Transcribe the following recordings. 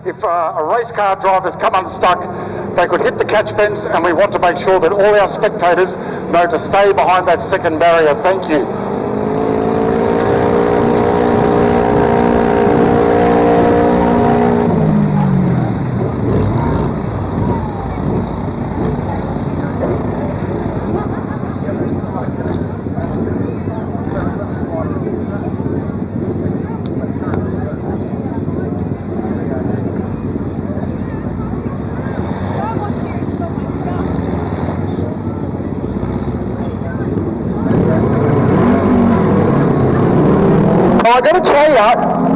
if a race car driver's come unstuck, they could hit the catch fence, and we want to make sure that all our spectators know to stay behind that second barrier. Thank you. I got to tell you,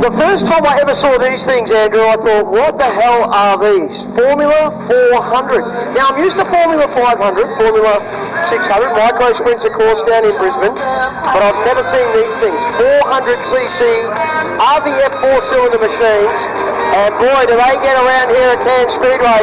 the first time I ever saw these things, Andrew, I thought, what the hell are these? Formula 400. Now, I'm used to Formula 500, Formula 600, micro sprints, of course, down in Brisbane, but I've never seen these things. 400cc RVF 4-cylinder machines, and boy, do they get around here at Cairns Speedway.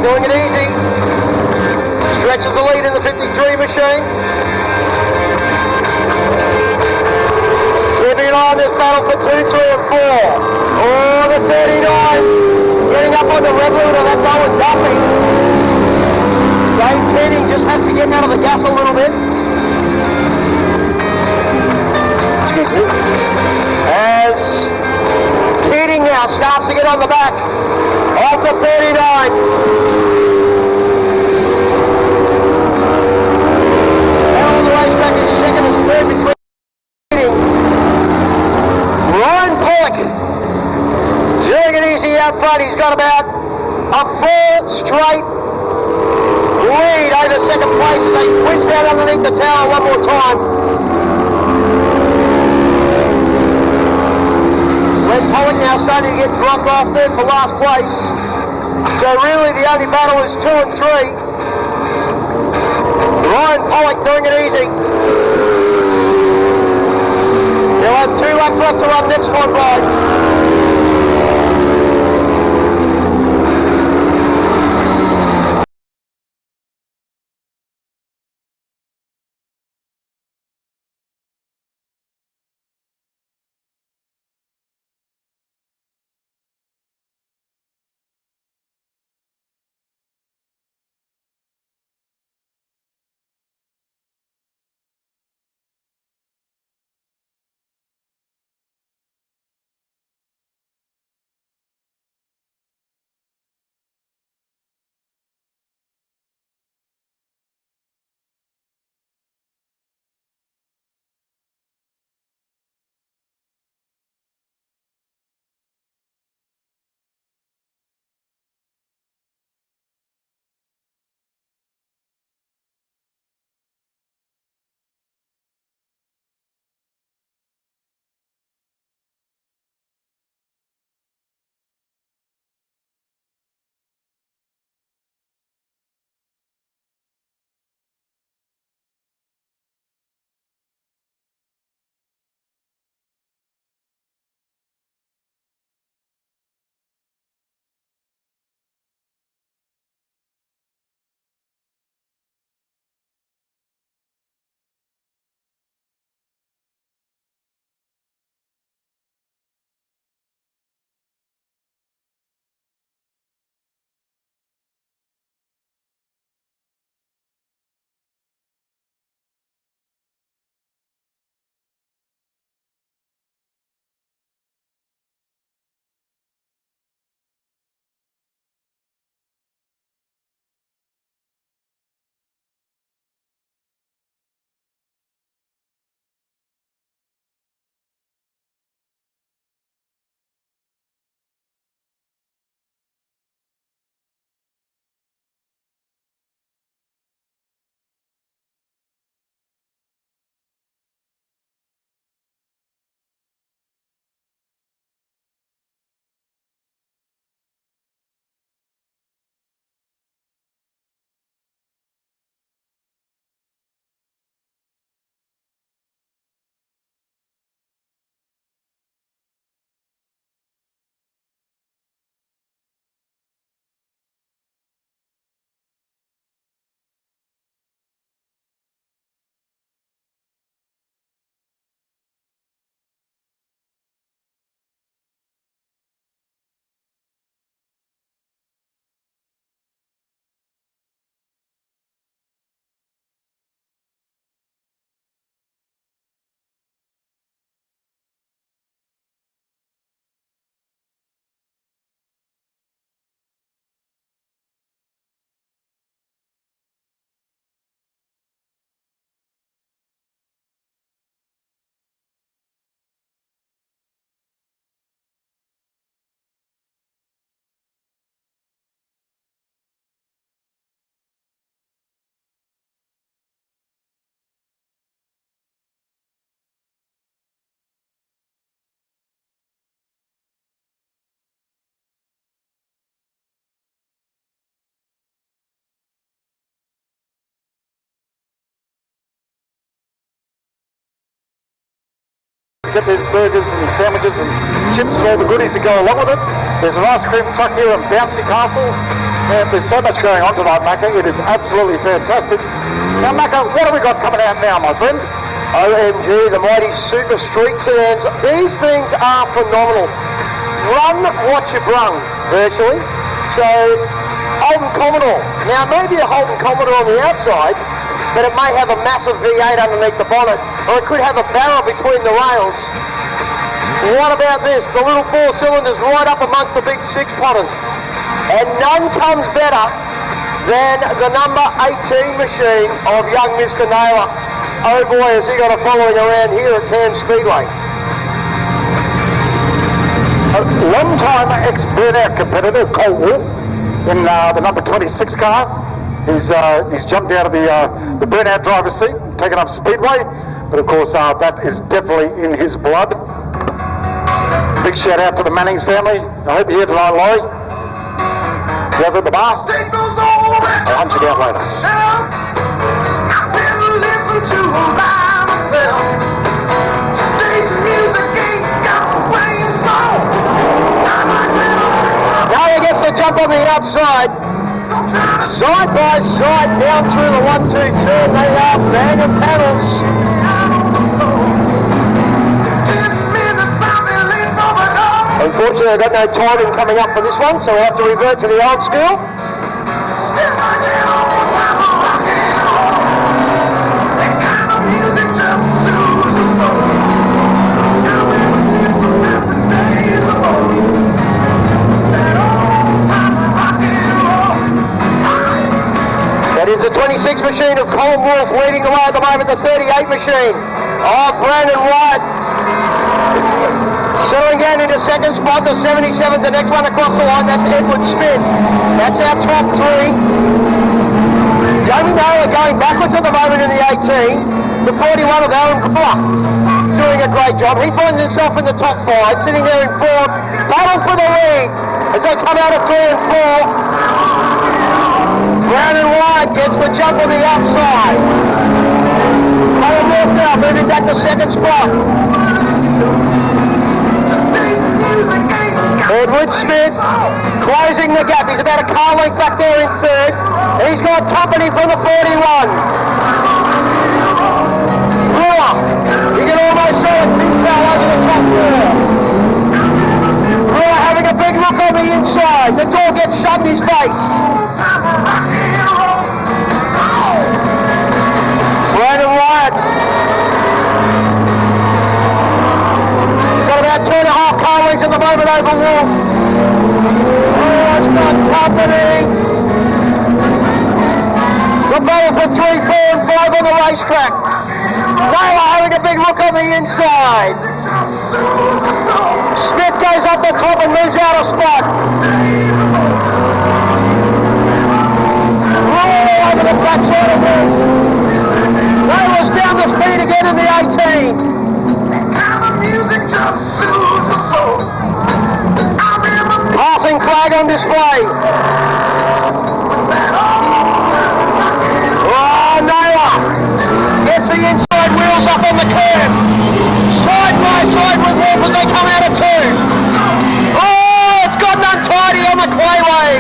Doing it easy. Stretches the lead in the 53 machine. Keeping on this battle for 2, 3 and 4. Oh, the 39. Getting up on the Revolution. That's Owen Duffy. Dave Kenny just has to get out of the gas a little bit. Excuse me. As Keating now starts to get on the back of the 39. Doing it easy out front. He's got about a 4 straight lead over second place. They whizzed out underneath the tower one more time. Red Pollock now starting to get dropped off there for last place. So really the only battle is 2 and 3. Ryan Pollock doing it easy. He'll have 2 laps left to run next time by. get these burgers and sandwiches and chips and all the goodies that go along with it. There's an ice cream truck here and bouncy castles. Man, there's so much going on tonight, Macca. It is absolutely fantastic. Now, Macca, what have we got coming out now, my friend? OMG, the mighty Super Street Sedans. These things are phenomenal. Run what you brung, virtually. So, Holden Commodore. Now, maybe a Holden Commodore on the outside, but it may have a massive V8 underneath the bonnet, or it could have a barrel between the rails. What about this? The little 4 cylinders right up amongst the big 6-potters. And none comes better than the number 18 machine of young Mr. Naylor. Oh boy, has he got a following around here at Cairns Speedway. A long-time ex-burnout competitor, Cole Wolf, in the number 26 car. He's jumped out of the burnout driver's seat, taken up Speedway, but of course that is definitely in his blood. Big shout out to the Mannings family. I hope you're here tonight, Laurie. You over at the bar? I'll hunt you down later. Now he gets the jump on the outside. Side by side down through the 1-2 turn. They are banging panels. Unfortunately, I've got no timing coming up for this one, so we'll have to revert to the old school. That is the 26 machine of Colin Wolf leading the way at the moment, the 38 machine of Brandon White. Settling down into second spot, the 77, the next one across the line, that's Edward Smith. That's our top 3. Jamie Naylor going backwards at the moment in the 18. The 41 of Aaron McCullough doing a great job. He finds himself in the top 5, sitting there in 4th. Battle for the lead as they come out of 3 and 4. Brandon White gets the jump on the outside. Colin Wolf now moving back to second spot. Edward Smith closing the gap. He's about a car length back there in 3rd. He's got company from the 41. Brewer, you can almost see a detail over the top floor. Brewer having a big look on the inside. The door gets shut in his face. Brandon Wyatt. Got about 2.5 car lengths at the moment over Wolf. Oh, it's got company. The battle for 3, 4 and 5 on the racetrack. Naylor having a big look on the inside. Smith goes up the top and moves out a spot. Roll over the backside of Wolf. Naylor's down the speed again in the 18. Passing flag on display. Oh, Naylor gets the inside wheels up on the curb. Side by side with Wolf as they come out of 2. Oh, it's gotten untidy on the clayway.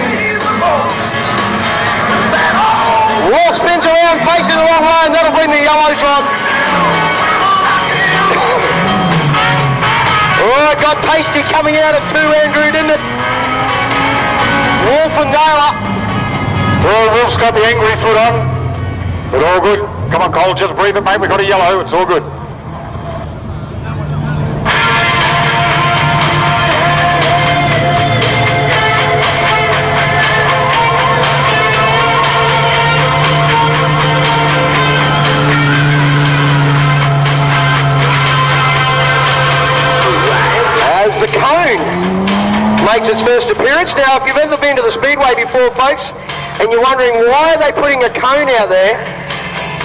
Wolf spins around facing the wrong line. That'll bring the yellows on. Oh, it got tasty coming out of 2, Andrew, didn't it? Wolf and Naylor. Well, Wolf's got the angry foot on, but all good. Come on, Cole, just breathe it, mate. We've got a yellow. It's all good. As the cone makes its first appearance. Now, if you've ever been to the Speedway before, folks, and you're wondering why are they putting a cone out there,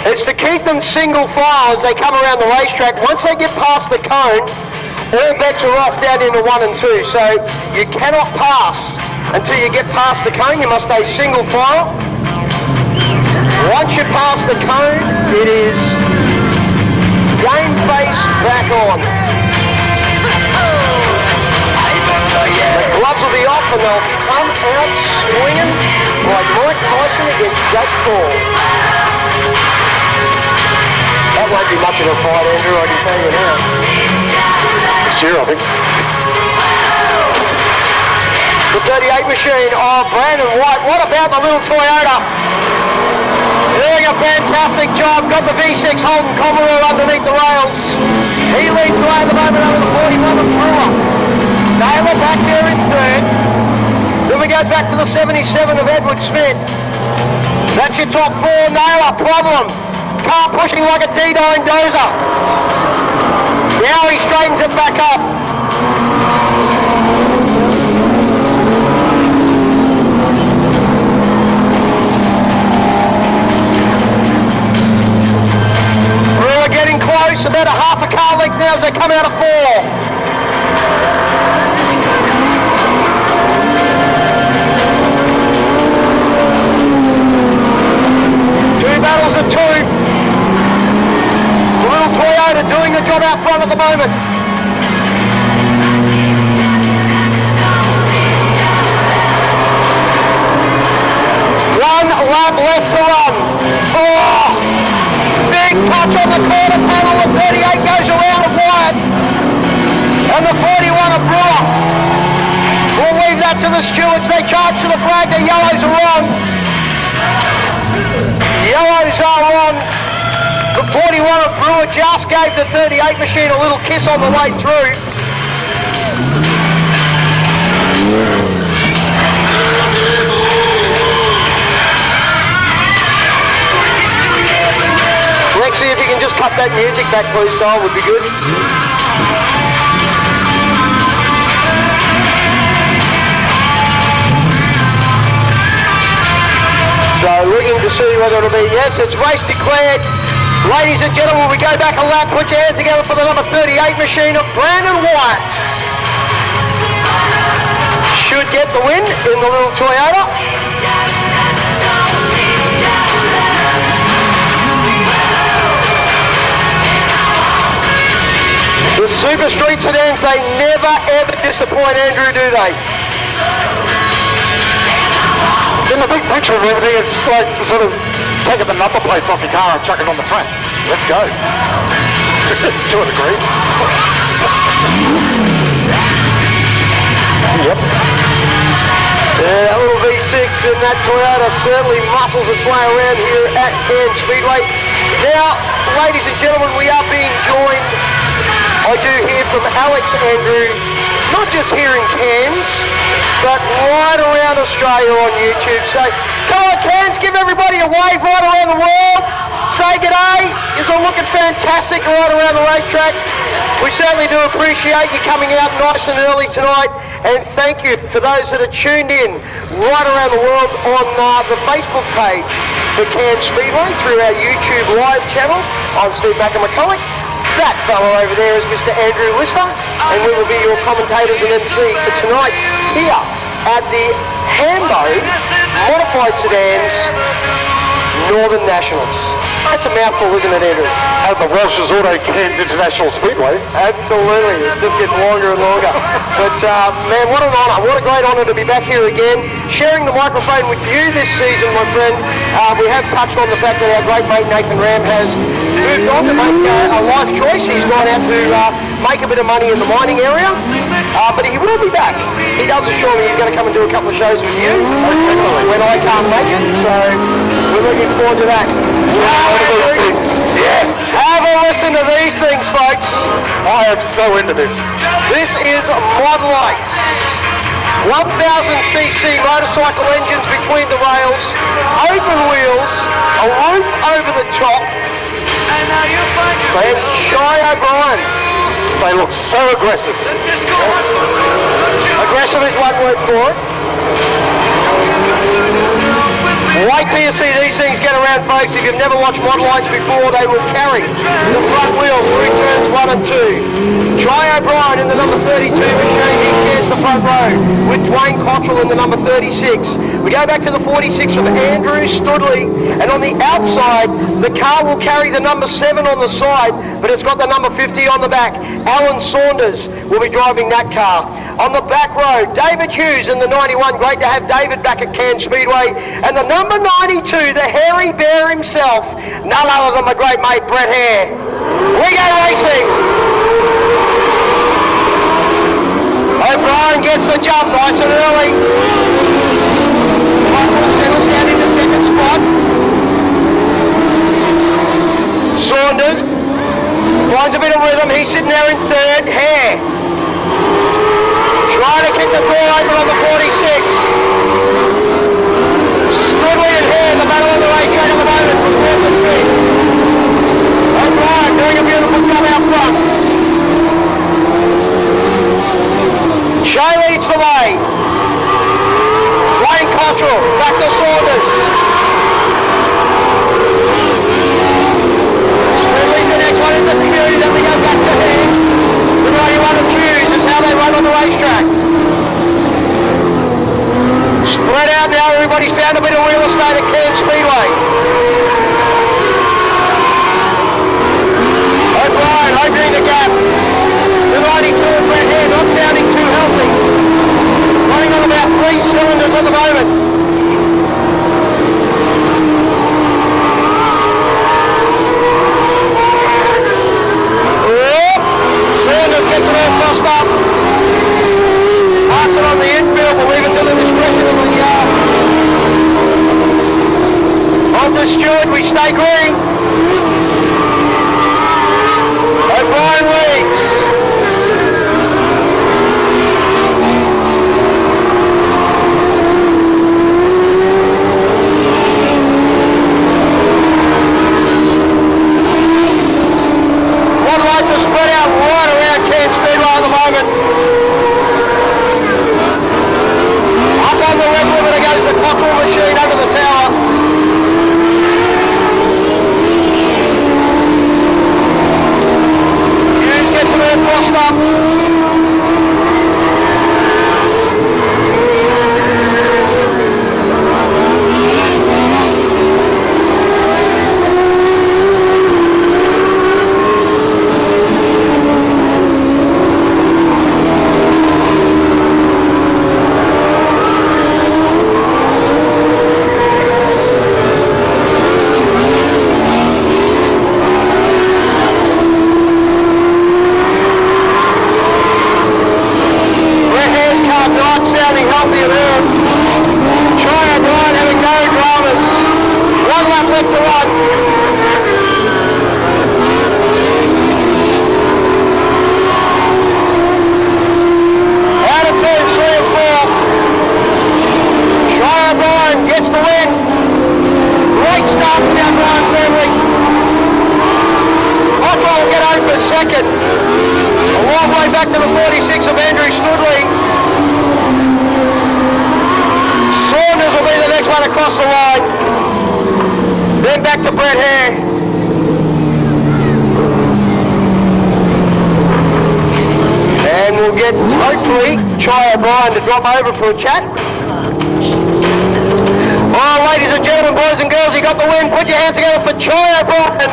it's to keep them single file as they come around the racetrack. Once they get past the cone, all bets are off down into 1 and 2. So you cannot pass until you get past the cone. You must stay single file. Once you pass the cone, it is game face back on. gloves will be off and they'll come out swinging like Mike Tyson against Jake Paul. That won't be much of a fight, Andrew, I can tell you now. Next year, I think. The 38 machine of Brandon White. What about the little Toyota? Doing a fantastic job. Got the V6 Holden Commodore underneath the rails. He leads the way at the moment over the 41 of Brewer. Naylor back there in third. Then we go back to the 77 of Edward Smith. That's your top four. Naylor, problem. Car pushing like a D9 dozer. Now he straightens it back up. Brewer getting close, about a half a car length now as they come out of four. Two battles of two. The little Toyota doing the job out front at the moment. One lap left to run. Oh! Big touch on the corner panel. The 38 goes around of Wyatt. And the 41 of Brewer. We'll leave that to the stewards. They charge to the flag. The yellows are on. Yellows are on. The 41 of Brewer just gave the 38 machine a little kiss on the way through. Lexi, if you can just cut that music back, please, Kyle, would be good. So looking to see whether it'll be, yes, it's race declared. Ladies and gentlemen, we go back a lap. Put your hands together for the number 38 machine of Brandon White. Should get the win in the little Toyota. The Super Street sedans, they never ever disappoint, Andrew, do they? In the big picture of everything, it's like sort of taking the number plates off your car and chucking it on the front. Let's go. To a degree. Yep. Yeah, that little V6 in that Toyota certainly muscles its way around here at Cairns Speedway. Now, ladies and gentlemen, we are being joined, I do hear from Alex, Andrew, not just here in Cairns, but right around Australia on YouTube. So, come on Cairns, give everybody a wave right around the world. Say g'day. It's all looking fantastic right around the racetrack. We certainly do appreciate you coming out nice and early tonight, and thank you for those that are tuned in right around the world on the Facebook page for Cairns Speedway through our YouTube live channel. I'm Steve McCullough. That fellow over there is Mr. Andrew Lister, and we will be your commentators and MC for tonight here at the Hambo Modified Sedans Northern Nationals. That's a mouthful, isn't it, Andrew? At the Walsh's Auto Cairns International Speedway. Absolutely. It just gets longer and longer. But, man, what an honour. What a great honour to be back here again, sharing the microphone with you this season, my friend. We have touched on the fact that our great mate Nathan Ram has moved on to make a life choice. He's gone out to make a bit of money in the mining area. But he will be back. He does assure me he's going to come and do a couple of shows with you when I can't make it. So we're looking forward to that. Yes. Have a listen to these things, folks. I am so into this. This is Mod Lights. 1000cc motorcycle engines between the rails, open wheels, a roof over the top, and Shy O'Brien. They look so aggressive. Aggressive is one word for it. Wait till you see these things get around, folks. If you've never watched model lights before, they will carry the front wheel through turns 1 and 2. Try O'Brien in the number 32 machine. He shares the front row with Dwayne Cottrell in the number 36. We go back to the 46 of Andrew Studley, and on the outside, the car will carry the number 7 on the side, but it's got the number 50 on the back. Alan Saunders will be driving that car. On the back row, David Hughes in the 91. Great to have David back at Cairns Speedway. And the number 92, the hairy bear himself, none other than my great mate Brett Hare. We go racing. O'Brien gets the jump nice and early. Michael settles down in the second spot. Saunders finds a bit of rhythm. He's sitting there in third. Hare trying to kick the door open on the 46. Studley and Hare, the battle on the racetrack at the moment from 4th and 5th. O'Brien doing a beautiful job out front. Shay leads the way. Wayne Cottrell, back to Saunders. Studley's the next one in the queue, then we go back to Hare. The 91 of Hughes is how they run on the racetrack. Spread out now, everybody's found a bit of real estate at Cairns Speedway. O'Brien opening the gap. The 92 of Brett Hare not sounding too healthy. Running on about 3 cylinders at the moment. Saunders gets it all crossed up. Pass it on the infield, we'll leave it to the discretion of the yard. On to Stewart, we stay green. O'Brien leads. One lights are spread out right around Cairns Speedway at the moment. Up on the red limiter goes the Cottrell machine over the tower. Hughes gets it all crossed up. To drop over for a chat. Oh, ladies and gentlemen, boys and girls, you got the win. Put your hands together for Chai O'Brien.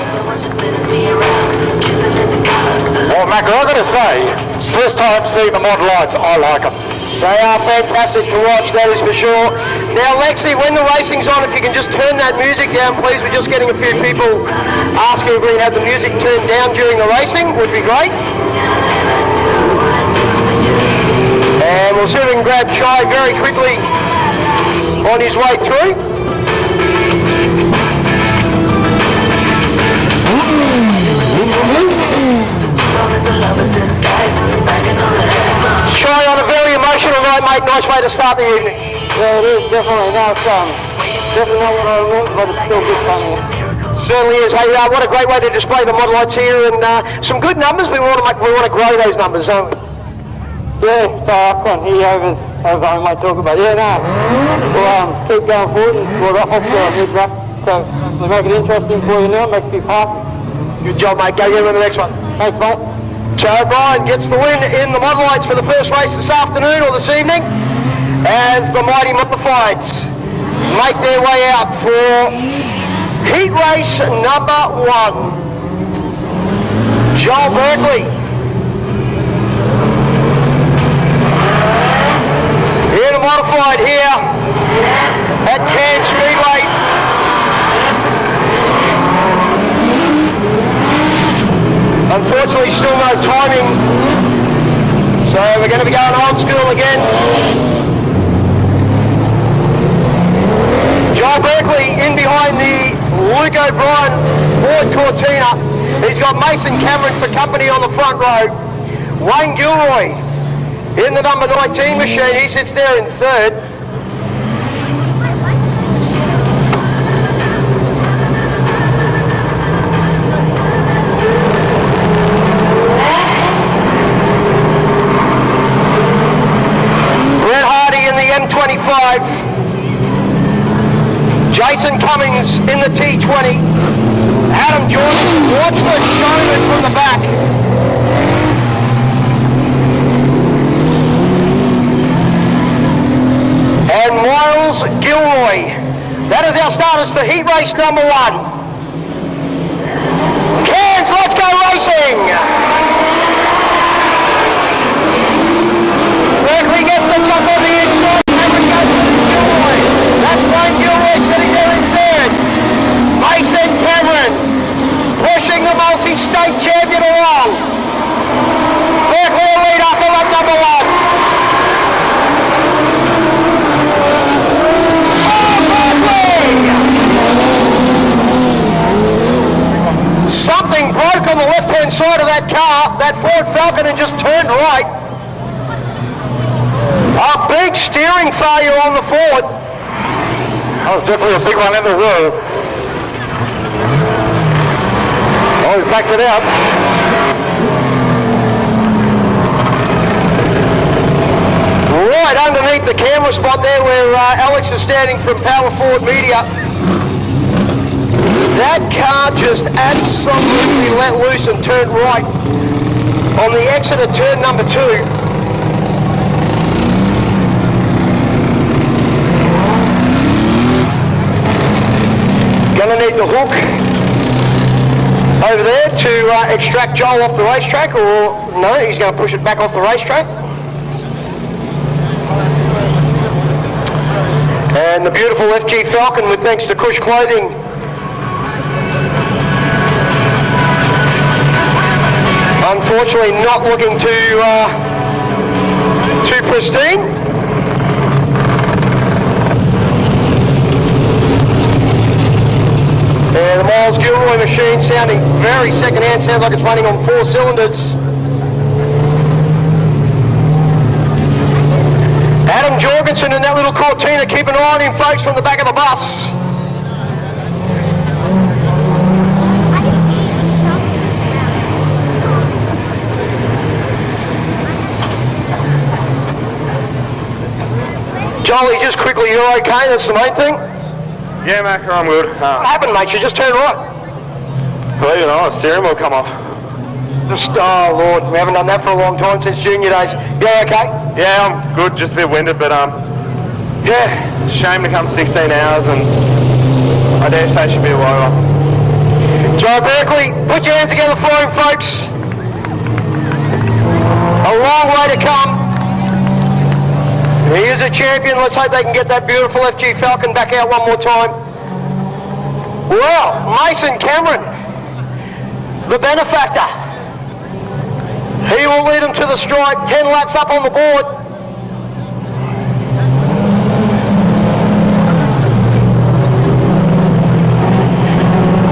Well, Macca, I've got to say, first time seeing the mod lights, I like them. They are fantastic to watch, that is for sure. Now, Lexi, when the racing's on, if you can just turn that music down, please. We're just getting a few people asking if we can have the music turned down during the racing. Would be great. And we'll see if we can grab Chai very quickly on his way through. Chai on a very emotional night, mate. Nice way to start the evening. Yeah, it is, definitely. No, it's definitely not what I remember, but it's still good fun here. Certainly is. Hey, what a great way to display the model lights here, and some good numbers. We want to grow those numbers, don't we? Yeah, so up front here over everything we might talk about. Yeah, no. We'll keep going forward and we'll wrap off the mid-wrap. So we'll make it interesting for you now, make a few passes. Good job, mate. Go get him in the next one. Thanks, mate. Joe O'Brien gets the win in the Modelites for the first race this afternoon or this evening as the mighty Modifieds make their way out for heat race number 1. Joel Berkeley in a modified here at Cairns Speedway. Unfortunately, still no timing, so we're going to be going old school again. Joel Berkeley in behind the Luke O'Brien Ford Cortina. He's got Mason Cameron for company on the front row. Wayne Gilroy in the number 19 machine. He sits there in third. Brett Hardy in the M25. Jason Cummings in the T20. Adam Jordan, watch the showman from the back. And Miles Gilroy. That is our starters for heat race number 1. Cairns, let's go racing! Berkeley gets the jump on the inside. Cameron goes to Gilroy. That's Wayne Gilroy sitting there in third. Mason Cameron pushing the multi-state champion along. Berkeley will lead up on lap number 1. Something broke on the left-hand side of that car, that Ford Falcon, and just turned right. A big steering failure on the Ford. That was definitely a big one in the road. Oh, he's backed it out. Right underneath the camera spot there where Alex is standing from Power Ford Media. That car just absolutely let loose and turned right on the exit of turn number 2. Gonna need the hook over there to extract Joel off the racetrack, or no, he's going to push it back off the racetrack. And the beautiful FG Falcon, with thanks to Cush Clothing, unfortunately not looking too pristine. And the Miles Gilroy machine sounding very second-hand, sounds like it's running on 4 cylinders. Adam Jorgensen in that little Cortina, keep an eye on him, folks, from the back of the bus. Jolly, just quickly, you're okay? That's the main thing? Yeah, Macca, I'm good. What happened, mate? You just turned right. Believe it or not, the steering wheel come off. Oh, Lord, we haven't done that for a long time, since junior days. You okay? Yeah, I'm good, just a bit winded, but yeah, shame to come 16 hours, and I dare say it should be a while. Joe Berkeley, put your hands together for him, folks. A long way to come. He is a champion. Let's hope they can get that beautiful FG Falcon back out one more time. Well, Mason Cameron, the benefactor. He will lead them to the stripe, 10 laps up on the board.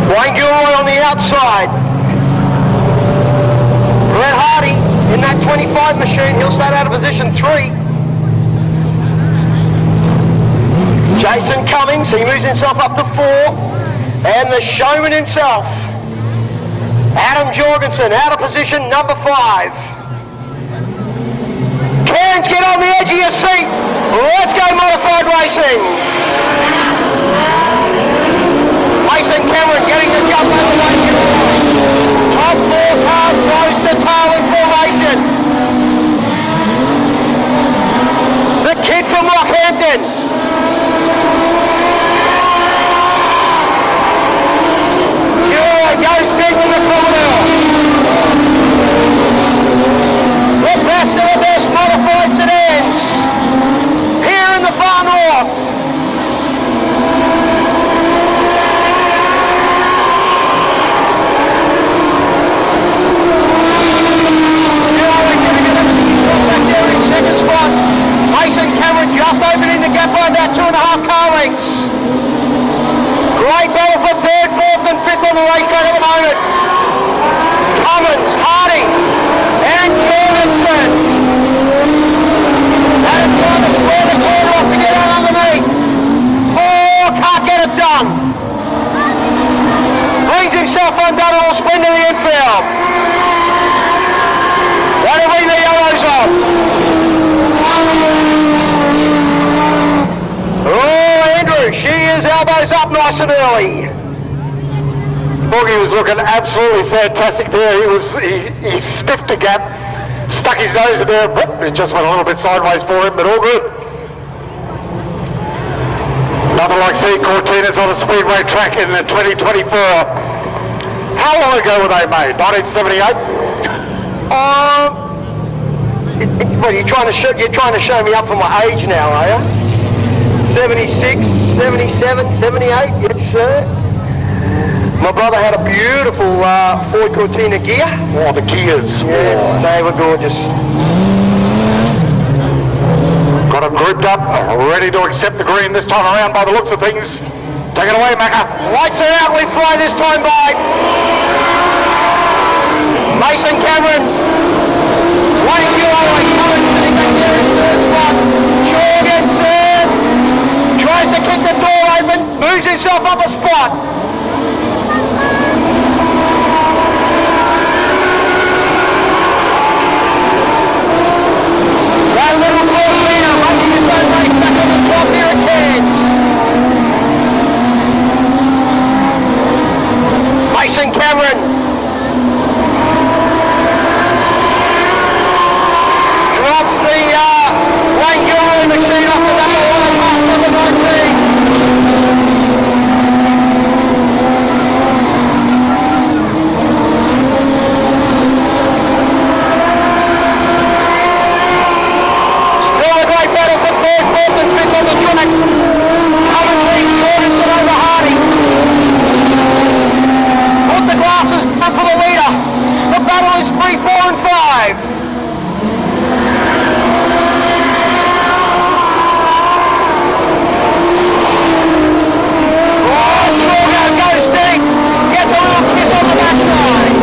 Wayne Gilroy on the outside. Brett Hardy in that 25 machine. He'll start out of position 3. Jason Cummings, he moves himself up to 4. And the showman himself, Adam Jorgensen, out of position number 5. Cairns, get on the edge of your seat. Let's go modified racing. Mason Cameron getting the jump over the way. Top 4 cars close to tail in formation. The kid from Rockhampton. Goes deep in the corner. The best of the best modified sedans here in the far north. Second spot. Mason Cameron just opening the gap by about 2.5 car lengths. Great battle for 3rd, 4th and 5th on the racetrack at the moment. Cummins, Harding and Jorgensen. And trying to square the corner off to get out underneath. Oh, can't get it done. Brings himself undone and will spin to the infield. That'll bring the yellows off. Oh, Andrew, she is elbows up nice and early. Boogie was looking absolutely fantastic there. He spiffed the gap, stuck his nose in there, but it just went a little bit sideways for him, but all good. Nothing like seeing Cortinas on a Speedway track in the 2024. How long ago were they made? 1978? Well, you're trying to show me up for my age now, are you? 76, 77, 78, yes sir. My brother had a beautiful Ford Cortina gear. Oh, the gears. Yes, they were gorgeous. Got them grouped up, ready to accept the green this time around by the looks of things. Take it away, Macca. Lights are out, we fly this time by. Mason Cameron. Wayne Gilroy coming sitting back there in 3rd spot. Jorgensen tries to kick the door open, moves himself up a spot. That little close leader running his own race back on the top here at Cairns. Mason Cameron. Drops the Wayne Gilroy machine off the number 1, off number 19. Still a great battle for 3rd, 4th and 5th on the track. Coventry, Jorgensen over Hardy. Put the glasses up for the leader. The battle is 3, 4 and 5. Goes deep, gets a little kiss on the backside.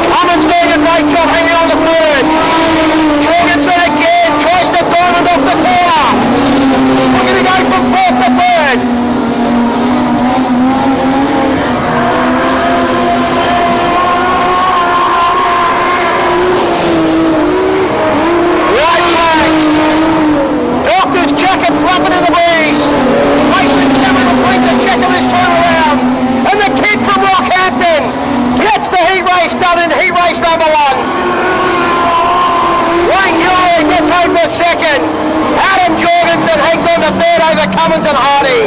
Cummins doing a great job hanging on the 3rd. Jorgensen again tries to diamond off the corner. We're going to go from 4th to 3rd. Doctor's jacket flapping in the breeze. Mason Cameron will bring the checker this time around. And the kid from Rockhampton gets the heat race done in heat race number 1. Wayne Gilroy gets home for 2nd. Adam Jorgensen hangs on to 3rd over Cummins and Hardy.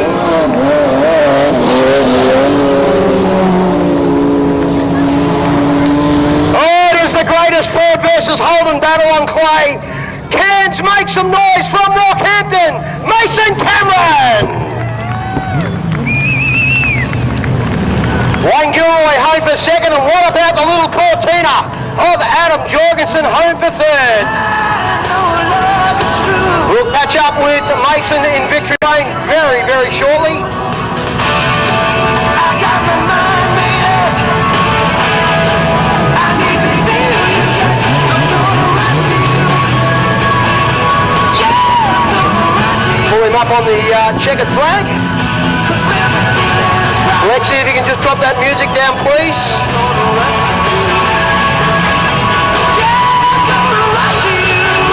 Oh, it is the greatest Ford versus Holden battle on clay. Cairns make some noise from Rockhampton. Mason Cameron. Wayne Gilroy home for 2nd, and what about the little Cortina of Adam Jorgensen home for 3rd? We'll catch up with Mason in victory lane very, very shortly. Pull him up on the checkered flag. just drop that music down, please?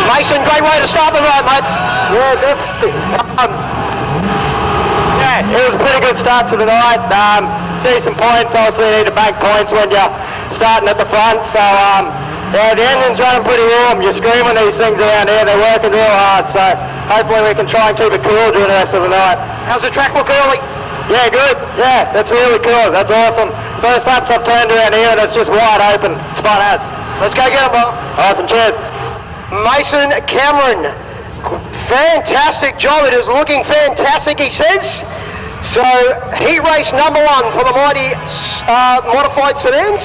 Mason, great way to start the ride, mate. Yeah, definitely. Yeah, it was a pretty good start to the night. Decent points. Obviously, you need to bank points when you're starting at the front. So, yeah, the engine's running pretty warm. You're screaming these things around here. They're working real hard. So, hopefully, we can try and keep it cool during the rest of the night. How's the track look early? Yeah, good. Yeah, that's really cool. That's awesome. First laps I've turned around here and it's just wide open. Spot as. Let's go get him, Bob. Awesome. Cheers. Mason Cameron, fantastic job. It is looking fantastic, he says. So, heat race number 1 for the mighty modified sedans.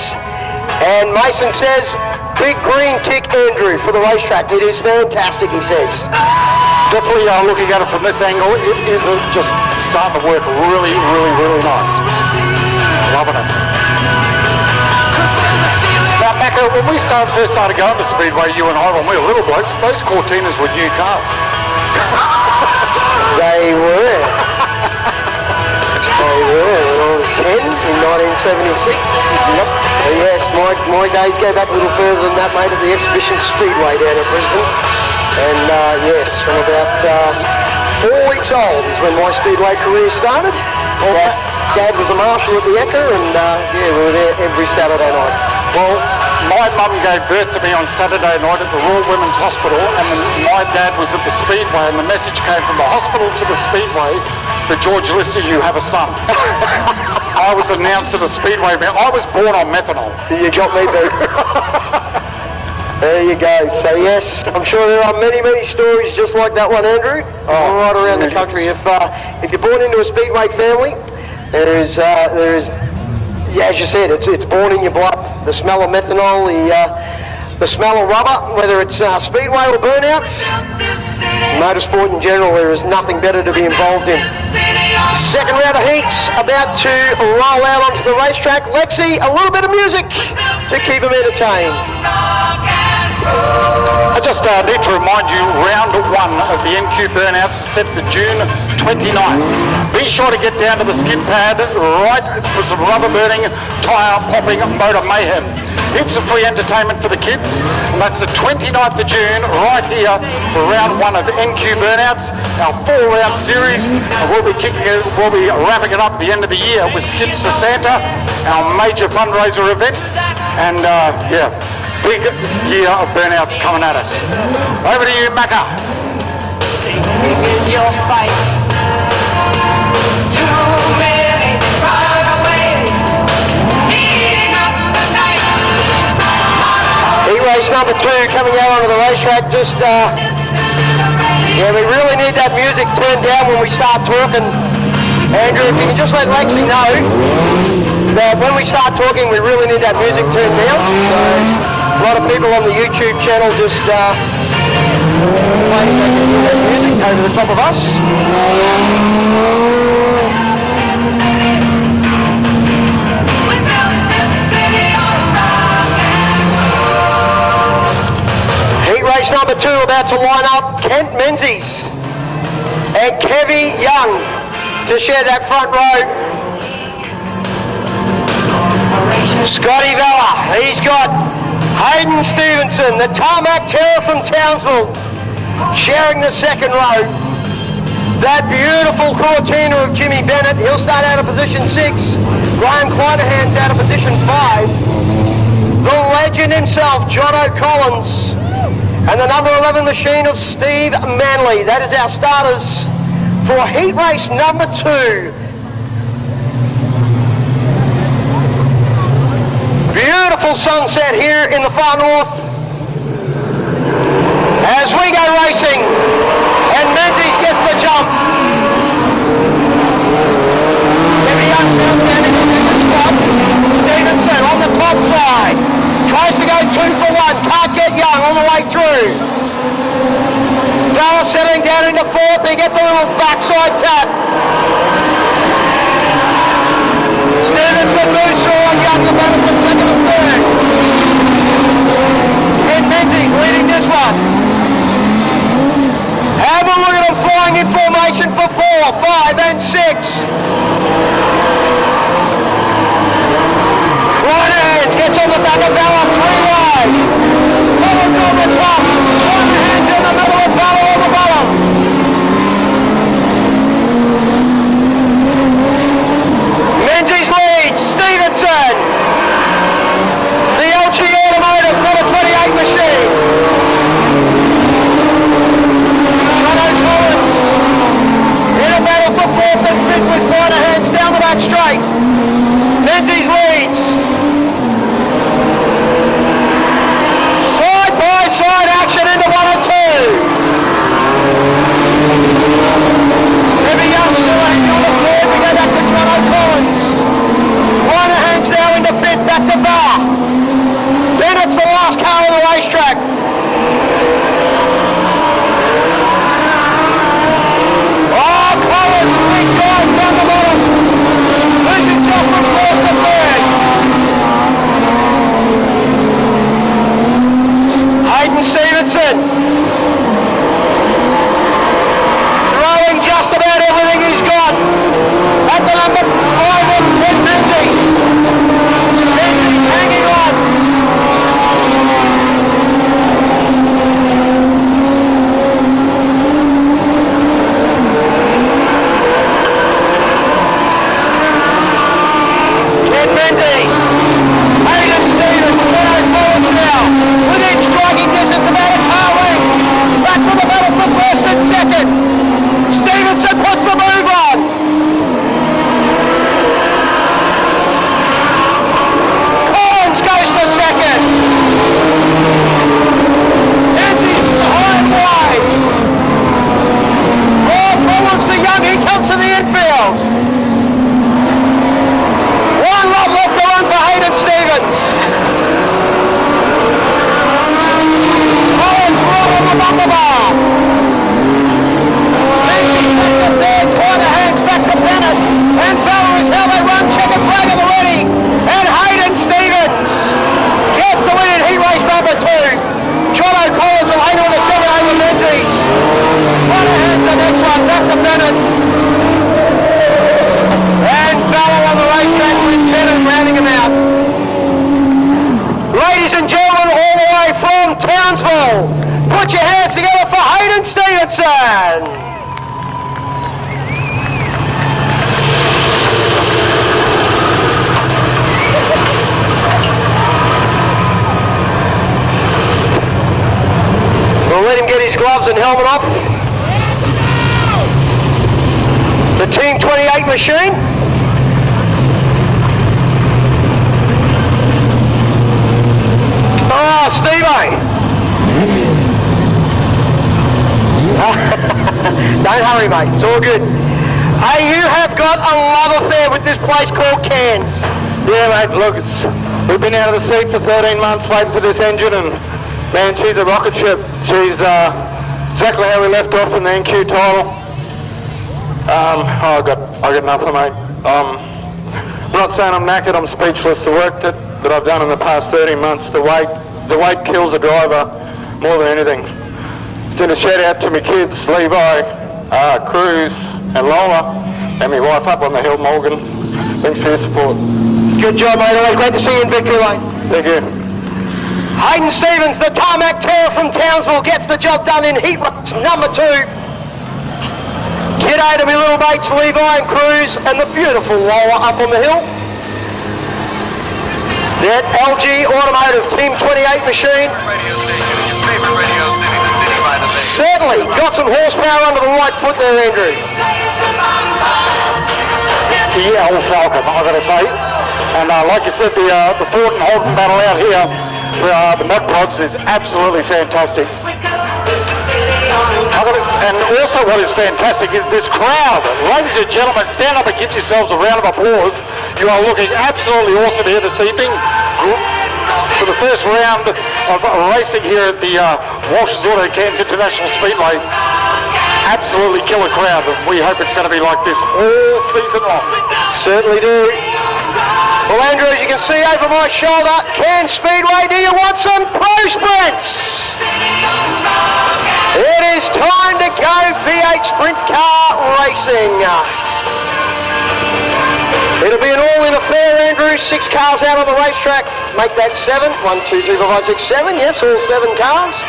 And Mason says, big green tick, Andrew, for the racetrack. It is fantastic, he says. Definitely looking at it from this angle, it is just starting to work really, really, really nice. Loving it. Now, Macca, when we first started going to Speedway, you and I, when we were little blokes, those Cortinas were new cars. They were. They were. When I was 10 in 1976. Yep. Yes, my days go back a little further than that, mate, at the Exhibition Speedway down at Brisbane. And yes, from about 4 weeks old is when my Speedway career started. Dad was a marshal at the Ecker, and yeah, we were there every Saturday night. Well, my mum gave birth to me on Saturday night at the Royal Women's Hospital, and my dad was at the Speedway, and the message came from the hospital to the Speedway, for George Lister, you have a son. I was announced at the Speedway. I was born on methanol. You got me, dude. There you go. So yes, I'm sure there are many, many stories just like that one, Andrew. All right around the country. If you're born into a Speedway family, there is, yeah, as you said, it's born in your blood. The smell of methanol, the smell of rubber, whether it's Speedway or burnouts, motorsport in general, there is nothing better to be involved in. Second round of heats about to roll out onto the racetrack. Lexi, a little bit of music to keep them entertained. I just need to remind you, round 1 of the NQ burnouts is set for June 29th. Be sure to get down to the skid pad right for some rubber burning, tyre popping, motor mayhem. Heaps of free entertainment for the kids, and that's the 29th of June right here for round 1 of NQ burnouts, our 4-round series, and we'll be wrapping it up at the end of the year with Skids for Santa, our major fundraiser event, and yeah, big year of burnouts coming at us. Over to you, Macca. Singing in your fight. Too many runaways, eating up the night. Heat race number 2 coming out onto the racetrack. Just, yeah, we really need that music turned down when we start talking. Andrew, if you can just let Lexi know that when we start talking, we really need that music turned down. So, a lot of people on the YouTube channel just playing that music over the top of us. Heat race number 2 about to line up. Kent Menzies and Kevy Young to share that front row. Scotty Vella, he's got Hayden Stevenson, the Tarmac Terror from Townsville, sharing the second row. That beautiful Cortina of Jimmy Bennett, he'll start out of position 6. Graham Kleinerhand's out of position 5. The legend himself, Jono Collins, and the number 11 machine of Steve Manley. That is our starters for heat race number 2. Beautiful sunset here in the far north as we go racing, and Menzies gets the jump. Kevy Young standing in the spot. Stevenson on the top side tries to go 2 for 1, can't get Young on the way through. Bella settling down into 4th, he gets a little backside tap. Stevenson moves through on Young, the battle for 2nd and 3rd. And Menzies leading this one. Have a look at them flying in formation for 4, 5 and 6. Bella 3 wide. Collins on the top. One hand in the middle of Bella on the bottom. Menzies leads. Stevenson. The LG Automotive got a 28 machine. Collins in a battle for fourth and fifth with Moynihan's down the back straight. Menzies leads. Side by side action into 1 and 2. Heavy Young still hanging on the floor. We go back to John Collins. Moynihan's now into fifth, back to Bar. Then it's the last car on the racetrack. Collins, big drive down the bottom. Losing John from fourth to third. Hayden Stevenson. Throwing just about everything he's got. At the number 5 of Ted Menzies. Menzies hanging on. Menzies, Hayden Stevens, forwards now, within striking distance, about a car length, back from the battle for first and second. Stevenson puts the move on. Collins goes for second. Menzies behind wide. Oh, forwards the young, he comes to the infield. One lap left to run for Hayden Stevens. Collins right on the bumper bar. Menzies takes the third, Moynihan's back to Bennett. And Fowler is how they run, checkered flag at the ready. And Hayden Stevens gets the win in heat race number 2. John Collins will hang on the 7 over Menzies. Moynihan's the next one, back to Bennett. And Fowler on the racetrack with Tennant rounding him out. Ladies and gentlemen, all the way from Townsville, put your hands together for Hayden Stevenson. We'll let him get his gloves and helmet off. The Team 28 machine. Oh, Steve-O. Don't hurry, mate. It's all good. Hey, you have got a love affair with this place called Cairns. Yeah, mate, look, we've been out of the seat for 13 months waiting for this engine, and man, she's a rocket ship. She's exactly how we left off in the NQ title. I got nothing, mate. I'm not saying I'm knackered, I'm speechless. The work that I've done in the past 13 months, the weight kills a driver more than anything. Send a shout out to my kids, Levi, Cruz and Lola, and my wife up on the hill, Morgan. Thanks for your support. Good job, mate. Always great to see you in victory lane. Thank you. Hayden Stevens, the tarmac terror from Townsville, gets the job done in heat race number 2. G'day to my little mates Levi and Cruz and the beautiful Lola up on the hill. That LG Automotive Team 28 machine. Certainly got some horsepower under the right foot there, Andrew. The old Falcon, I've got to say. And like you said, the Ford and Holden battle out here for the Nut Pods is absolutely fantastic. And also what is fantastic is this crowd. Ladies and gentlemen, stand up and give yourselves a round of applause. You are looking absolutely awesome here this evening for the first round of racing here at the Walsh's Auto Cairns International Speedway. Absolutely killer crowd, and we hope it's going to be like this all season long. Certainly do. Well, Andrew, as you can see over my shoulder, Cairns Speedway, do you want some pro sprints? It is time to go V8 sprint car racing. It'll be an all-in affair, Andrew. 6 cars out on the racetrack. Make that 7. 1, 2, 3, 4, 5, 6, 7. Yes, all 7 cars.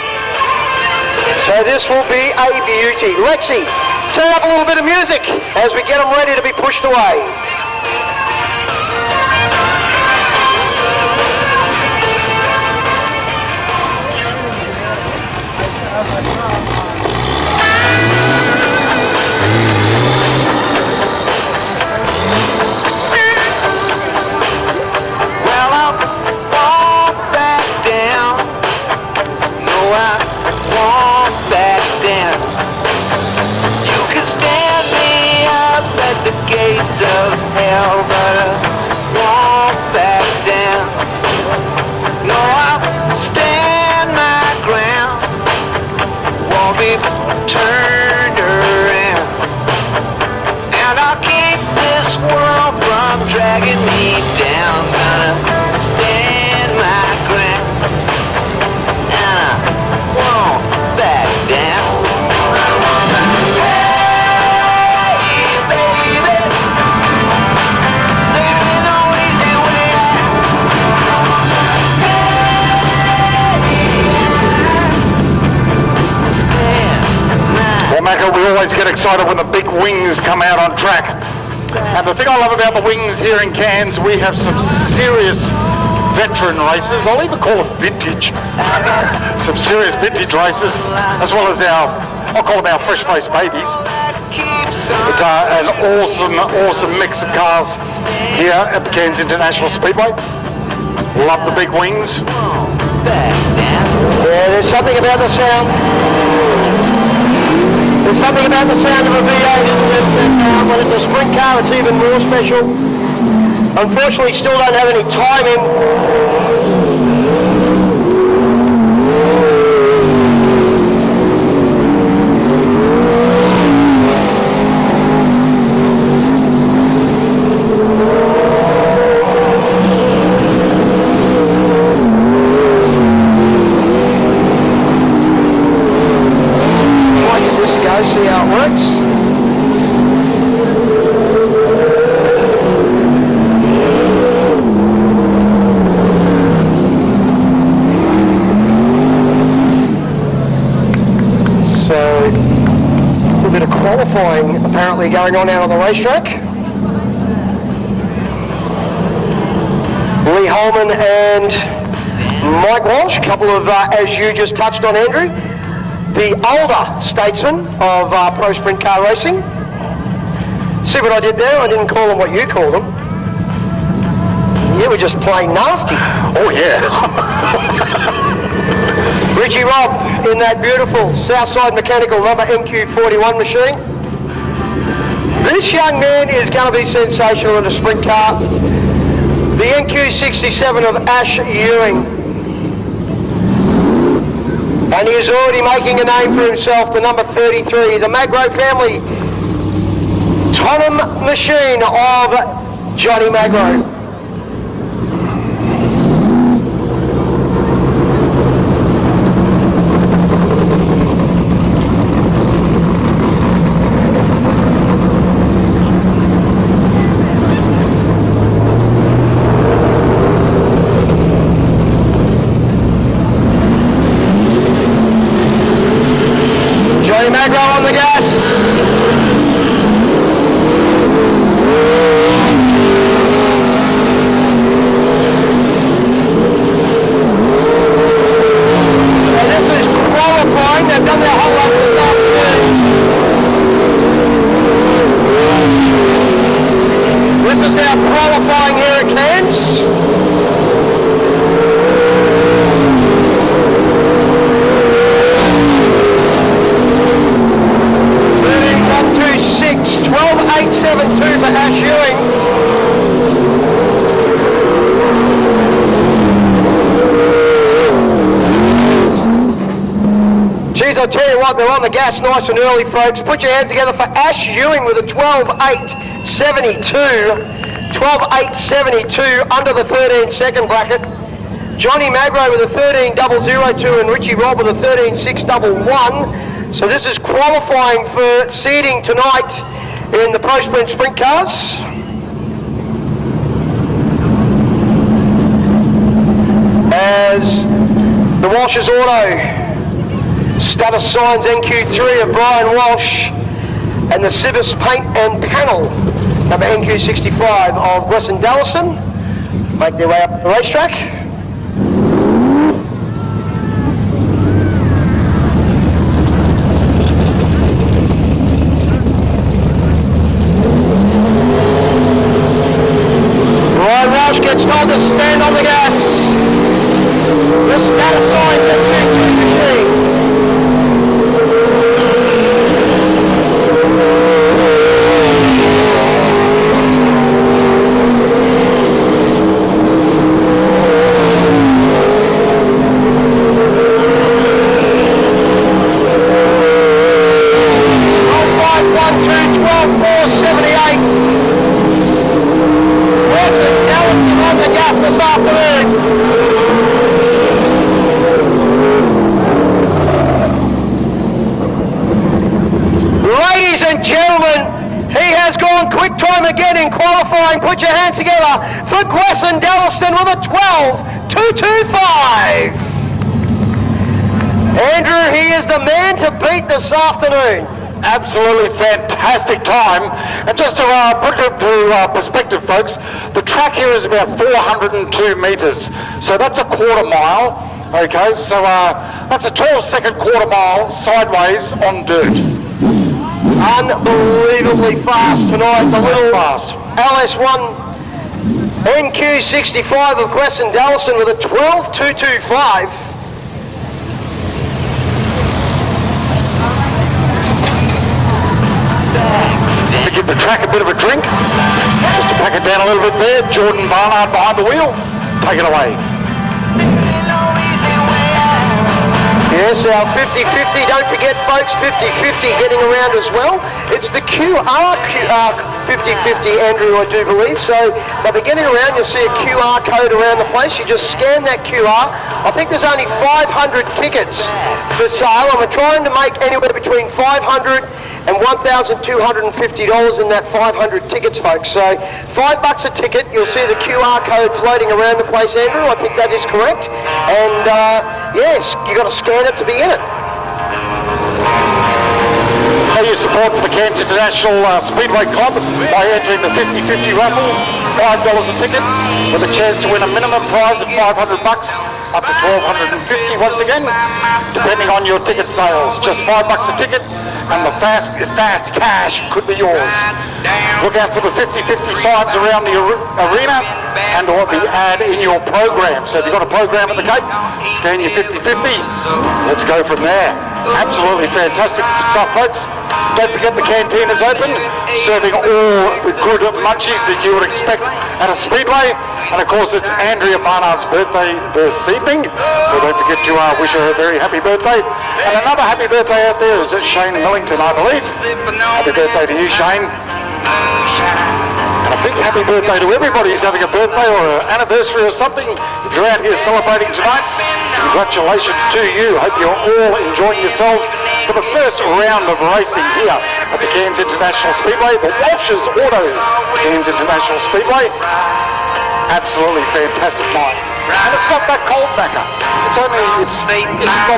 So this will be a beauty. Lexi, turn up a little bit of music as we get them ready to be pushed away. Of hell, but I won't back down. No, I'll stand my ground, won't be turned around, and I'll keep this world from dragging me down. Gonna stand my ground, and I won't back down. Well, Macca, we always get excited when the big wings come out on track. And the thing I love about the wings here in Cairns, we have some serious veteran racers. I'll even call them vintage. Some serious vintage racers, as well as I'll call them our fresh-faced babies. But an awesome mix of cars here at the Cairns International Speedway. Love the big wings. Yeah, there's something about the sound. There's something about the sound of a V8 when it's a sprint car, it's even more special. Unfortunately, still don't have any timing. See how it works. So, a little bit of qualifying apparently going on out on the racetrack. Lee Holman and Mike Walsh, a couple of, as you just touched on, Andrew, the older statesman of pro sprint car racing. See what I did there? I didn't call them what you called them. You were just plain nasty. Oh yeah. Richie Robb in that beautiful Southside Mechanical number MQ41 machine. This young man is going to be sensational in a sprint car. The NQ67 of Ash Ewing. And he is already making a name for himself, the number 33, the Magro family Tonham machine of Johnny Magro. Magro on the gas. So this is qualifying. They've done their whole lot of stuff. This is now qualifying here at Cairns. 12.872 for Ash Ewing. Geez, I'll tell you what, they're on the gas nice and early, folks. Put your hands together for Ash Ewing with a 12.872. 12.872 under the 13-second bracket. Johnny Magro with a 13.002 and Richie Robb with a 13.611. So this is qualifying for seeding tonight in the Pro Sprint Sprint Cars. The Walsh's Auto. Status signs NQ3 of Brian Walsh. And the Civis Paint and Panel, number NQ65 of Wes and Dallaston, make their way up the racetrack. Brian Walsh gets told to stand on the gas. The status signs NQ3 machine. Put your hands together for Wes and Dallaston with a 12.225. Andrew, he is the man to beat this afternoon. Absolutely fantastic time. And just to put it into perspective, folks, the track here is about 402 metres. So that's a quarter mile. Okay, so that's a 12-second quarter mile sideways on dirt. Unbelievably fast tonight. The little fast. LS1 NQ65 of Wes and Dallaston with a 12.225. To give the track a bit of a drink, just to pack it down a little bit there. Jordan Barnard behind the wheel. Take it away. Yes, our 50-50, don't forget folks, 50-50 getting around as well. It's the QR 50-50, Andrew, I do believe. So they'll be getting around, you'll see a QR code around the place. You just scan that QR. I think there's only 500 tickets for sale, and we're trying to make anywhere between $500 and $1,250 in that 500 tickets, folks. So $5 a ticket, you'll see the QR code floating around the place, Andrew. I think that is correct. And yes, you've got to scan it to be in it. Your support for the Cairns International Speedway Club by entering the 50-50 raffle, $5 a ticket, with a chance to win a minimum prize of $500, up to $1,250 once again, depending on your ticket sales. Just $5 a ticket, and the fast cash could be yours. Look out for the 50-50 signs around the arena, and or the ad in your program. So if you've got a program at the gate, scan your 50-50. Let's go from there. Absolutely fantastic stuff, folks. Don't forget the canteen is open, serving all the good munchies that you would expect at a speedway. And of course, it's Andrea Barnard's birthday this evening, so don't forget to wish her a very happy birthday. And another happy birthday out there is Shane Millington, I believe. Happy birthday to you, Shane. And a big happy birthday to everybody who's having a birthday or an anniversary or something. If you're out here celebrating tonight, congratulations to you. Hope you're all enjoying yourselves for the first round of racing here at the Cairns International Speedway, the Walsh's Auto Cairns International Speedway. Absolutely fantastic night. And it's not that cold, Macca. It's not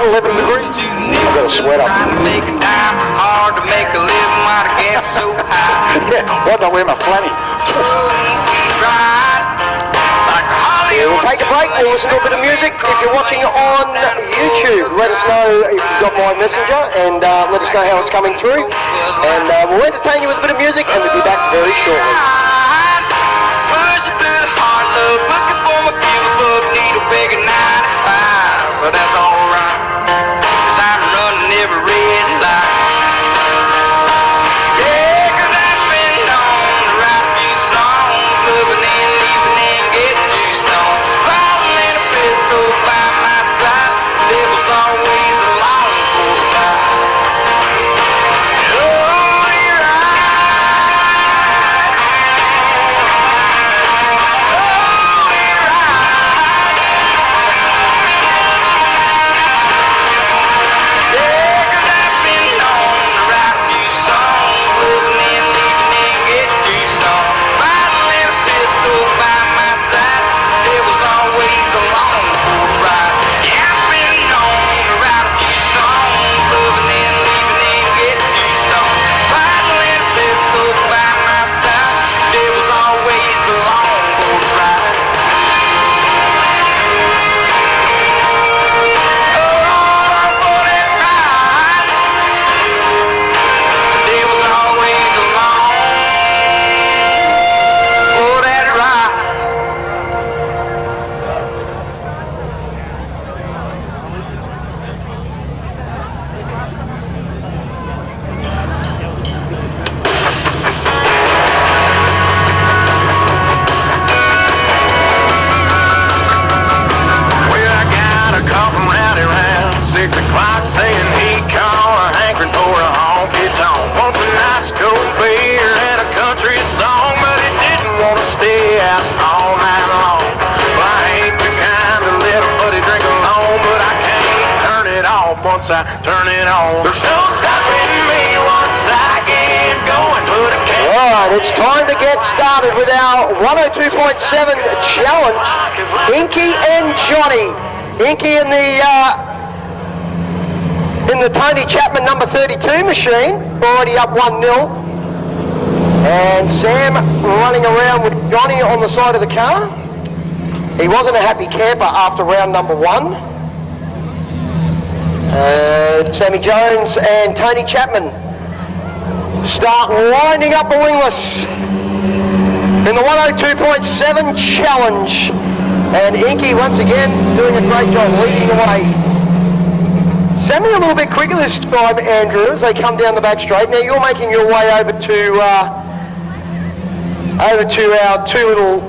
11 degrees. I've got a sweat up. Hard to make a living while the gas so high. Yeah, why don't I wear my flanny? We'll take a break, we'll listen to a bit of music. If you're watching on YouTube, let us know if you've got my messenger, and let us know how it's coming through. And we'll entertain you with a bit of music, and we'll be back very shortly. Looking for my give-up, need a bigger 95, but that's alright, 'cause I'm running every red light. Yeah, 'cause I've been known to write a few songs, clubbing and leaving and getting too stoned, falling in a pistol by my side, the devil's always along for the ride. Oh, you're right. once I turn it on. Don't stop me once I get going. Put a can. Alright, it's time to get started with our 102.7 challenge. Inky and Johnny. Inky in the Tony Chapman number 32 machine, already up 1-0. And Sam running around with Johnny on the side of the car. He wasn't a happy camper after round number 1. Sammy Jones and Tony Chapman start winding up the wingless in the 102.7 challenge. And Inky once again doing a great job leading the way. Sammy a little bit quicker this time, Andrew, as they come down the back straight. Now you're making your way over to our two little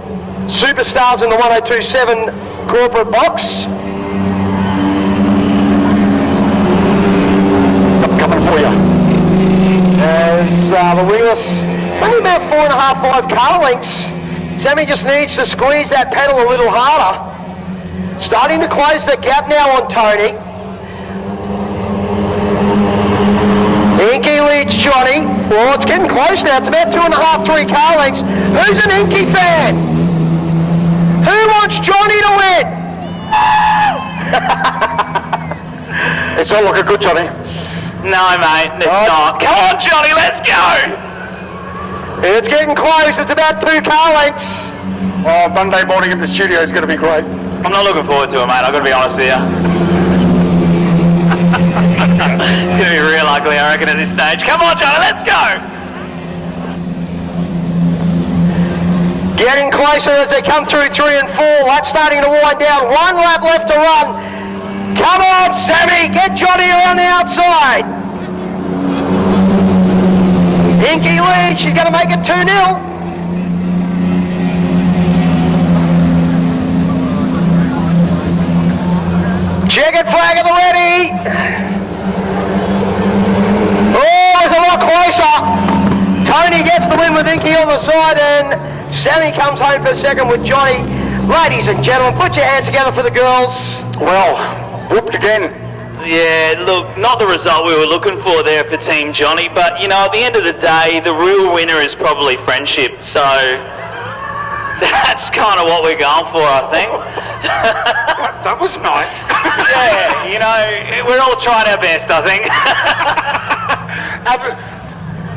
superstars in the 102.7 corporate box. I'm coming for you. As the wingless, only about 4.5, 5 car lengths. Sammy just needs to squeeze that pedal a little harder. Starting to close the gap now on Tony. Inky leads Johnny. Well, it's getting close now. It's about 2.5, 3 car lengths. Who's an Inky fan? Who wants Johnny to win? It's not looking good, Johnny. No, mate, it's not. Come on, Johnny, let's go! It's getting close. It's about 2 car lengths. Oh, Monday morning in the studio is going to be great. I'm not looking forward to it, mate, I've got to be honest with you. It's going to be real ugly, I reckon, at this stage. Come on, Johnny, let's go! Getting closer as they come through 3 and 4. Lap starting to wind down. 1 lap left to run. Come on, Sammy, get Johnny around the outside. Inky leads, she's going to make it 2-0. Checkered flag at the ready. Oh, it's a lot closer. Tony gets the win with Inky on the side, and Sammy comes home for second with Johnny. Ladies and gentlemen, put your hands together for the girls. Well, whooped again. Yeah, look, not the result we were looking for there for Team Johnny, but, you know, at the end of the day, the real winner is probably friendship, so that's kind of what we're going for, I think. That was nice. Yeah, you know, we're all trying our best, I think.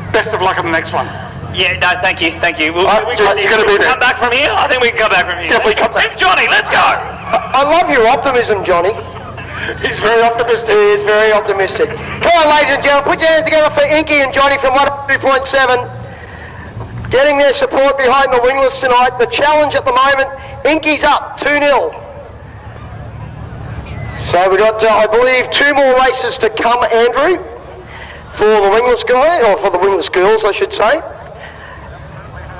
Best of luck on the next one. Yeah, no, thank you. You're going to be there. Come back from here? I think we can come back from here. Definitely come back. Team Johnny, let's go! I love your optimism, Johnny. He's very optimistic. He is very optimistic. Come on, ladies and gentlemen, put your hands together for Inky and Johnny from 102.7. Getting their support behind the wingless tonight. The challenge at the moment, Inky's up 2-0. So we've got, I believe, 2 more races to come, Andrew, for the wingless guy, or for the wingless girls, I should say.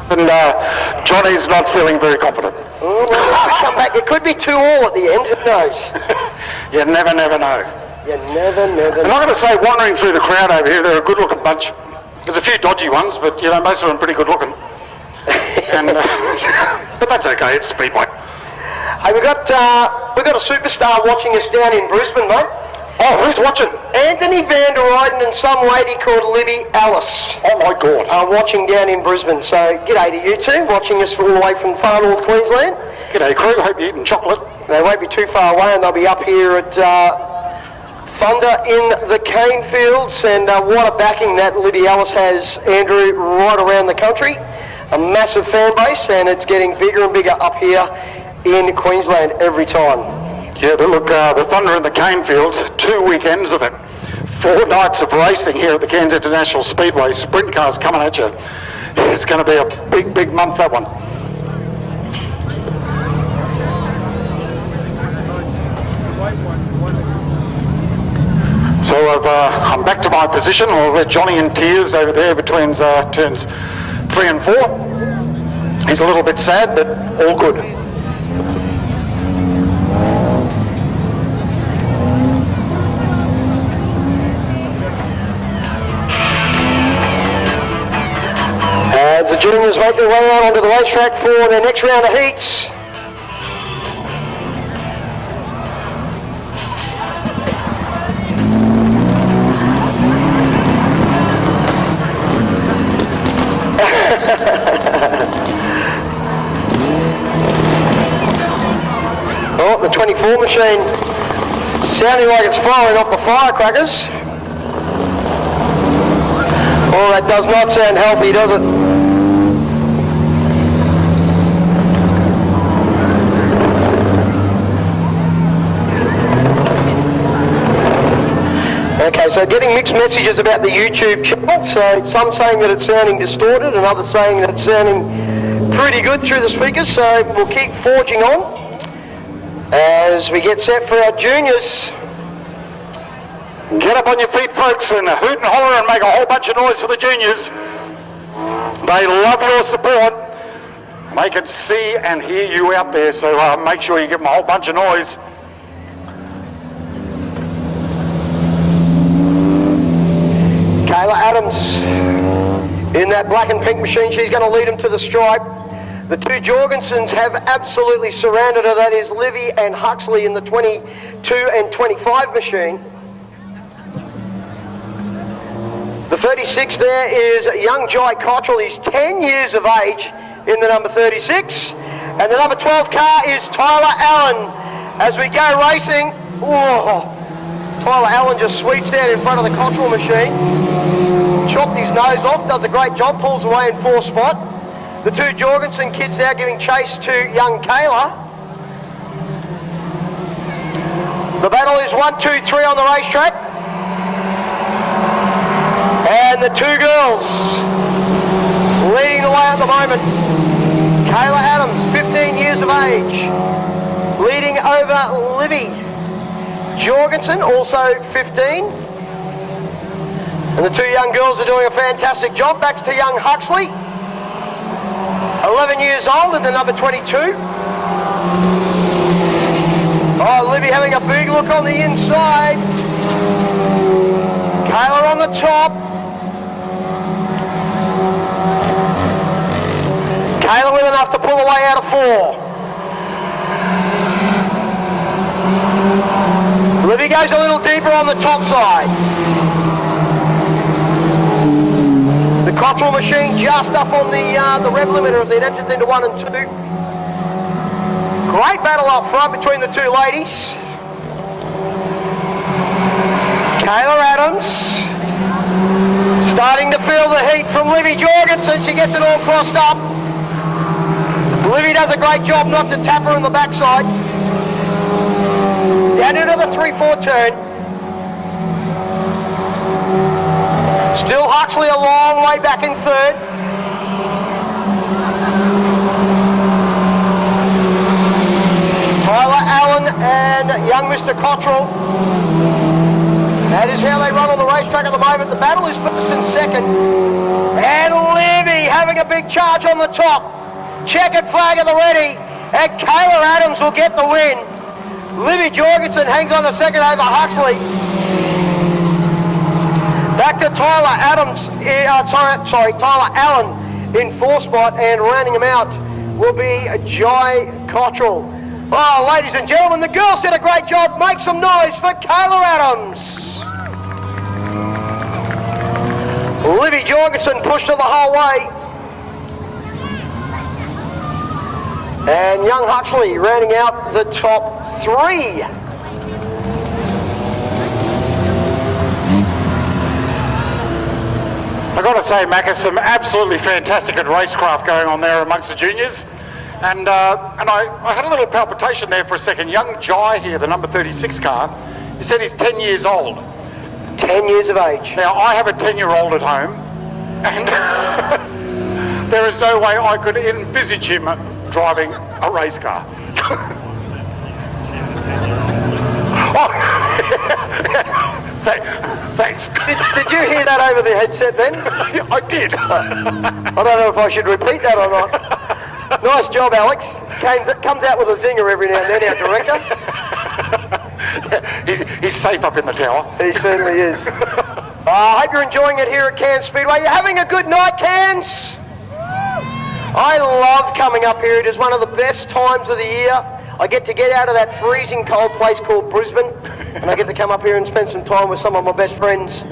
And Johnny's not feeling very confident. Come back. It could be 2-2 at the end. Who knows? You never know. You never And know. I'm going to say, wandering through the crowd over here, they're a good-looking bunch. There's a few dodgy ones, but, you know, most of them pretty good-looking. And, but that's okay, it's Speedway. Hey, we've got a superstar watching us down in Brisbane, mate. Oh, who's watching? Anthony Van der Eyden and some lady called Libby Alice Oh, my God. are watching down in Brisbane. So, g'day to you two, watching us all the way from far north Queensland. G'day, crew. Hope you're eating chocolate. They won't be too far away, and they'll be up here at Thunder in the cane fields. And what a backing that Libby Alice has, Andrew, right around the country. A massive fan base, and it's getting bigger and bigger up here in Queensland every time. Yeah, but look, the Thunder in the cane fields, 2 weekends of it. 4 nights of racing here at the Cairns International Speedway. Sprint cars coming at you. It's going to be a big, big month, that one. So I'm back to my position. We're Johnny in tears over there between turns 3 and 4. He's a little bit sad, but all good. As the juniors make their way out onto the racetrack for their next round of heats. Oh, the 24 machine sounding like it's firing off the firecrackers. Oh, that does not sound healthy, does it? Okay, so getting mixed messages about the YouTube channel. So some saying that it's sounding distorted and others saying that it's sounding pretty good through the speakers. So we'll keep forging on as we get set for our juniors. Get up on your feet, folks, and hoot and holler and make a whole bunch of noise for the juniors. They love your support. They can see and hear you out there, so make sure you give them a whole bunch of noise. Kayla Adams in that black and pink machine. She's going to lead them to the stripe. The two Jorgensens have absolutely surrounded her. That is Livy and Huxley in the 22 and 25 machine. The 36 there is young Jai Cottrell. He's 10 years of age in the number 36. And the number 12 car is Tyler Allen. As we go racing, oh, Tyler Allen just sweeps down in front of the Cottrell machine. Chopped his nose off, does a great job, pulls away in 4 spot. The two Jorgensen kids now giving chase to young Kayla. The battle is 1, 2, 3 on the racetrack. And the two girls leading the way at the moment. Kayla Adams, 15 years of age, leading over Livy Jorgensen, also 15. And the two young girls are doing a fantastic job. Back to young Huxley, 11 years old in the number 22. Oh, Livy having a big look on the inside. Kayla on the top. Kayla with enough to pull away out of 4. Livy goes a little deeper on the top side. The Cottrell machine just up on the rev limiter as it enters into 1 and 2. Great battle up front between the two ladies. Kayla Adams starting to feel the heat from Livy Jorgensen. She gets it all crossed up. Livy does a great job not to tap her in the backside. Down into the 3-4 turn. Still Huxley a long way back in 3rd. Tyler Allen and young Mr. Cottrell. That is how they run on the racetrack at the moment. The battle is 1st and 2nd. And Livy having a big charge on the top. Checkered flag at the ready. And Kayla Adams will get the win. Livy Jorgensen hangs on the 2nd over Huxley. Back to Tyler Adams, Tyler Allen in 4 spot, and rounding him out will be Jai Cottrell. Oh, ladies and gentlemen, the girls did a great job. Make some noise for Kayla Adams. Livy Jorgensen pushed her the whole way. And young Huxley rounding out the top 3. I've got to say, Macca, some absolutely fantastic and racecraft going on there amongst the juniors. And I had a little palpitation there for a second. Young Jai here, the number 36 car, he said he's 10 years old. 10 years of age. Now, I have a 10-year-old at home, and there is no way I could envisage him driving a race car. Thanks. Did you hear that over the headset then? I did. I don't know if I should repeat that or not. Nice job, Alex. Comes out with a zinger every now and then, our director. He's safe up in the tower. He certainly is. I hope you're enjoying it here at Cairns Speedway. You're having a good night, Cairns? I love coming up here. It is one of the best times of the year. I get to get out of that freezing cold place called Brisbane, and I get to come up here and spend some time with some of my best friends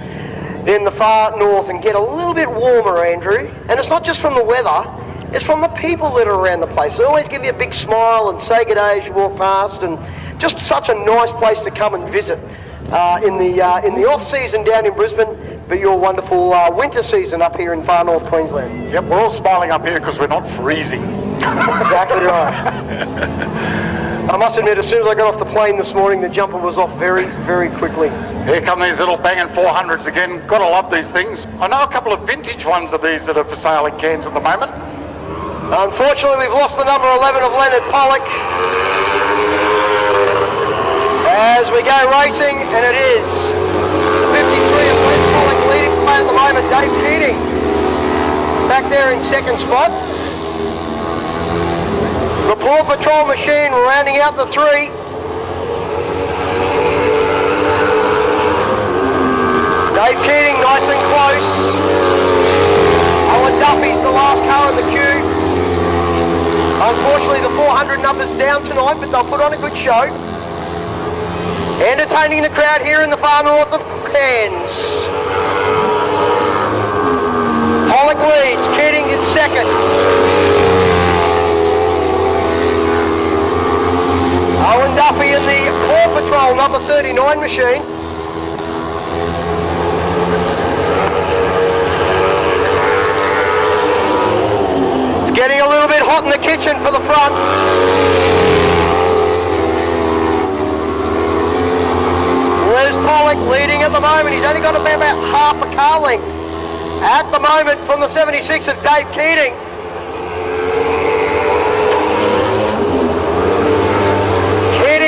in the far north and get a little bit warmer, Andrew. And it's not just from the weather. is from the people that are around the place. They always give you a big smile and say good day as you walk past, and just such a nice place to come and visit in the off season down in Brisbane, but your wonderful winter season up here in far north Queensland. Yep, we're all smiling up here because we're not freezing. Exactly right. I must admit, as soon as I got off the plane this morning, the jumper was off very, very quickly. Here come these little banging 400s again. Gotta love these things. I know a couple of vintage ones of these that are for sale in Cairns at the moment. Unfortunately, we've lost the number 11 of Leonard Pollock as we go racing, and it is 53 of Leonard Pollock leading play at the moment. Dave Keating back there in second spot. The Paw Patrol machine rounding out the three. Dave Keating nice and close. Owen Duffy's the last car in the queue. Unfortunately, the 400 number's down tonight, but they'll put on a good show. Entertaining the crowd here in the far north of Cairns. Pollock leads, Keating in second. Owen Duffy in the Paw Patrol number 39 machine. It's getting a little bit hot in the kitchen for the front. There's Pollock leading at the moment. He's only got about half a car length at the moment from the 76 of Dave Keating.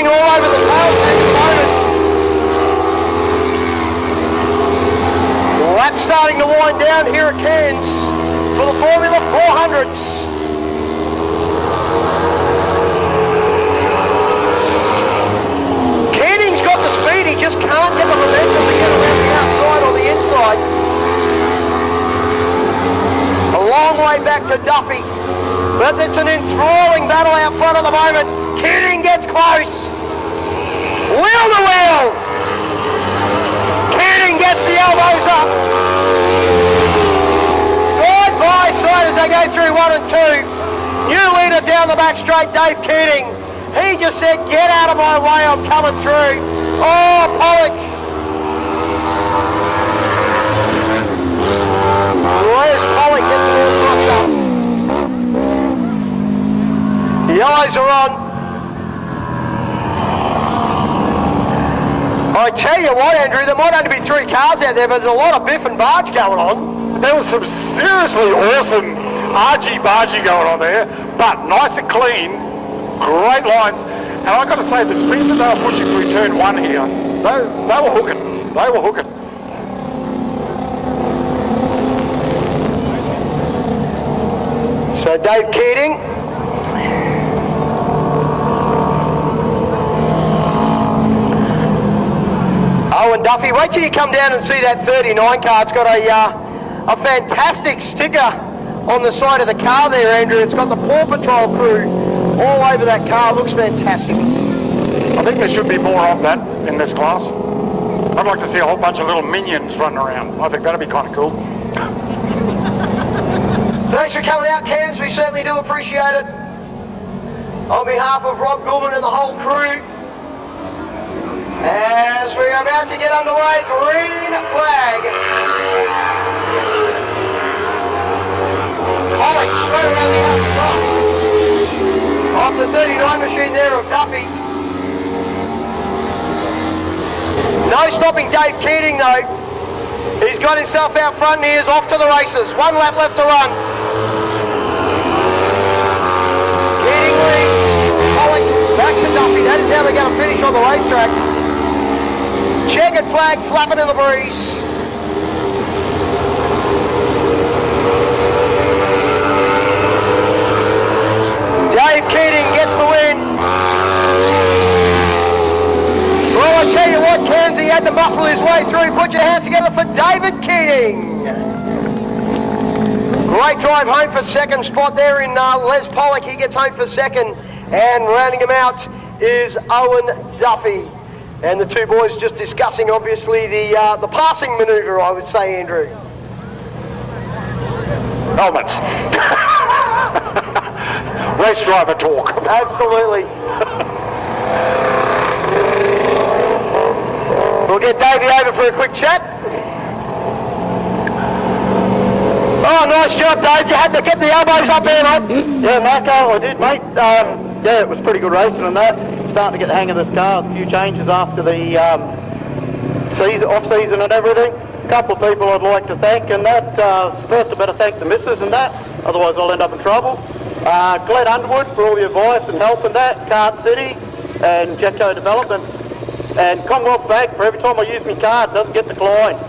All over the tailgate at the moment. Well, that's starting to wind down here at Cairns for the Formula 400s. Keating's got the speed, he just can't get the momentum to get around the outside or the inside. A long way back to Duffy, but it's an enthralling battle out front at the moment. Keating gets close. Wheel to wheel. Keating gets the elbows up. Side by side as they go through 1 and 2. New leader down the back straight, Dave Keating. He just said, get out of my way, I'm coming through. Oh, Pollock. Where's Pollock? Gets it all crossed up. The yellows are on. I tell you what, Andrew, there might only be 3 cars out there, but there's a lot of biff and barge going on. There was some seriously awesome argy-bargy going on there, but nice and clean, great lines. And I've got to say, the speed that they were pushing through turn 1 here, they were hooking. They were hooking. So Dave Keating. Owen Duffy, wait till you come down and see that 39 car. It's got a fantastic sticker on the side of the car there, Andrew. It's got the Paw Patrol crew all over that car. Looks fantastic. I think there should be more of that in this class. I'd like to see a whole bunch of little minions running around. I think that'd be kind of cool. Thanks for coming out, Cairns. We certainly do appreciate it. On behalf of Rob Goulman and the whole crew, as we are about to get underway, green flag. Pollock straight around the outside off the 39 machine there of Duffy. No stopping Dave Keating though. He's got himself out front and he is off to the races. 1 lap left to run. Keating leads. Pollock back to Duffy. That is how they're going to finish on the racetrack. Checkered flag flapping in the breeze. Dave Keating gets the win. Well, I tell you what, Cairns, he had to muscle his way through. Put your hands together for David Keating. Great drive home for second spot there in Les Pollock. He gets home for second. And rounding him out is Owen Duffy. And the 2 boys just discussing, obviously, the passing manoeuvre, I would say, Andrew. helmets. Race driver talk. Absolutely. We'll get Davey over for a quick chat. Oh, nice job, Dave. You had to get the elbows up there, mate. Yeah, Macca, I did, mate. Yeah, it was pretty good racing and that. Starting to get the hang of this car. A few changes after the off-season and everything. A couple of people I'd like to thank and that. First, I better thank the missus and that. Otherwise, I'll end up in trouble. Glenn Underwood for all the advice and help and that. Card City and Jetco Developments. And Commonwealth Bank for every time I use my card, doesn't get declined.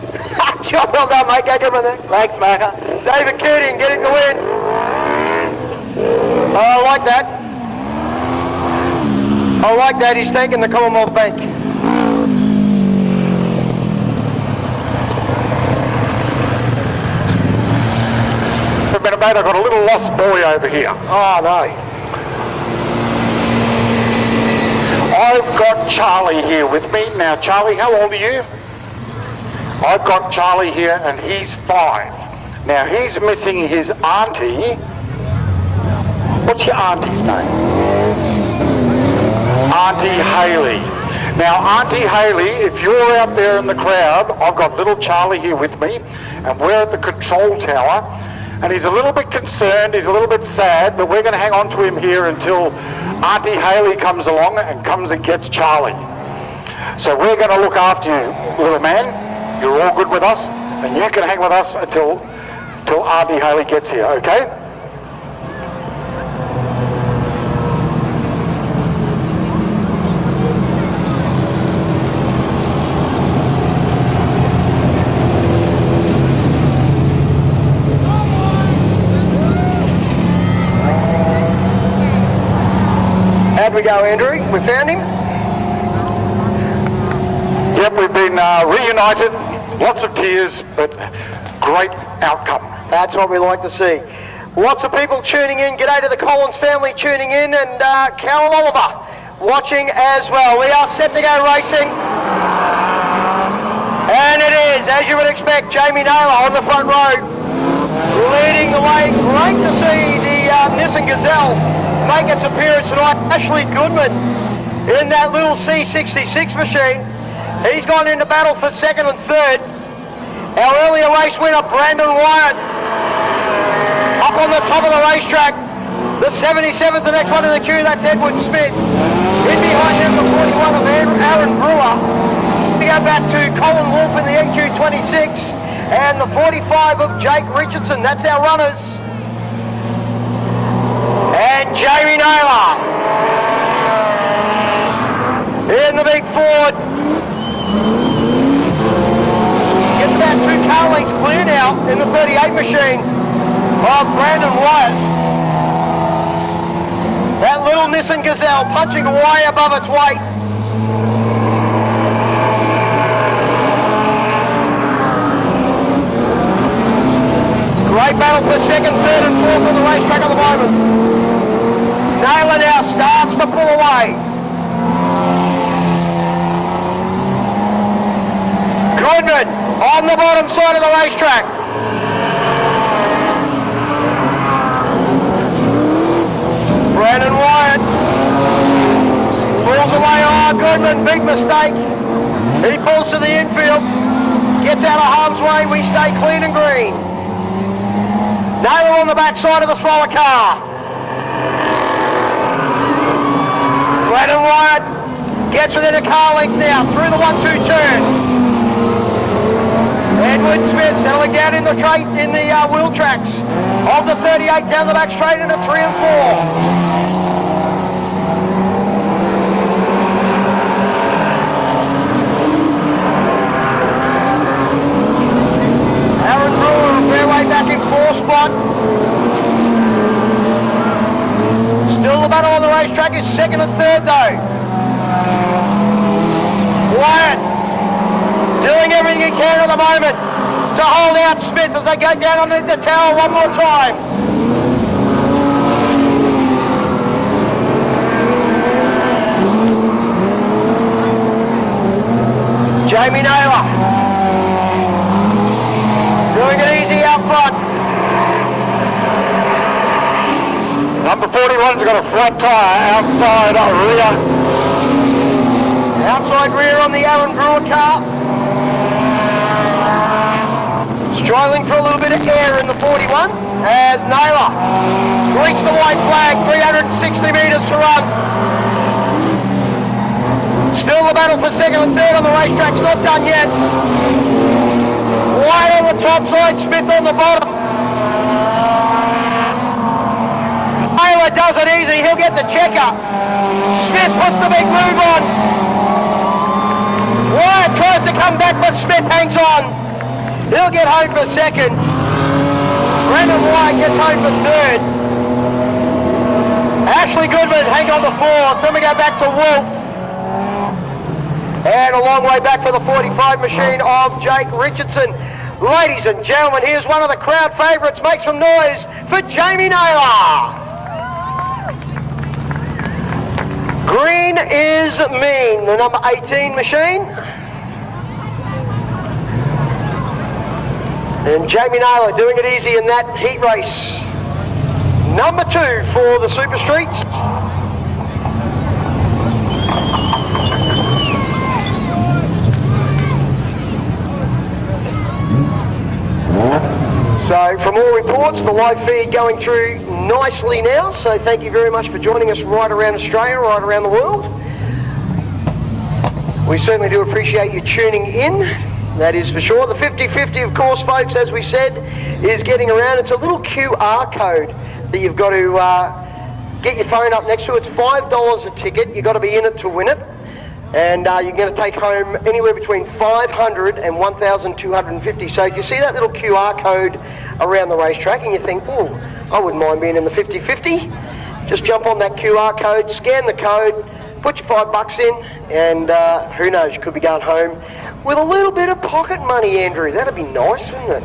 Job well done, mate. Go get him in there. Thanks, Macca. David Keating, getting the win. Oh, I like that. I like that. He's thanking the Commonwealth Bank. Mate, I've got a little lost boy over here. Oh, no. I've got Charlie here with me. Now, Charlie, how old are you? I've got Charlie here and he's 5. Now, he's missing his auntie. What's your auntie's name? Auntie Haley. Now, Auntie Haley, if you're out there in the crowd, I've got little Charlie here with me and we're at the control tower. And he's a little bit concerned, he's a little bit sad, but we're going to hang on to him here until Auntie Haley comes along and comes and gets Charlie. So we're going to look after you, little man. You're all good with us, and you can hang with us until Auntie Haley gets here, okay? How'd we go, Andrew? We found him? Yep, we've been reunited, lots of tears, but great outcome. That's what we like to see. Lots of people tuning in. G'day to the Collins family tuning in, and Carol Oliver watching as well. We are set to go racing. And it is, as you would expect, Jamie Naylor on the front row, leading the way. Great to see the Nissan Gazelle make its appearance tonight. Ashley Goodman in that little C66 machine. He's gone into battle for second and third. Our earlier race winner, Brandon Wyatt, up on the top of the racetrack. The 77th, the next one in the queue, that's Edward Smith. In behind him, the 41 of Aaron Brewer. We go back to Colin Wolfe in the NQ26 and the 45 of Jake Richardson. That's our runners. And Jamie Naylor in the big Ford. Gets about 2 car lengths clear now in the 38 machine of Brandon Wyatt. That little Nissan Gazelle punching way above its weight. Great battle for second, third and fourth on the racetrack at the moment. Naylor now starts to pull away. Goodman on the bottom side of the racetrack. Brandon Wyatt pulls away. Oh, Goodman, big mistake. He pulls to the infield, gets out of harm's way. We stay clean and green. Naylor on the back side of the smaller car. Brandon Wyatt gets within a car length now through the 1-2 turn. Edward Smith settling down in the wheel tracks of the 38 down the back straight into 3 and 4. Aaron Brewer a fair way back in 4th spot. Still the battle on the racetrack is second and third though. Wyatt doing everything he can at the moment to hold out Smith as they go down underneath the tower one more time. Jamie Naylor doing it easy out front. 41's got a flat tyre outside rear. Outside rear on the Aaron Brewer car. Struggling for a little bit of air in the 41 as Naylor reached the white flag, 360 metres to run. Still the battle for second and third on the racetrack's not done yet. White on the top side, Smith on the bottom. Naylor does it easy, he'll get the checker. Smith puts the big move on. Wyatt tries to come back, but Smith hangs on. He'll get home for second. Brendan Wyatt gets home for third. Ashley Goodman hang on to fourth. Then we go back to Wolf. And a long way back for the 45 machine of Jake Richardson. Ladies and gentlemen, here's one of the crowd favourites. Make some noise for Jamie Naylor. Green is mean, the number 18 machine. And Jamie Naylor doing it easy in that heat race. Number 2 for the Super Streets. So from all reports, the live feed going through nicely now. So thank you very much for joining us right around Australia, right around the world. We certainly do appreciate you tuning in. That is for sure. The 50-50, of course, folks, as we said, is getting around. It's a little QR code that you've got to get your phone up next to. It's $5 a ticket. You've got to be in it to win it. And you're going to take home anywhere between 500 and 1,250. So if you see that little QR code around the racetrack and you think, oh, I wouldn't mind being in the 50-50, just jump on that QR code, scan the code, put your $5 in, and who knows, you could be going home with a little bit of pocket money, Andrew. That'd be nice, wouldn't it?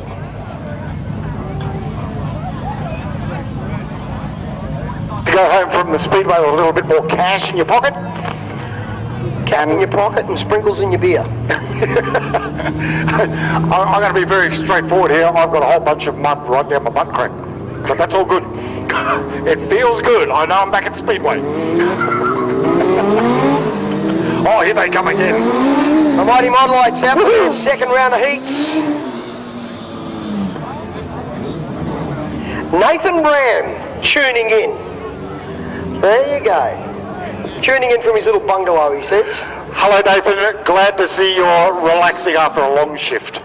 To go home from the Speedway with a little bit more cash in your pocket. Cat in your pocket and sprinkles in your beer. I'm going to be very straightforward here. I've got a whole bunch of mud right down my butt crack. But that's all good. It feels good. I know I'm back at Speedway. Oh, here they come again. The Mighty Modelites out for their second round of heats. Nathan Brand tuning in. There you go. Tuning in from his little bungalow, he says. Hello, Nathan. Glad to see you're relaxing after a long shift.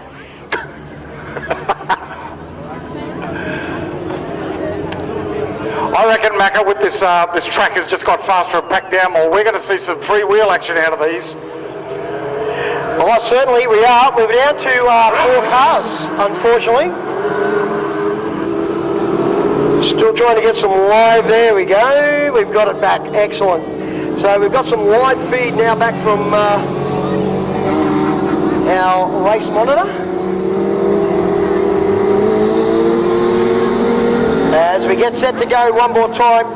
I reckon, Macca, with this track has just got faster and packed down more. We're going to see some freewheel action out of these. Well, certainly we are. We're down to 4 cars, unfortunately. Still trying to get some live. There we go. We've got it back. Excellent. So we've got some live feed now back from our race monitor. As we get set to go one more time.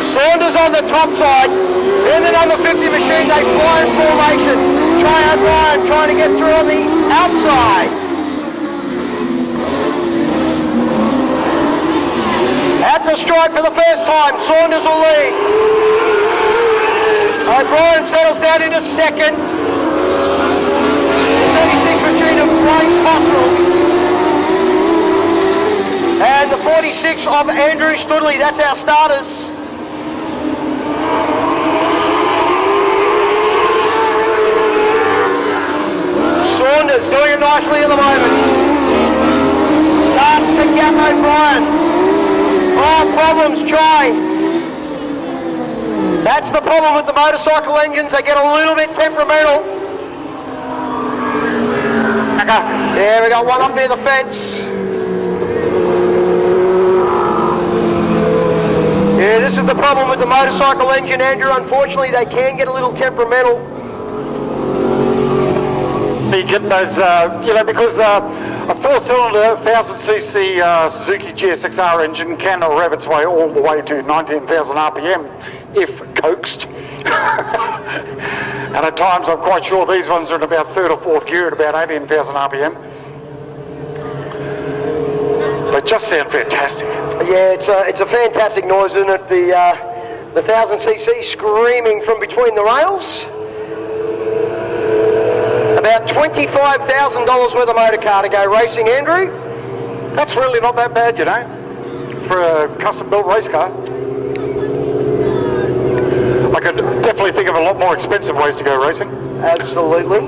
Saunders on the top side. In the number 50 machine, they fly in formation. Tryon Ryan trying to get through on the outside. At the stripe for the first time, Saunders will lead. O'Brien settles down into second. 36 machine of Blaine Cottrell. And the 46 of Andrew Studley, that's our starters. Saunders doing it nicely at the moment. Starts to pick up O'Brien. Oh, problems trying. That's the problem with the motorcycle engines. They get a little bit temperamental. There we got one up near the fence. Yeah, this is the problem with the motorcycle engine, Andrew. Unfortunately, they can get a little temperamental. You get those, because a 4-cylinder 1000cc Suzuki GSX-R engine can rev its way all the way to 19,000 RPM if coaxed. And at times I'm quite sure these ones are in about third or fourth gear at about 18,000 RPM. They just sound fantastic. Yeah, it's a fantastic noise, isn't it? The 1000cc screaming from between the rails. About $25,000 worth of motor car to go racing, Andrew. That's really not that bad, you know, for a custom-built race car. I could definitely think of a lot more expensive ways to go racing. Absolutely.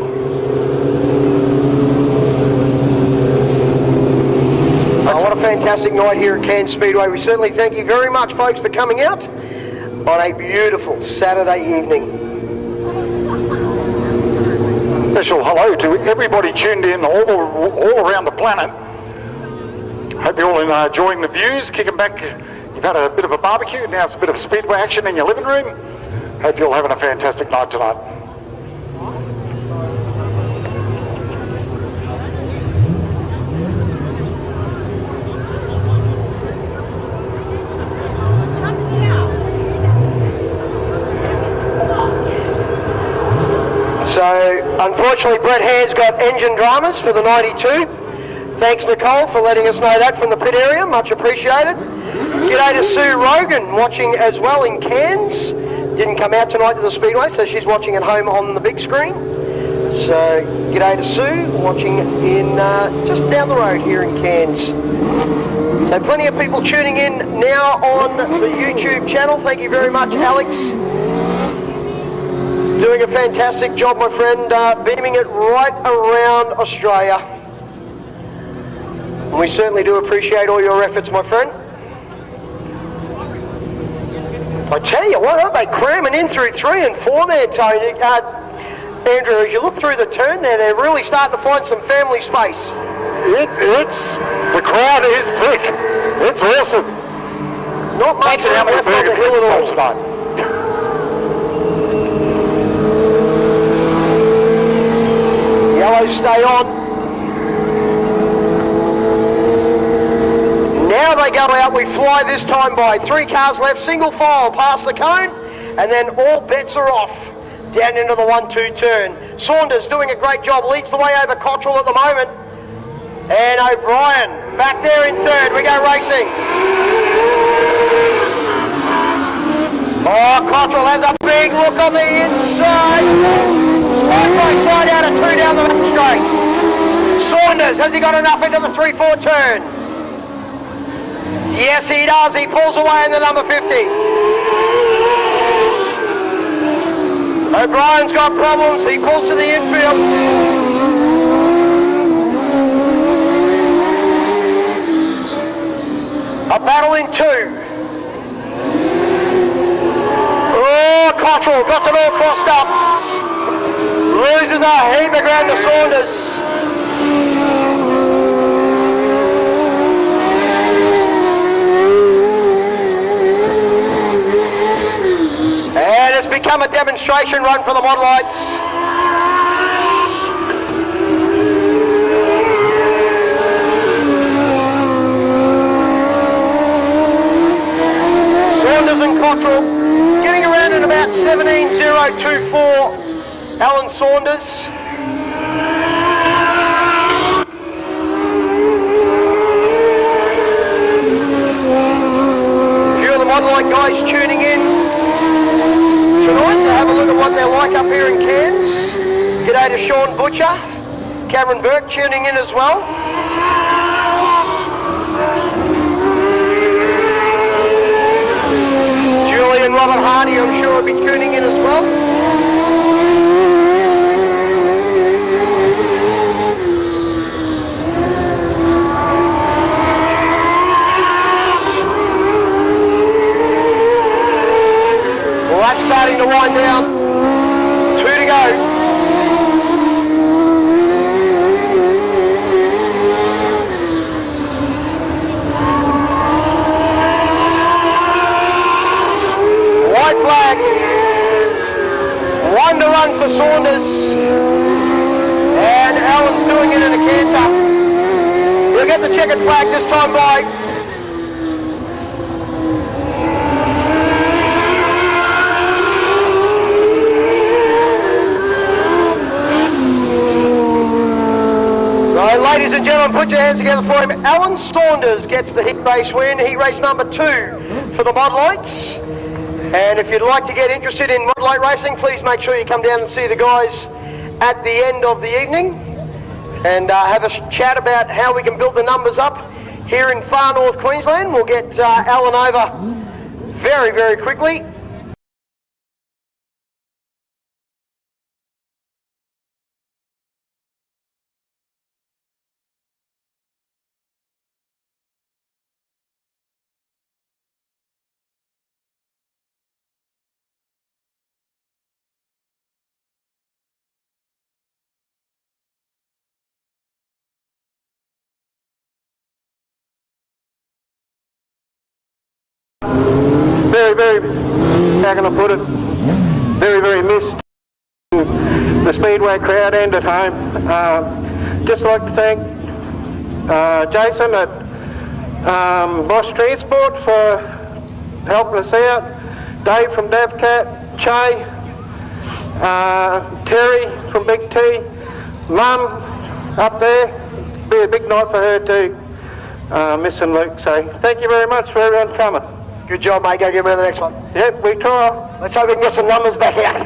Oh, what a fantastic night here at Cairns Speedway. We certainly thank you very much, folks, for coming out on a beautiful Saturday evening. Special hello to everybody tuned in all around the planet. Hope you're all enjoying the views, kicking back. You've had a bit of a barbecue, now it's a bit of Speedway action in your living room. Hope you're all having a fantastic night tonight. So, unfortunately, Brett Hare's got engine dramas for the 92. Thanks, Nicole, for letting us know that from the pit area. Much appreciated. G'day to Sue Rogan, watching as well in Cairns. Didn't come out tonight to the Speedway, so she's watching at home on the big screen. So, g'day to Sue, watching in just down the road here in Cairns. So, plenty of people tuning in now on the YouTube channel. Thank you very much, Alex. Doing a fantastic job, my friend, beaming it right around Australia. And we certainly do appreciate all your efforts, my friend. I tell you what, aren't they cramming in through 3 and 4 there, Tony? Andrew, as you look through the turn there, they're really starting to find some family space. The crowd is thick. It's awesome. Not much left on the hill at all tonight. Yellows stay on. Now they go out, we fly this time by 3 cars left, single file past the cone, and then all bets are off down into the 1-2 turn. Saunders doing a great job, leads the way over Cottrell at the moment. And O'Brien back there in third, we go racing. Oh, Cottrell has a big look on the inside. Slide out of 2 down the back straight. Saunders, has he got enough into the 3-4 turn? Yes, he does. He pulls away in the number 50. O'Brien's got problems. He pulls to the infield. A battle in 2. Oh, Cottrell got it all crossed up. Loses a heap of ground to Saunders. And it's become a demonstration run for the Mod Lights. Saunders and Cottrell getting around in about 17.024. Alan Saunders. A few of the Mod Light guys tuning in tonight to have a look at what they're like up here in Cairns. G'day to Sean Butcher, Cameron Burke tuning in as well. Julie and Robert Hardy, I'm sure, will be tuning in as well. Well, that's starting to wind down. 2 to go. White flag. 1 to run for Saunders. And Allen's doing it in a canter. He'll get the checkered flag this time by. Ladies and gentlemen, put your hands together for him. Alan Saunders gets the heat race win. Heat race number 2 for the Mod Lights. And if you'd like to get interested in Mod Light racing, please make sure you come down and see the guys at the end of the evening and have a chat about how we can build the numbers up here in far north Queensland. We'll get Alan over very, very quickly. Very, how can I put it, very missed the Speedway crowd and at home. Just like to thank Jason at Bosch Transport for helping us out, Dave from Davcat, Che, Terry from Big T, Mum up there. Be a big night for her too, missing Luke. So thank you very much for everyone coming. Good job, mate. Go get me to the next one. Yep, we try. Let's hope we can get some numbers back out.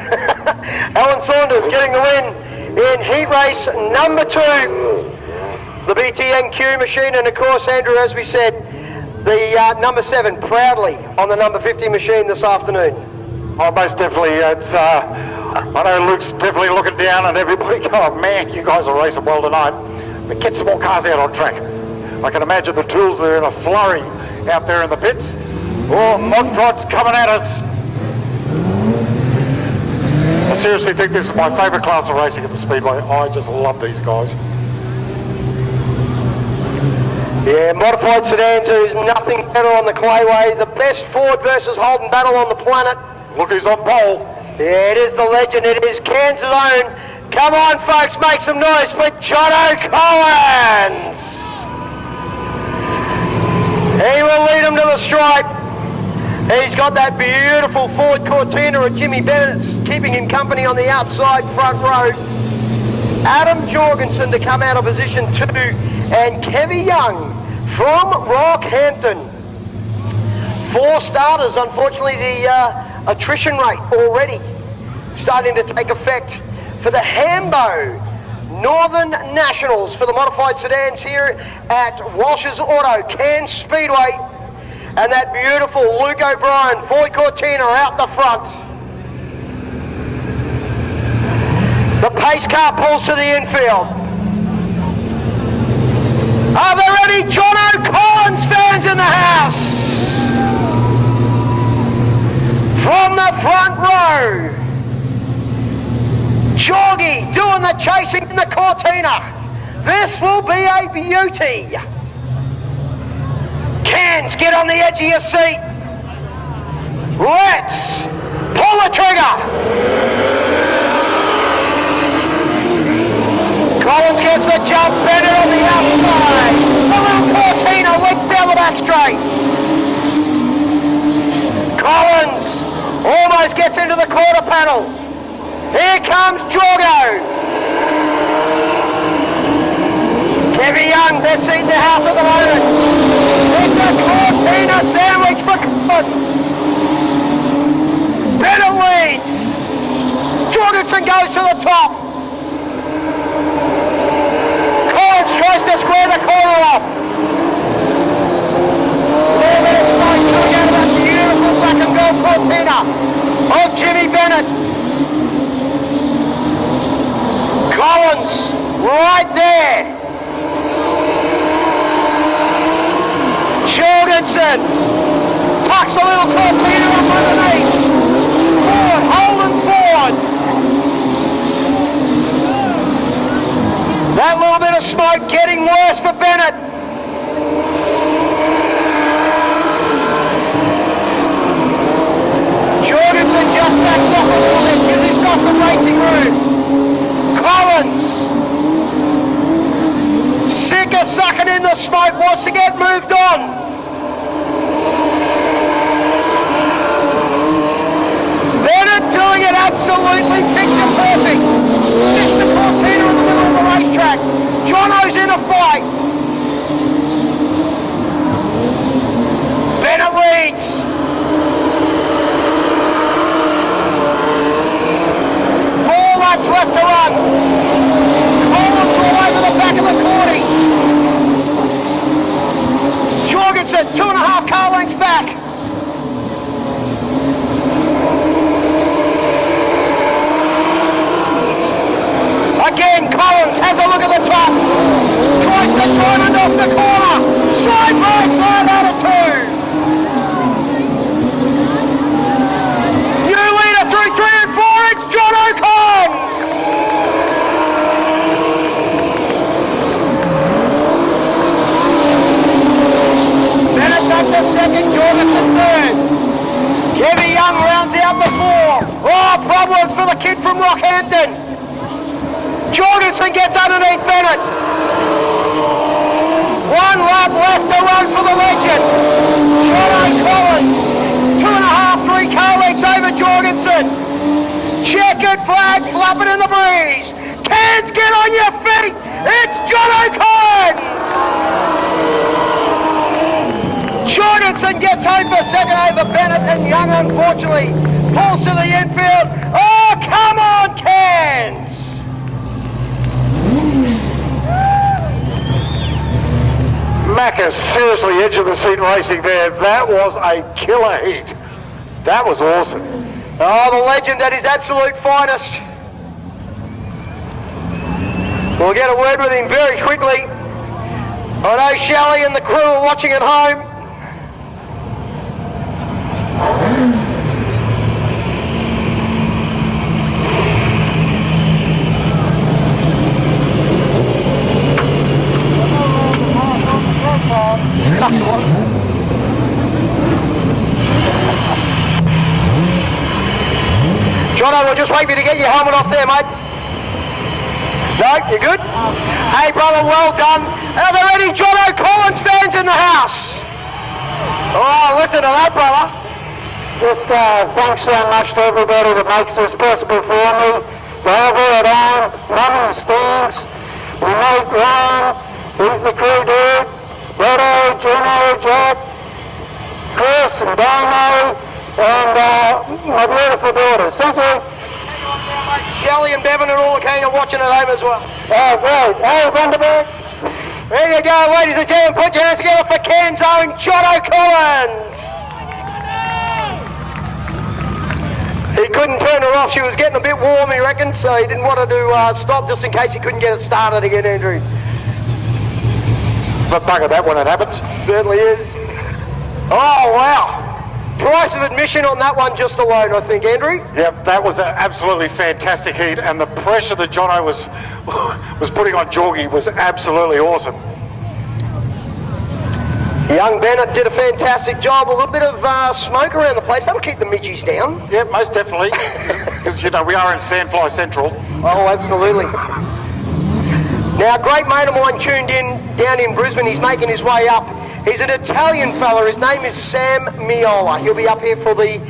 Alan Saunders getting the win in heat race number 2. The BTNQ machine, and of course, Andrew, as we said, the number 7 proudly on the number 50 machine this afternoon. Oh, most definitely. It's, I know Luke's definitely looking down and everybody going, man, you guys are racing well tonight. But get some more cars out on track. I can imagine the tools are in a flurry out there in the pits. Oh, Mod Prod's coming at us. I seriously think this is my favourite class of racing at the Speedway. I just love these guys. Yeah, modified sedans, there is nothing better on the clayway. The best Ford versus Holden battle on the planet. Look who's on pole. Yeah, it is the legend. It is Cairns' own. Come on, folks, make some noise for Jono Collins. He will lead them to the stripe. He's got that beautiful Ford Cortina of Jimmy Bennett's keeping him company on the outside front row. Adam Jorgensen to come out of position 2, and Kevy Young from Rockhampton. 4 starters. Unfortunately, the attrition rate already starting to take effect for the Hambo Northern Nationals for the modified sedans here at Walsh's Auto, Cairns Speedway. And that beautiful Luke O'Brien Ford Cortina out the front. The pace car pulls to the infield. Are there any Jono Collins fans in the house? From the front row, Jorgie doing the chasing in the Cortina. This will be a beauty. Cairns, get on the edge of your seat. Let's pull the trigger. Collins gets the jump, Bennett on the outside. The little Cortina leaks down the back straight. Collins almost gets into the quarter panel. Here comes Jorgo. Kevy Young, best seat in the house at the moment. It's a Cortina sandwich for Collins. Bennett leads. Jorgensen goes to the top. Collins tries to square the corner off. Little bit of smoke coming out of that beautiful black and gold Cortina of Jimmy Bennett. Collins right there. Jorgensen tucks the little Cortina up underneath. Ford, Holden Ford. That little bit of smoke getting worse for Bennett. Jorgensen just backs off a little bit, gives himself some racing room. Collins, sick of sucking in the smoke, wants to get moved on. Bennett doing it absolutely picture perfect. Just the Cortina in the middle of the racetrack. Jono's in a fight. away. Bennett leads. Laps left to run. Collins all over the back of the 40. Jorgensen 2.5 car lengths back. Again, Collins has a look at the top. Tries to turn it off the corner. Side by side out of 2. New leader through 3 and 4. It's John O'Con. Bennett's up to second, Jorgensen third. Kevy Young rounds out the 4. Oh, problems for the kid from Rockhampton. Jorgensen gets underneath Bennett. 1 lap left to run for the legend. John Collins, 2.5, 3 car lengths over Jorgensen. Checkered flag flapping in the breeze. Cairns, get on your feet. It's John O'Con. Jorgensen gets home for second over Bennett, and Young unfortunately pulls to the infield. Oh, come on, Cairns. Macca seriously edge of the seat racing there. That was a killer heat. That was awesome. Oh, the legend at his absolute finest. We'll get a word with him very quickly. I know Shelley and the crew are watching at home. Jono, we'll just wait for you to get your helmet off there, mate. No, you good? Hey, brother, well done. Are there any Jono Collins fans in the house? Oh, listen to that, brother. Just thanks so much to everybody that makes this possible for me. Rover at home, Mum and Steens, we make Ryan, he's the crew dude, Rodo, Juno, Jack, Chris and Damo, and my beautiful daughters. Thank you. Shelley and Bevan are all keen on watching at home as well. Oh, great. Hey, Vanderberg. There you go, ladies and gentlemen. Put your hands together for Cairns own Jono Collins. He couldn't turn her off. She was getting a bit warm, he reckons, so he didn't want to do stop just in case he couldn't get it started again, Andrew. But bugger that when it happens. Certainly is. Oh, wow. Price of admission on that one just alone, I think, Andrew. Yep, that was an absolutely fantastic heat, and the pressure that Jono was putting on Jorgie was absolutely awesome. Young Bennett did a fantastic job. A little bit of smoke around the place. That'll keep the midgies down. Yeah, most definitely. Because, you know, we are in Sandfly Central. Oh, absolutely. Now, a great mate of mine tuned in down in Brisbane. He's making his way up. He's an Italian fella. His name is Sam Miola. He'll be up here for the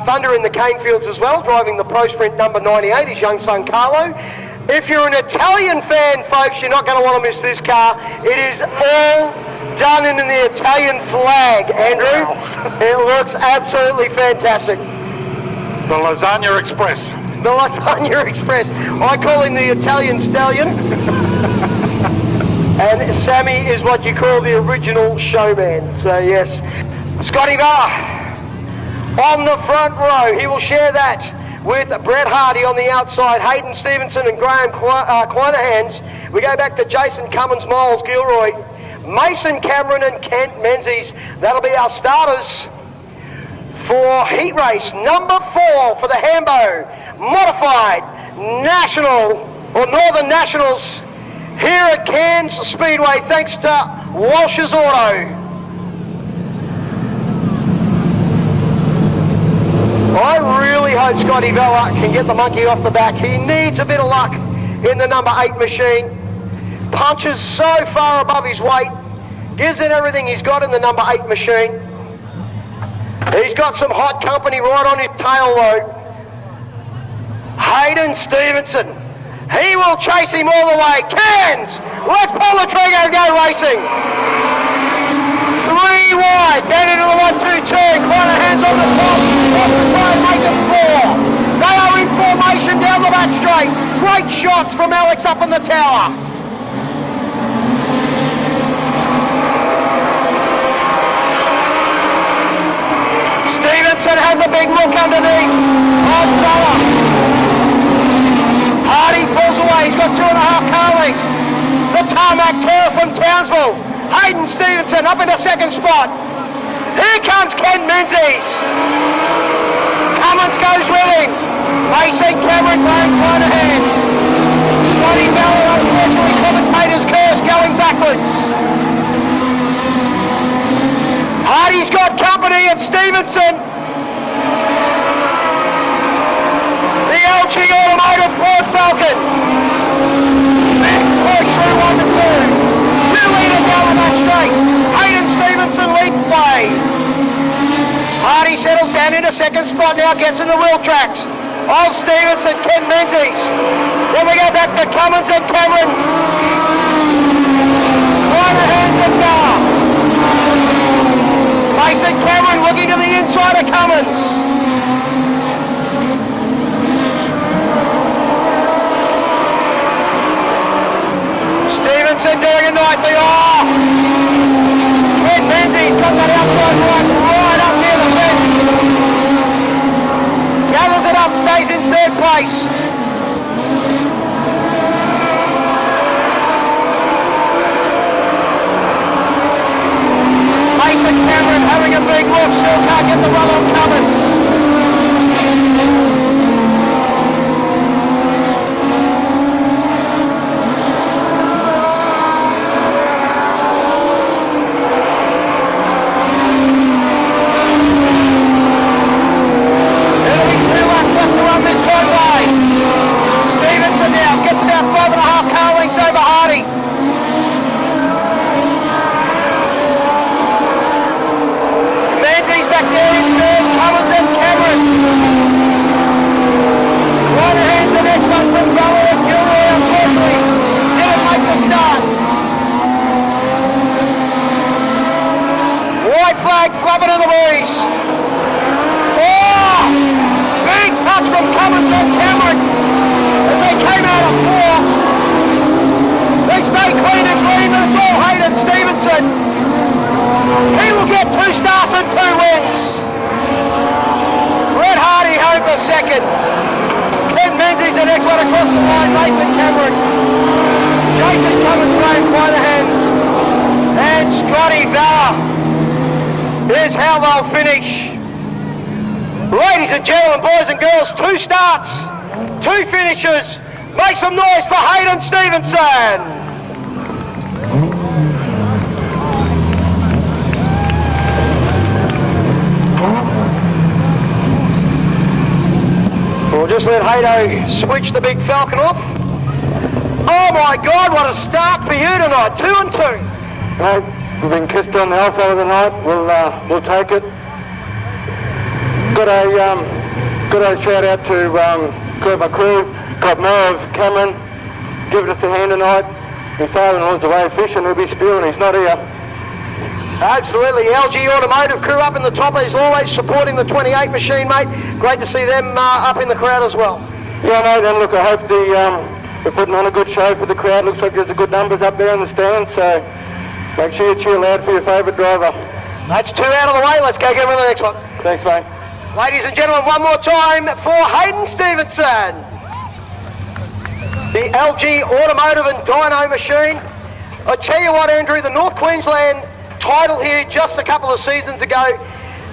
Thunder in the Cane Fields as well, driving the Pro Sprint number 98, his young son Carlo. If you're an Italian fan, folks, you're not going to want to miss this car. It is all done in the Italian flag, Andrew. Wow. It looks absolutely fantastic. The Lasagna Express. The Lasagna Express. I call him the Italian Stallion. And Sammy is what you call the original showman. So yes, Scotty Barr on the front row. He will share that with Brett Hardy on the outside, Hayden Stevenson and Graham Clonahans. We go back to Jason Cummins, Miles Gilroy, Mason Cameron and Kent Menzies. That'll be our starters for heat race number 4 for the Hambo Modified National or Northern Nationals here at Cairns Speedway, thanks to Walsh's Auto. I really hope Scotty Vella can get the monkey off the back. He needs a bit of luck in the number 8 machine. Punches so far above his weight. Gives it everything he's got in the number 8 machine. He's got some hot company right on his tail though. Hayden Stevenson He will chase him all the way. Cairns, let's pull the trigger and go racing. 3 wide, down into the 1-2 turn. Corner hands on the top. Off the side, make it 4. They are in formation down the back straight. Great shots from Alex up in the tower. Stevenson has a big look underneath. On Bella. Hardy pulls away. He's got 2.5 car lengths. The tarmac terror from Townsville. Hayden Stevenson up in the second spot. Here comes Ken Menzies. Cummins goes with him. Mason Cameron going corner hands. Scotty Bella, unfortunately, commentator's curse going backwards. Hardy's got company at Stevenson. The LG Automotive Ford Falcon. Push through 1-2. 2-leader down that straight. Hayden Stevenson leads the way. Hardy settles down into second spot now, gets in the wheel tracks of Stevenson, Ken Menzies. Then we go back to Cummins and Cameron. Corner hands and Bella. Mason Cameron looking to the inside of Cummins. Stevenson doing it nicely. Oh! Ken Menzies got that outside right up near the fence. Gathers it up, stays in third place. Mason Cameron having a big look, still can't get the run on Cummins. Stevenson now gets about 5.5 car lengths over Hardy. Menzies back there in third, Cummins and Cameron. Right ahead the next one from Bella and Gilroy, unfortunately didn't make the start. White flag flapping in the breeze. Oh! Big touch from Cummins and Cameron as they came out of 4. They stay clean and green, but it's all Hayden Stevenson. He will get 2 starts and 2 wins. Red Hardy home for second. Ken Menzies the next one across the line, Mason Cameron. Jason Cummins playing by the hands. And Scotty Bella. Here's how they'll finish. Ladies and gentlemen, boys and girls, 2 starts, 2 finishes. Make some noise for Hayden Stevenson. We'll just let Haydo switch the big Falcon off. Oh my God, what a start for you tonight, 2 and 2. Mate, we've been kissed on the alpha of the night. We'll take it. Got a shout out to my crew, got Merv, Cameron, giving us a hand tonight. My father-in-law's away fishing, he'll be spewing, he's not here. Absolutely, LG Automotive crew up in the top, is always supporting the 28 machine, mate. Great to see them up in the crowd as well. Yeah, mate, and look, I hope they're putting on a good show for the crowd. Looks like there's a good numbers up there in the stands, so make sure you cheer loud for your favourite driver. That's 2 out of the way, let's go get rid of the next one. Thanks, mate. Ladies and gentlemen, one more time for Hayden Stevenson. The LG Automotive and Dyno machine. I tell you what, Andrew, the North Queensland title here just a couple of seasons ago,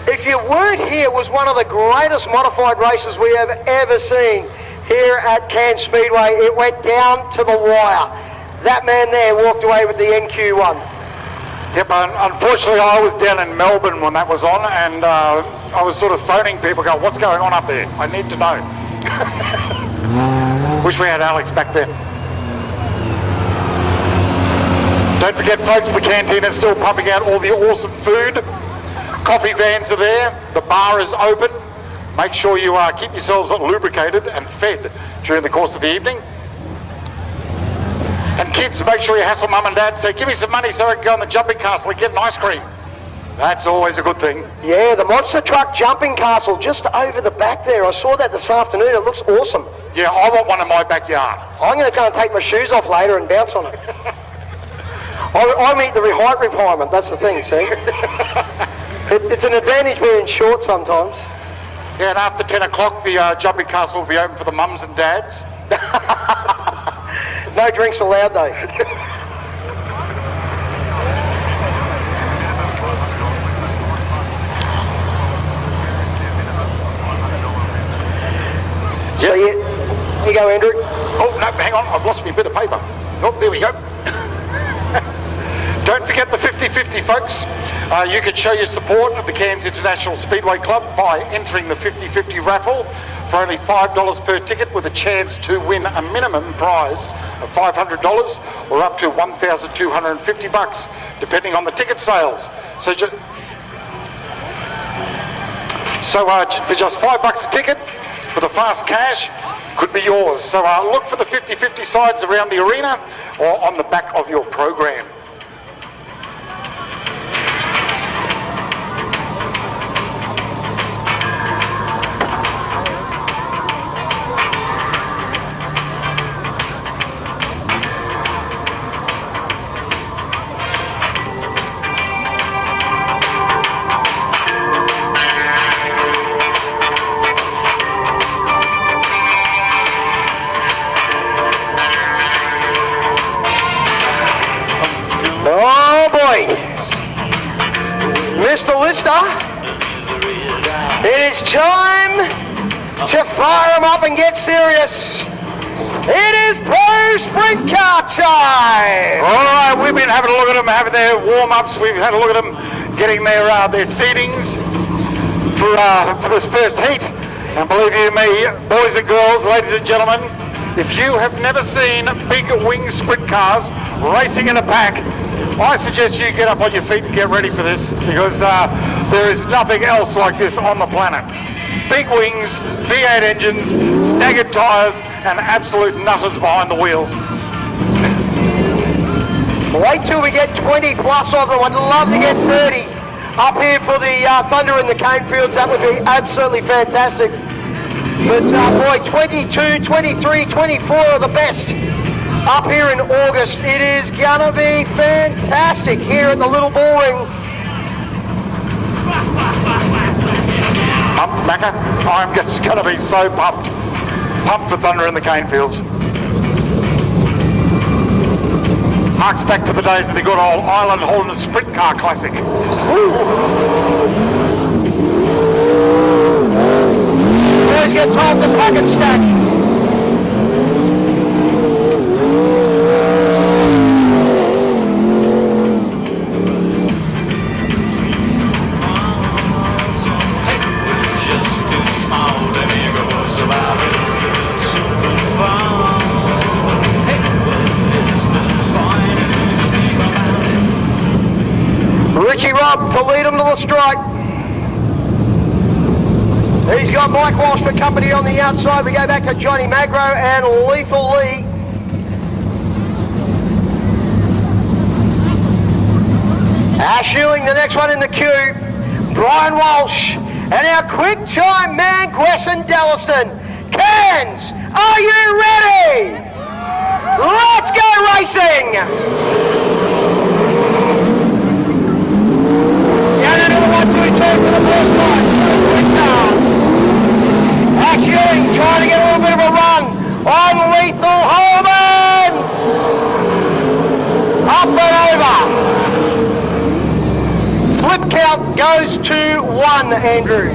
if you weren't here, was one of the greatest modified races we have ever seen here at Cairns Speedway. It went down to the wire. That man there walked away with the NQ1. Yep, unfortunately I was down in Melbourne when that was on, and I was sort of phoning people, going, what's going on up there? I need to know. Wish we had Alex back then. Don't forget, folks, the canteen is still pumping out all the awesome food. Coffee vans are there. The bar is open. Make sure you keep yourselves lubricated and fed during the course of the evening. And kids, make sure you hassle mum and dad. Say, give me some money so I can go on the jumping castle and get an ice cream. That's always a good thing. Yeah, the monster truck jumping castle just over the back there. I saw that this afternoon. It looks awesome. Yeah, I want one in my backyard. I'm going to go and take my shoes off later and bounce on it. I meet the height requirement. That's the thing, see? It's an advantage being in short sometimes. Yeah, and after 10 o'clock, the jumping castle will be open for the mums and dads. No drinks allowed, though. So here you go, Andrew. Oh, no, hang on, I've lost my bit of paper. Oh, there we go. Don't forget the 50-50, folks. You can show your support of the Cairns International Speedway Club by entering the 50-50 raffle for only $5 per ticket, with a chance to win a minimum prize of $500 or up to $1,250, depending on the ticket sales. So for just $5 a ticket, for the fast cash, could be yours. So look for the 50-50 signs around the arena or on the back of your program. Mr. Lister, it is time to fire them up and get serious. It is pro sprint car time. All right, we've been having a look at them, having their warm-ups. We've had a look at them getting their seatings for this first heat. And believe you me, boys and girls, ladies and gentlemen, if you have never seen big wing sprint cars racing in a pack, I suggest you get up on your feet and get ready for this, because there is nothing else like this on the planet. Big wings, V8 engines, staggered tyres, and absolute nutters behind the wheels. Wait till we get 20 plus of them. I'd love to get 30 up here for the Thunder in the cane fields. That would be absolutely fantastic. But boy, 22, 23, 24 are the best up here in August. It is gonna be fantastic here at the Little Bull Ring. Macca, I'm just gonna be so pumped for Thunder in the cane fields. Harks back to the days of the good old Island Holding Sprint Car Classic. Boys get told to pack and stack. Richie Robb to lead him to the strike. He's got Mike Walsh for company on the outside. We go back to Johnny Magro and Lethal Lee. Ash Ewing, the next one in the queue. Brian Walsh. And our quick time man, Gwesson Dallaston. Cairns, are you ready? Let's go racing! Down into the 1-2-2 for the first time. Ash Ewing trying to get a little bit of a run on Lethal Holman. Up and over. Flip count goes to 1, Andrew.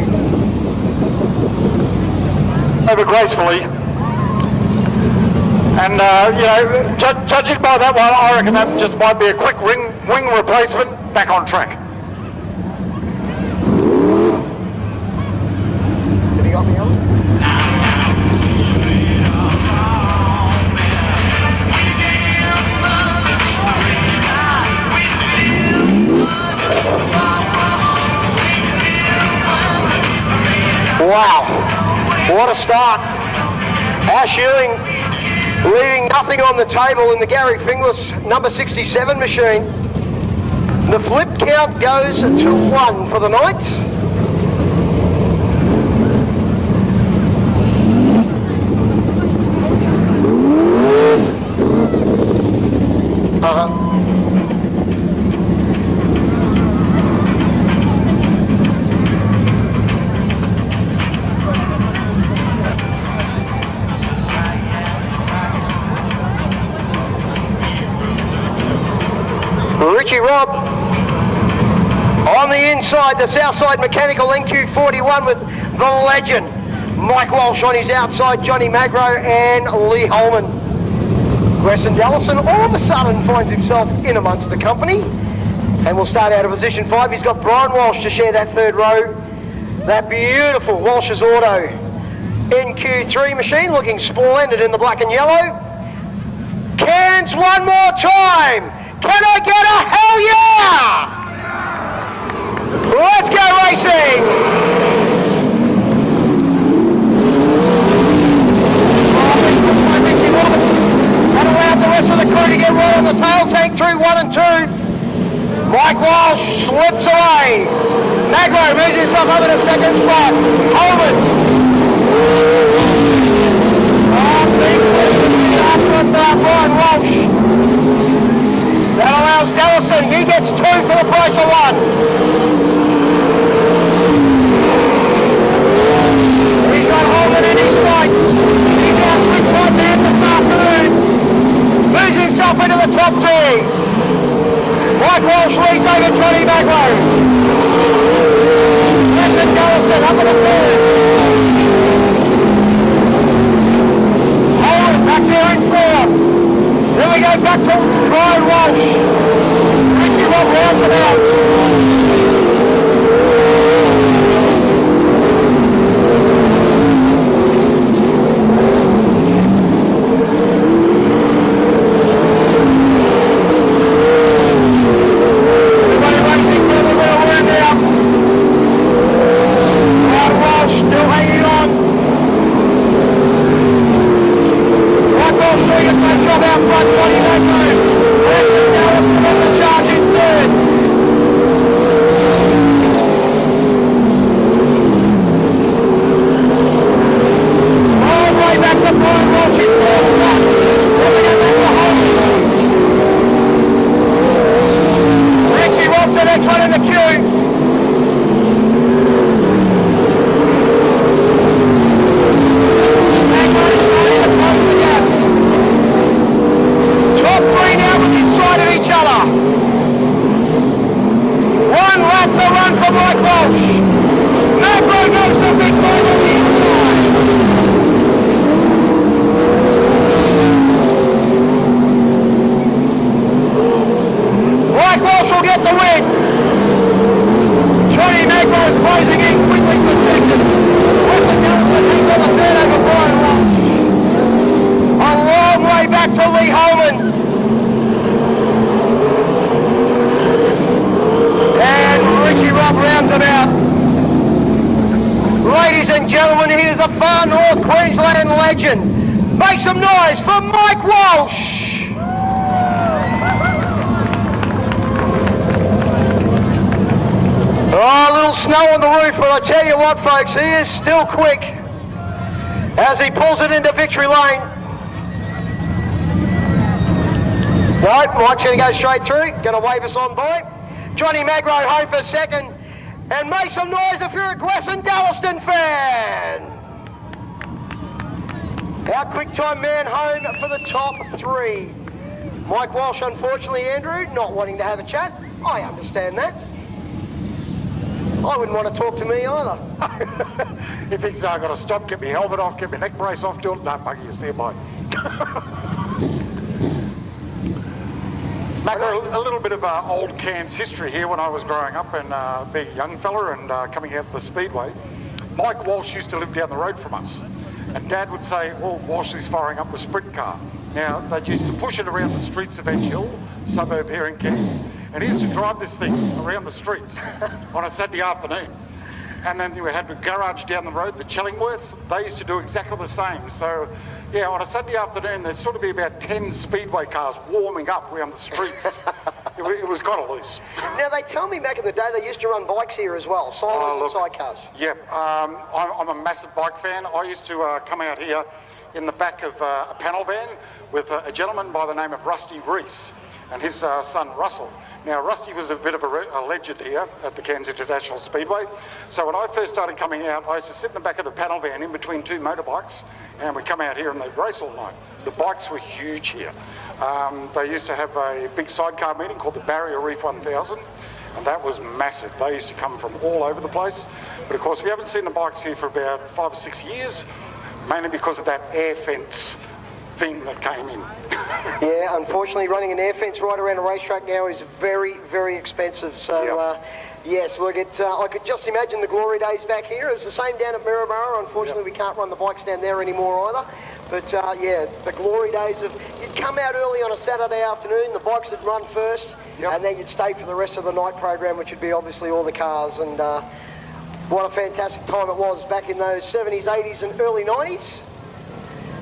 Over gracefully. And, judging by that one, I reckon that just might be a quick wing replacement back on track. Have you got me on? Wow, what a start. Ash Ewing Leaving nothing on the table in the Gary Wingless number 67 machine. The flip count goes to 1 for the night. Richie Robb on the inside, the Southside Mechanical NQ41 with the legend Mike Walsh on his outside, Johnny Magro and Lee Holman. Grayson Dallison all of a sudden finds himself in amongst the company, and we'll start out of position 5. He's got Brian Walsh to share that third row. That beautiful Walsh's Auto NQ3 machine looking splendid in the black and yellow. Cairns one more time. Can I get a hell yeah? Let's go racing! That allowed the rest of the crew to get right on the tail tank through 1 and 2. Mike Walsh slips away. Magro moves himself over to second spot. Holman. Big after Brian Walsh. That allows Dallison, he gets 2 for the price of 1. He's got Holman in his sights. He's out quick time man this afternoon. Moves himself into the top 3. Mike Walsh leads over Johnny Magro. Grayson Dallison up in the 3rd. Holman back there in 4th. Then we go back to Brian Walsh. Richie Robb rounds it out. Everybody racing for the little room now. Brian Walsh still hanging on. Mike Walsh doing a great job out front. Johnny Magro. Grayson Dallison on the charge in 3rd. All the way back to Brian Walsh in 4th spot. Then we go back to Holman. Richie Robb's the next one in the queue. Top 3 now with inside of each other. 1 lap to run for Mike Walsh. Magro goes to big point on the inside. Mike Walsh will get the win. Johnny Magro is closing in quickly for 2nd. Grayson Dallison takes on the 3rd over Brian Walsh. A long way back to Lee Holman. And Richie Robb rounds it out. Ladies and gentlemen, here's the Far North Queensland legend. Make some noise for Mike Walsh. Oh, a little snow on the roof, but I tell you what, folks, he is still quick as he pulls it into victory lane. Right, Mike's going to go straight through, going to wave us on by. Johnny Magro home for 2nd. And make some noise if you're a Grayson Dallison fan. Our quick time man home for the top 3. Mike Walsh, unfortunately, Andrew, not wanting to have a chat. I understand that. I wouldn't want to talk to me either. He thinks I've got to stop, get my helmet off, get my neck brace off, do it. No, buggy, you stand by. Macca, a little bit of old Cairns history here. When I was growing up and being a young fella and coming out of the Speedway, Mike Walsh used to live down the road from us. And Dad would say, well, Walsh is firing up the sprint car. Now, they used to push it around the streets of Edge Hill, suburb here in Cairns. And he used to drive this thing around the streets on a Saturday afternoon. And then we had the garage down the road, the Chillingworths. They used to do exactly the same. So, yeah, on a Sunday afternoon, there'd sort of be about 10 Speedway cars warming up around the streets. It was kind of loose. Now, they tell me back in the day they used to run bikes here as well, silos and sidecars. Yep, I'm a massive bike fan. I used to come out here in the back of a panel van with a gentleman by the name of Rusty Reese and his son Russell. Now, Rusty was a bit of a legend here at the Cairns International Speedway. So when I first started coming out, I used to sit in the back of the panel van in between two motorbikes, and we'd come out here and they'd race all night. The bikes were huge here. They used to have a big sidecar meeting called the Barrier Reef 1000, and that was massive. They used to come from all over the place. But of course, we haven't seen the bikes here for about 5 or 6 years, mainly because of that air fence thing that came in. Yeah, unfortunately, running an air fence right around a racetrack now is very, very expensive. So, yes, look, I could just imagine the glory days back here. It was the same down at Maryborough. Unfortunately, we can't run the bikes down there anymore either. But, yeah, the glory days of you'd come out early on a Saturday afternoon, the bikes would run first, and then you'd stay for the rest of the night program, which would be obviously all the cars. And what a fantastic time it was back in those 70s, 80s, and early 90s.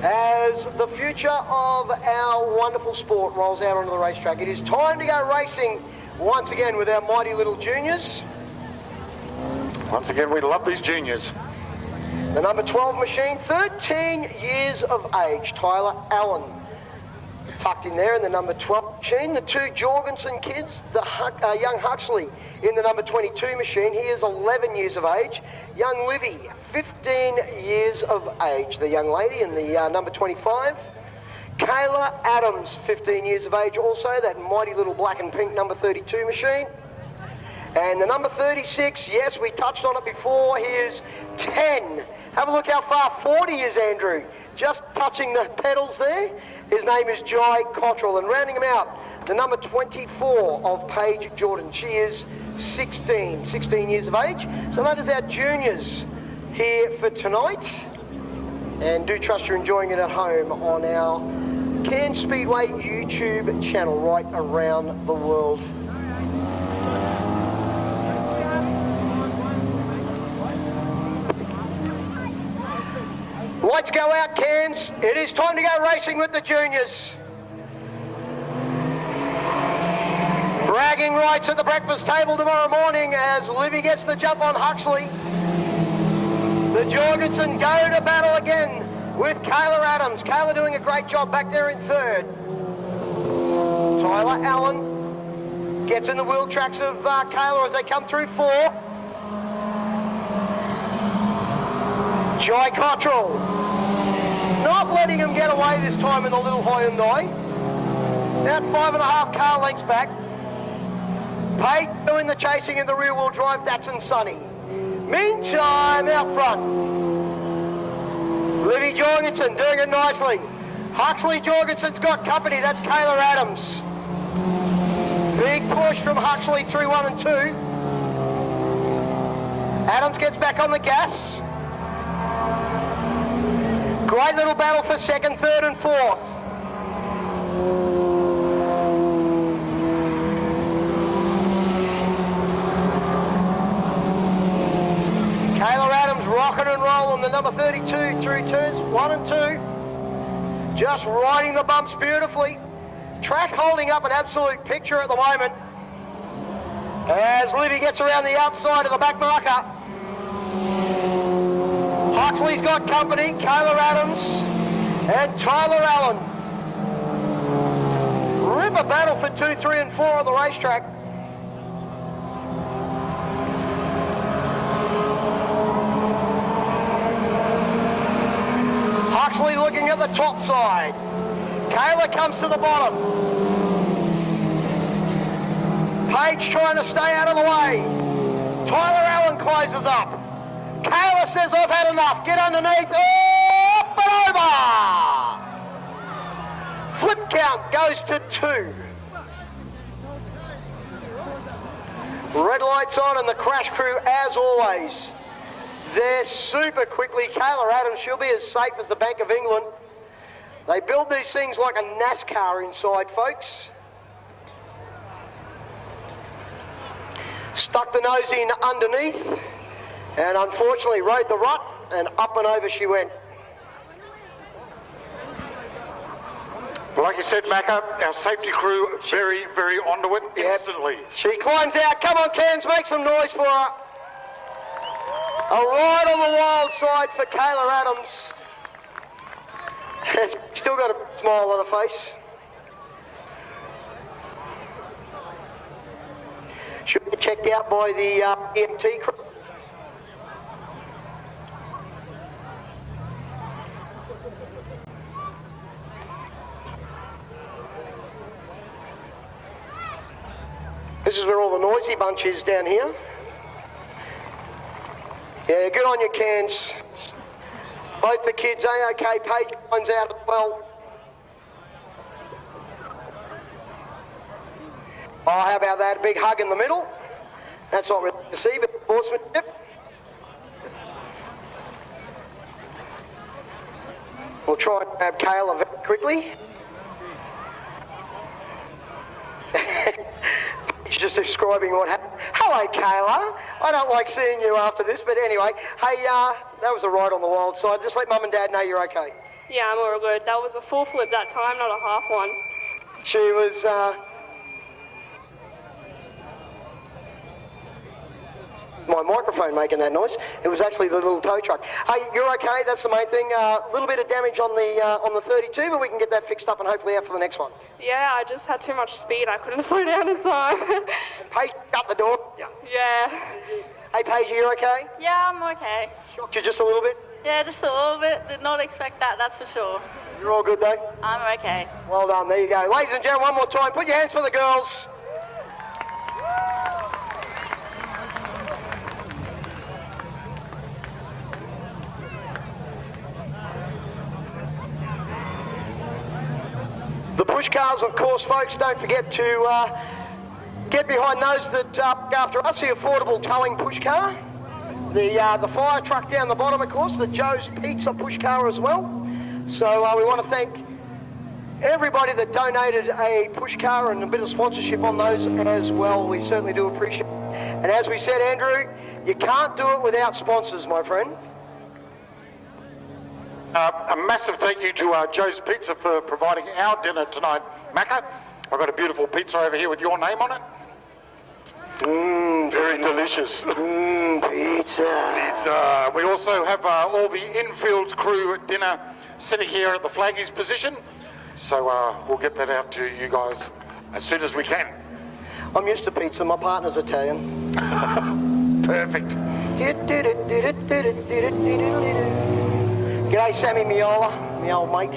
As the future of our wonderful sport rolls out onto the racetrack, it is time to go racing once again with our mighty little juniors. Once again, we love these juniors. The number 12 machine, 13 years of age, Tyler Allen, tucked in there in the number 12 machine. The two Jorgensen kids, the young Huxley in the number 22 machine. He is 11 years of age. Young Livy, 15 years of age, the young lady in the number 25. Kayla Adams, 15 years of age also, that mighty little black and pink number 32 machine. And the number 36, yes, we touched on it before, he is 10. Have a look how far 40 is, Andrew. Just touching the pedals there. His name is Jai Cottrell. And rounding him out, the number 24 of Paige Jordan. She is 16 years of age. So that is our juniors here for tonight. And do trust you're enjoying it at home on our Cairns Speedway YouTube channel right around the world. Lights go out, Cairns. It is time to go racing with the juniors. Bragging rights at the breakfast table tomorrow morning as Livy gets the jump on Huxley. The Jorgensen go to battle again with Kayla Adams. Kayla doing a great job back there in third. Tyler Allen gets in the wheel tracks of Kayla as they come through four. Jai Cottrell not letting him get away this time in the little Hyundai. About 5.5 car lengths back. Pate doing the chasing in the rear wheel drive, Datsun Sunny. Meantime, out front, Livy Jorgensen doing it nicely. Huxley Jorgensen's got company, that's Kayla Adams. Big push from Huxley through 1 and 2. Adams gets back on the gas. Great little battle for second, third and fourth. Kayla Adams rocking and rolling the number 32 through turns 1 and 2. Just riding the bumps beautifully. Track holding up an absolute picture at the moment. As Livy gets around the outside of the back marker. Huxley's got company, Kayla Adams and Tyler Allen. Ripper battle for 2, 3 and 4 on the racetrack. Huxley looking at the top side. Kayla comes to the bottom. Page trying to stay out of the way. Tyler Allen closes up. Kayla says, I've had enough. Get underneath. Up and over. Flip count goes to 2. Red lights on and the crash crew, as always. They're super quickly. Kayla Adams, she'll be as safe as the Bank of England. They build these things like a NASCAR inside, folks. Stuck the nose in underneath. And unfortunately rode the rut and up and over she went. Well, like you said, Macca, our safety crew very, very onto it instantly. She climbs out. Come on, Cairns, make some noise for her. A ride on the wild side for Kayla Adams. Still got a smile on her face. Should be checked out by the EMT crew. This is where all the noisy bunch is down here. Yeah, good on you, Cairns. Both the kids, A-OK, Paige finds out as well. Oh, how about that? A big hug in the middle. That's what we're to see, but sportsmanship. We'll try and grab Kayla very quickly. She's just describing what happened. Hello, Kayla. I don't like seeing you after this, but anyway. Hey, that was a ride on the wild side. Just let Mum and Dad know you're okay. Yeah, I'm all good. That was a full flip that time, not a half one. She was, my microphone making that noise. It was actually the little tow truck. Hey, you're okay? That's the main thing. A little bit of damage on the 32, but we can get that fixed up and hopefully out for the next one. Yeah, I just had too much speed. I couldn't slow down in time. Paige, shut the door. Yeah. Hey, Paige, you okay? Yeah, I'm okay. Shocked you just a little bit? Yeah, just a little bit. Did not expect that, that's for sure. You're all good, though? I'm okay. Well done. There you go. Ladies and gentlemen, one more time. Put your hands for the girls. The push cars, of course, folks, don't forget to get behind those that look after us, the affordable towing push car. The fire truck down the bottom, of course, the Joe's Pizza push car as well. So we want to thank everybody that donated a push car and a bit of sponsorship on those as well. We certainly do appreciate it. And as we said, Andrew, you can't do it without sponsors, my friend. A massive thank you to Joe's Pizza for providing our dinner tonight. Macca, I've got a beautiful pizza over here with your name on it. Very delicious. Pizza. Pizza. We also have all the infield crew dinner sitting here at the flaggies position. So we'll get that out to you guys as soon as we can. I'm used to pizza. My partner's Italian. Perfect. G'day, Sammy Miola, my old mate.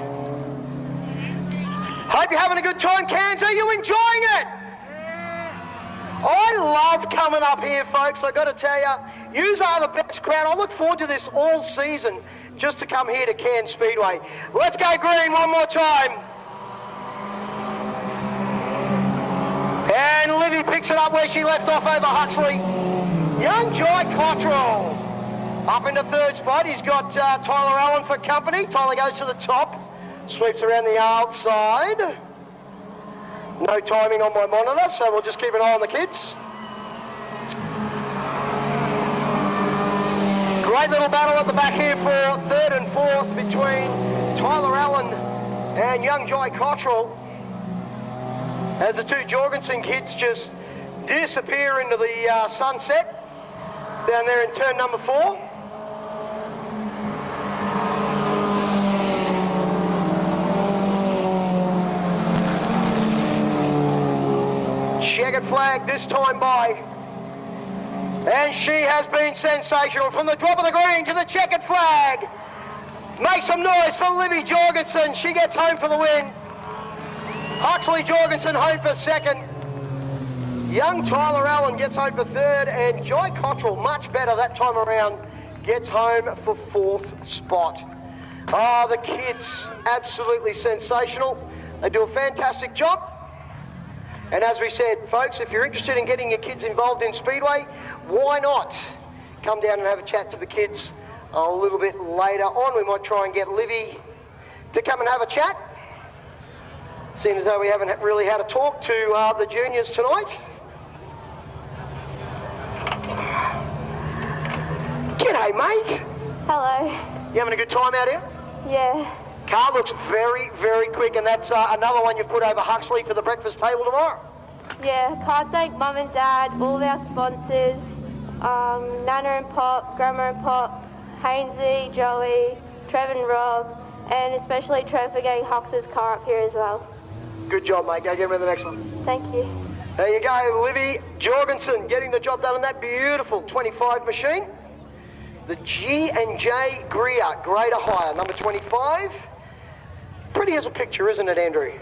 Hope you're having a good time, Cairns. Are you enjoying it? I love coming up here, folks. I've got to tell you, yous are the best crowd. I look forward to this all season, just to come here to Cairns Speedway. Let's go green one more time. And Livy picks it up where she left off over Huxley. Young Joy Cottrell up into third spot. He's got Tyler Allen for company. Tyler goes to the top, sweeps around the outside. No timing on my monitor, so we'll just keep an eye on the kids. Great little battle at the back here for third and fourth between Tyler Allen and young Joy Cottrell, as the two Jorgensen kids just disappear into the sunset down there in turn number 4. Checkered flag this time by, and she has been sensational from the drop of the green to the checkered flag. Make some noise for Livy Jorgensen. She gets home for the win. Huxley Jorgensen home for second. Young Tyler Allen gets home for third, and Joy Cottrell, much better that time around, gets home for fourth spot. Oh, the kids, absolutely sensational. They do a fantastic job. And as we said, folks, if you're interested in getting your kids involved in Speedway, why not come down and have a chat to the kids a little bit later on. We might try and get Livy to come and have a chat, seeing as though we haven't really had a talk to the juniors tonight. G'day, mate. Hello. You having a good time out here? Yeah. Car looks very, very quick, and that's another one you've put over Huxley for the breakfast table tomorrow. Yeah, can't thank Mum and Dad, all of our sponsors, Nana and Pop, Grandma and Pop, Hainsey, Joey, Trev and Rob, and especially Trev for getting Hux's car up here as well. Good job, mate. Go get him in the next one. Thank you. There you go, Livy Jorgensen getting the job done on that beautiful 25 machine. The G&J Greer, Greater Hire, number 25. Pretty as a picture, isn't it, Andrew?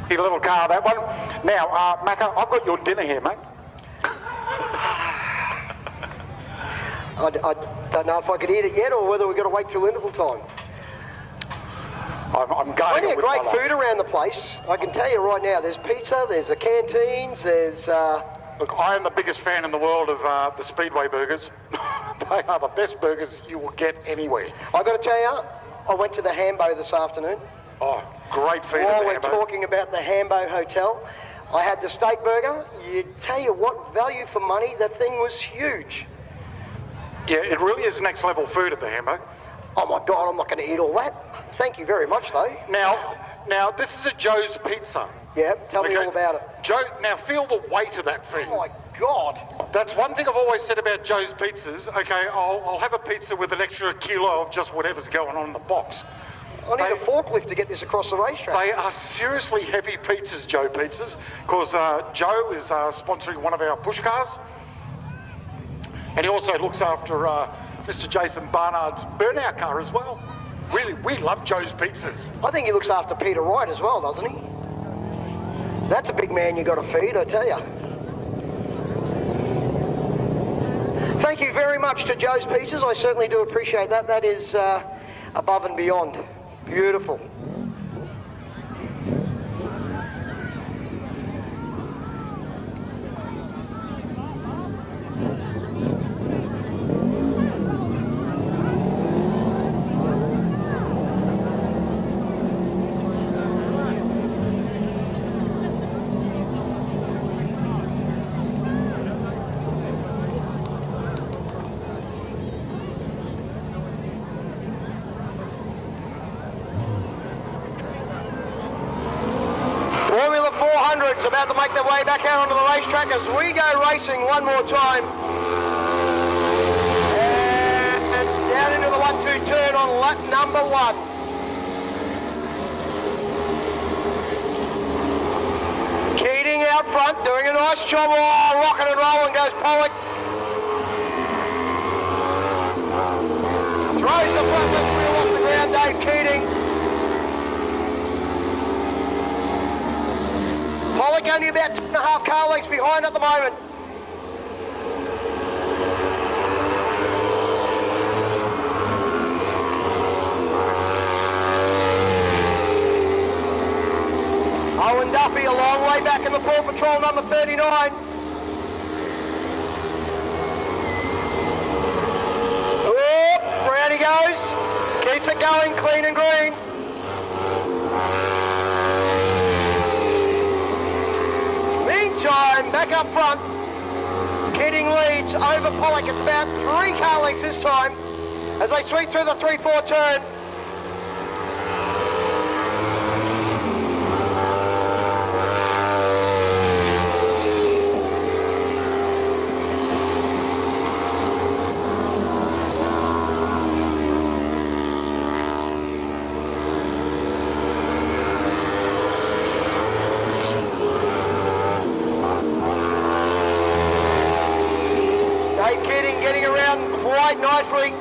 Your little car, that one. Now, Macca, I've got your dinner here, mate. I don't know if I could eat it yet or whether we've got to wait till interval time. I'm going Plenty of with great my food around the place. I can tell you right now, there's pizza, there's the canteens, there's... Look, I am the biggest fan in the world of the Speedway burgers. They are the best burgers you will get anywhere. I've got to tell you, I went to the Hambo this afternoon. Oh, great food While at the we're Hambo. talking about the Hambo Hotel, I had the steak burger. You tell you what, value for money, that thing was huge. Yeah, it really is next level food at the Hambo. Oh my God, I'm not going to eat all that. Thank you very much, though. Now this is a Joe's Pizza. Yeah, tell me Okay. all about it. Joe, now feel the weight of that thing. Oh my God. That's one thing I've always said about Joe's Pizzas. Okay, I'll have a pizza with an extra kilo of just whatever's going on in the box. I need a forklift to get this across the racetrack. They are seriously heavy pizzas, Joe Pizzas, because Joe is sponsoring one of our push cars. And he also looks after Mr. Jason Barnard's burnout car as well. Really, we love Joe's Pizzas. I think he looks after Peter Wright as well, doesn't he? That's a big man you got to feed, I tell you. Thank you very much to Joe's Pizzas. I certainly do appreciate that. That is above and beyond. Beautiful. Formula 400's about to make their way back out onto the racetrack as we go racing one more time. And down into the 1-2 turn on lap number 1. Keating out front, doing a nice job. Oh, rocking and rolling goes Pollock. Throws the front left wheel off the ground, Dave Keating. Pollock only about 2.5 car lengths behind at the moment. Owen Duffy a long way back in the Paw Patrol number 39. Whoop, round he goes. Keeps it going, clean and green. Meantime, back up front, Keating leads over Pollock. It's about 3 car lengths this time as they sweep through the 3-4 turn. Dave Keating getting around quite nicely.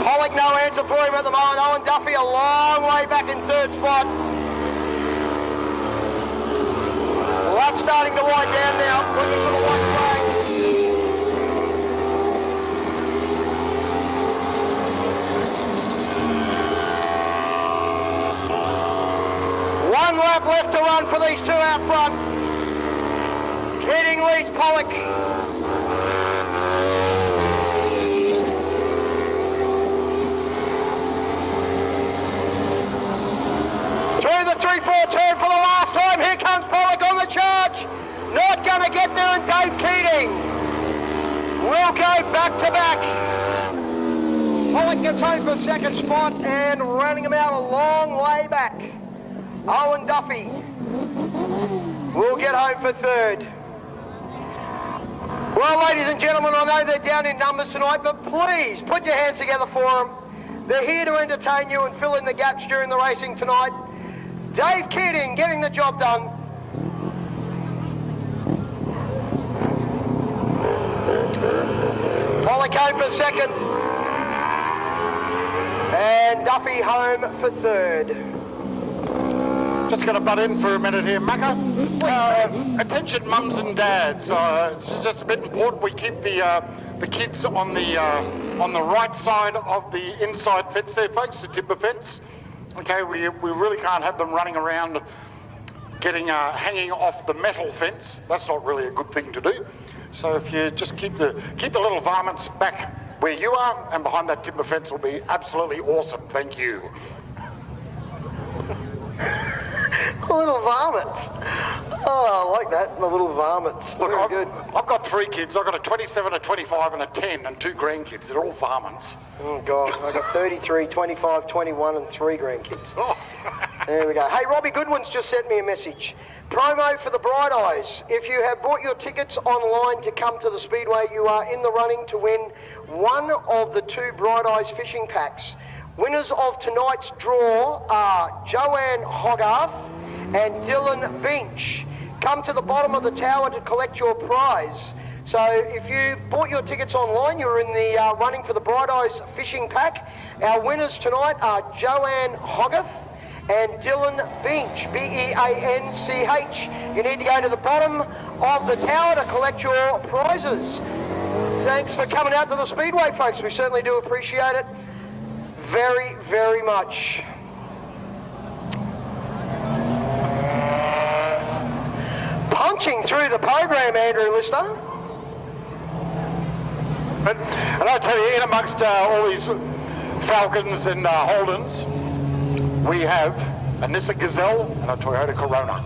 Pollock no answer for him at the moment. Owen Duffy a long way back in 3rd spot. Lap starting to wind down now. Looking for the white flag. One lap left to run for these two out front. Keating leads Pollock. Through through the 3-4 turn for the last time. Here comes Pollock on the charge. Not going to get there, and Dave Keating will go back to back. Pollock gets home for second spot and running him out a long way back. Owen Duffy will get home for third. Well, ladies and gentlemen, I know they're down in numbers tonight, but please put your hands together for them. They're here to entertain you and fill in the gaps during the racing tonight. Dave Keating getting the job done. Pollock home for second. And Duffy home for third. Just going to butt in for a minute here, Macca. Attention mums and dads, it's just a bit important we keep the kids on the right side of the inside fence there, folks, the timber fence. Okay, we really can't have them running around getting hanging off the metal fence. That's not really a good thing to do. So if you just keep the little varmints back where you are and behind that timber fence will be absolutely awesome. Thank you. Little varmints. Oh, I like that, the little varmints. Look, Very good. I've got 3 kids. I've got a 27, a 25 and a 10 and 2 grandkids. They're all varmints. Oh, God. I've got 33, 25, 21 and 3 grandkids. Oh. There we go. Hey, Robbie Goodwin's just sent me a message. Promo for the Bright Eyes. If you have bought your tickets online to come to the Speedway, you are in the running to win one of the 2 Bright Eyes fishing packs. Winners of tonight's draw are Joanne Hogarth and Dylan Binch. Come to the bottom of the tower to collect your prize. So if you bought your tickets online, you're in the running for the Bright Eyes fishing pack. Our winners tonight are Joanne Hogarth and Dylan Binch, B-E-A-N-C-H. You need to go to the bottom of the tower to collect your prizes. Thanks for coming out to the Speedway, folks. We certainly do appreciate it very, very much. Punching through the program, Andrew Lister. And I tell you, in amongst all these Falcons and Holdens, we have a Nissan Gazelle and a Toyota Corona.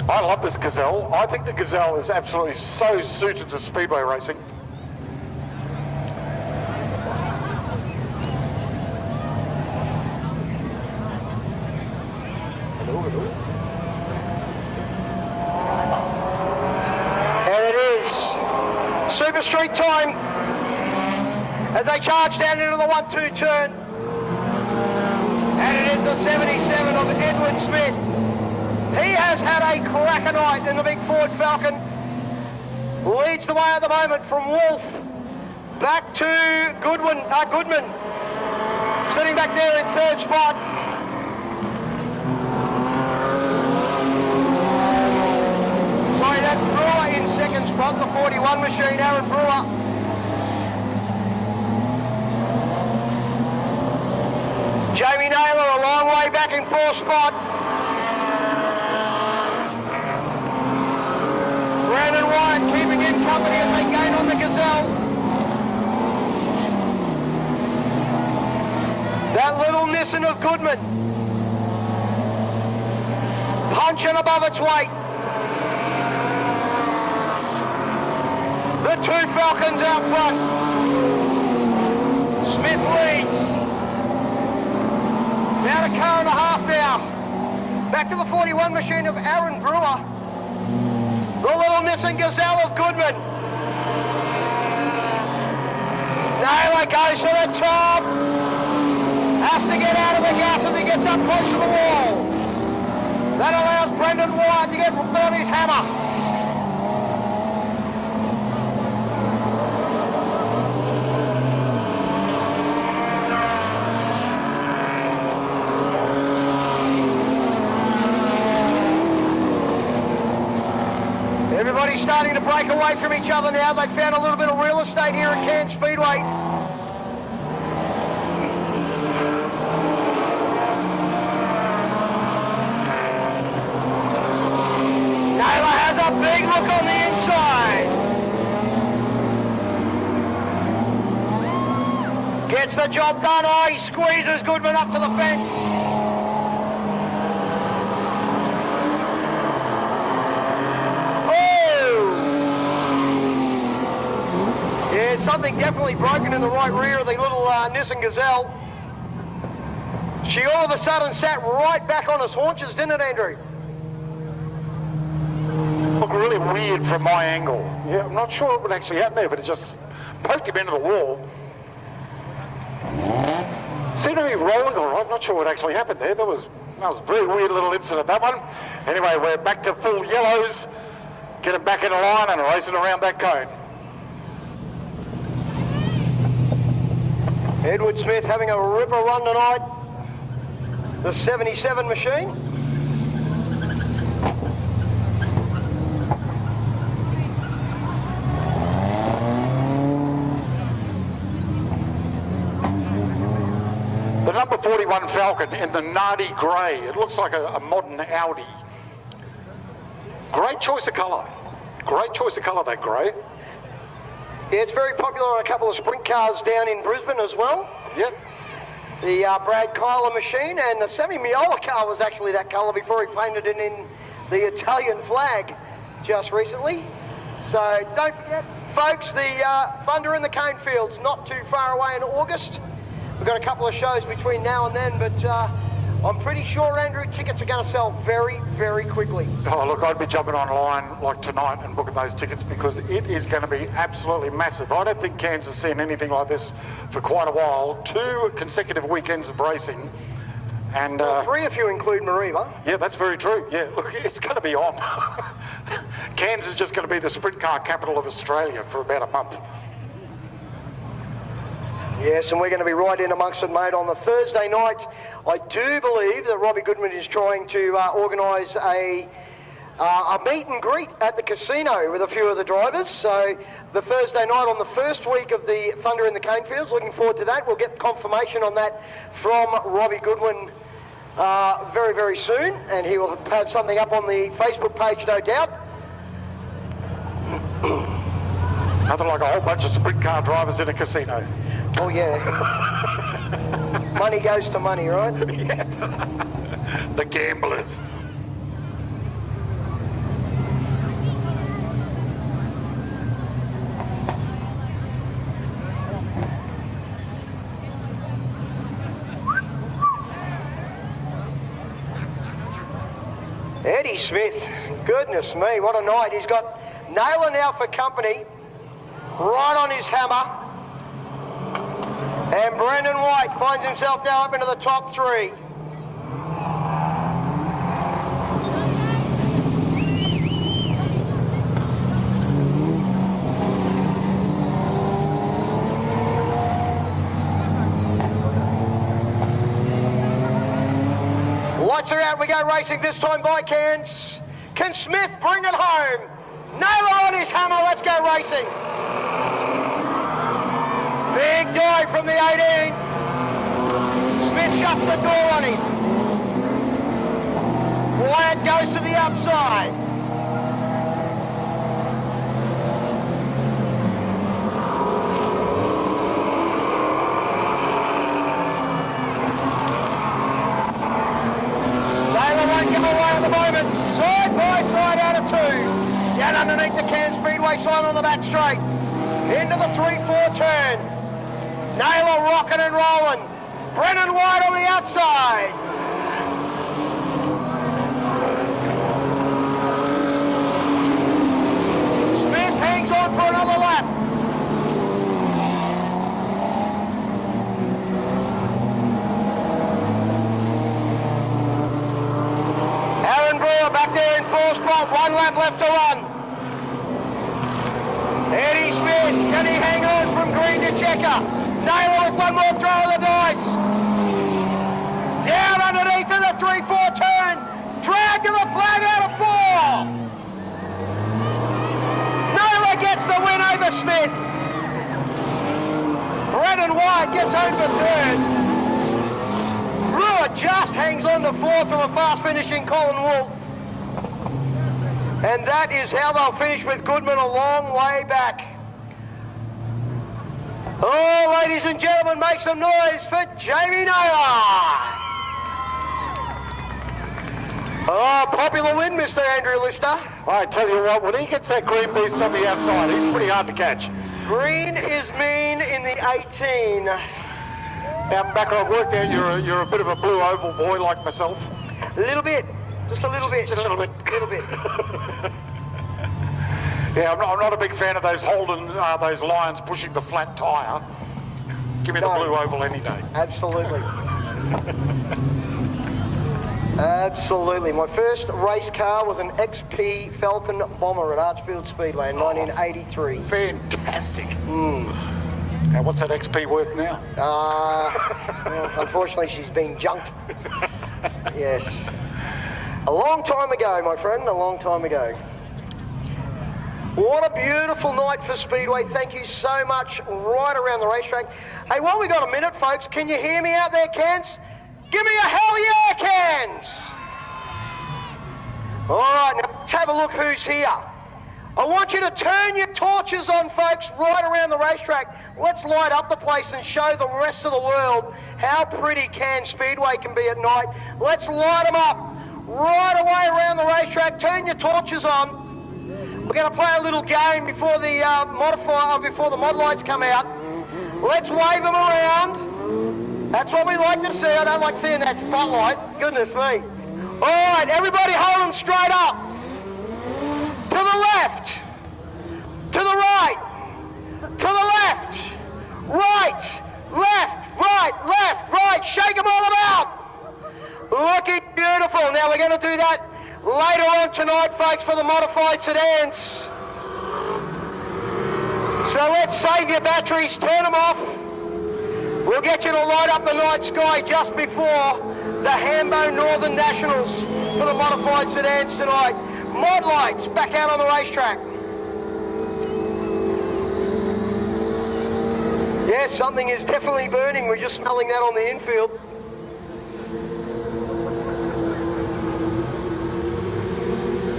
I love this Gazelle. I think the Gazelle is absolutely so suited to Speedway racing. And it is Super Street time as they charge down into the 1-2 turn. And it is the 77 of Edward Smith. He has had a cracker night in the big Ford Falcon. Leads the way at the moment from Wolf back to Goodman. Sitting back there in third spot. Sorry, that's Brewer in second spot, the 41 machine, Aaron Brewer. Jamie Naylor a long way back in fourth spot. Brandon Wyatt keeping in company as they gain on the Gazelle. That little Nissan of Goodman. Punching above its weight. The 2 Falcons out front. Smith leads. Now a car and a half down. Back to the 41 machine of Aaron Brewer. The little Nissan Gazelle of Goodman. Naylor goes to the top. Has to get out of the gas as he gets up close to the wall. That allows Brendan Wyatt to get on his hammer. Everybody's starting to break away from each other now. They've found a little bit of real estate here at Cairns Speedway. Naylor has a big look on the inside. Gets the job done. Oh, he squeezes Goodman up to the fence. there's something definitely broken in the right rear of the little Nissan Gazelle. She all of a sudden sat right back on its haunches, didn't it, Andrew? Looked really weird from my angle. Yeah, I'm not sure what would actually happen there, but it just poked him into the wall. Seemed to be rolling all right. Not sure what actually happened there. That was a very weird little incident, that one. Anyway, we're back to full yellows. Getting back in the line and racing around that cone. Edward Smith having a ripper run tonight. The 77 machine. The number 41 Falcon in the Nardi grey. It looks like a modern Audi. Great choice of colour. Great choice of colour, that grey. Yeah, it's very popular on a couple of sprint cars down in Brisbane as well. Yep. The Brad Kyler machine, and the Sammy Miola car was actually that colour before he painted it in the Italian flag just recently. So don't forget, folks, the Thunder in the Cane Fields not too far away in August. We've got a couple of shows between now and then, but I'm pretty sure, Andrew, tickets are going to sell very, very quickly. Oh, look, I'd be jumping online like tonight and booking those tickets because it is going to be absolutely massive. I don't think Cairns has seen anything like this for quite a while. 2 consecutive weekends of racing. And 3 if you include Mariva. Yeah, that's very true. Yeah, look, it's going to be on. Cairns is just going to be the sprint car capital of Australia for about a month. Yes, and we're going to be right in amongst it, mate. On the Thursday night, I do believe that Robbie Goodman is trying to organise a meet and greet at the casino with a few of the drivers. So the Thursday night on the first week of the Thunder in the Cane Fields, looking forward to that. We'll get confirmation on that from Robbie Goodwin very, very soon, and he will have something up on the Facebook page, no doubt. Nothing like a whole bunch of sprint car drivers in a casino. Oh, yeah. Money goes to money, right? Yeah. The gamblers. Eddie Smith, goodness me, what a night. He's got Naylor now for company, right on his hammer. And Brendan White finds himself now up into the top 3. Lights are out, we go racing this time by Cairns. Can Smith bring it home? Naylor on his hammer, let's go racing. Big dive from the 18. Smith shuts the door on him. Wyatt goes to the outside. Naylor won't give away at the moment. Side by side out of 2. Down underneath the Cairns Speedway sign on the back straight. Into the 3-4 turn. Naylor rocking and rolling. Brennan White on the outside. Smith hangs on for another lap. Aaron Brewer back there in 4th spot. 1 lap left to run. Eddie Smith, can he hang on from green to checker? Naylor with 1 more throw of the dice. Down underneath in the 3-4 turn. Drag to the flag out of 4. Naylor gets the win over Smith. Brennan White gets home for 3rd. Brewer just hangs on to 4th from a fast finishing Colin Wolfe. And that is how they'll finish with Goodman a long way back. Oh, ladies and gentlemen, make some noise for Jamie Naylor. Oh, popular win, Mr. Andrew Lister. I tell you what, when he gets that green beast on the outside, he's pretty hard to catch. Green is mean in the 18. Now, Macca, I've worked out you're a bit of a blue oval boy like myself. A little bit. Just a little bit. Just a little bit. A little bit. Yeah, I'm not a big fan of those Holden, those Lions pushing the flat tyre. Give me the blue oval any day. Absolutely. Absolutely. My first race car was an XP Falcon Bomber at Archfield Speedway in 1983. Fantastic. Now, what's that XP worth now? Well, unfortunately, she's been junked. Yes. A long time ago, my friend, a long time ago. What a beautiful night for Speedway. Thank you so much right around the racetrack. Hey, while we got a minute, folks, can you hear me out there, Cairns? Give me a hell yeah, Cairns! All right, now let's have a look who's here. I want you to turn your torches on, folks, right around the racetrack. Let's light up the place and show the rest of the world how pretty Cairns Speedway can be at night. Let's light them up right away around the racetrack. Turn your torches on. We're going to play a little game before the before the mod lights come out. Let's wave them around. That's what we like to see. I don't like seeing that spotlight. Goodness me. All right, everybody hold them straight up. To the left. To the right. To the left. Right. Left. Right. Left. Right. Shake them all about. Looking beautiful. Now we're going to do that later on tonight, folks, for the modified sedans. So let's save your batteries. Turn them off. We'll get you to light up the night sky just before the Hambo Northern Nationals for the modified sedans tonight. Mod lights back out on the racetrack. Yes, something is definitely burning. We're just smelling that on the infield.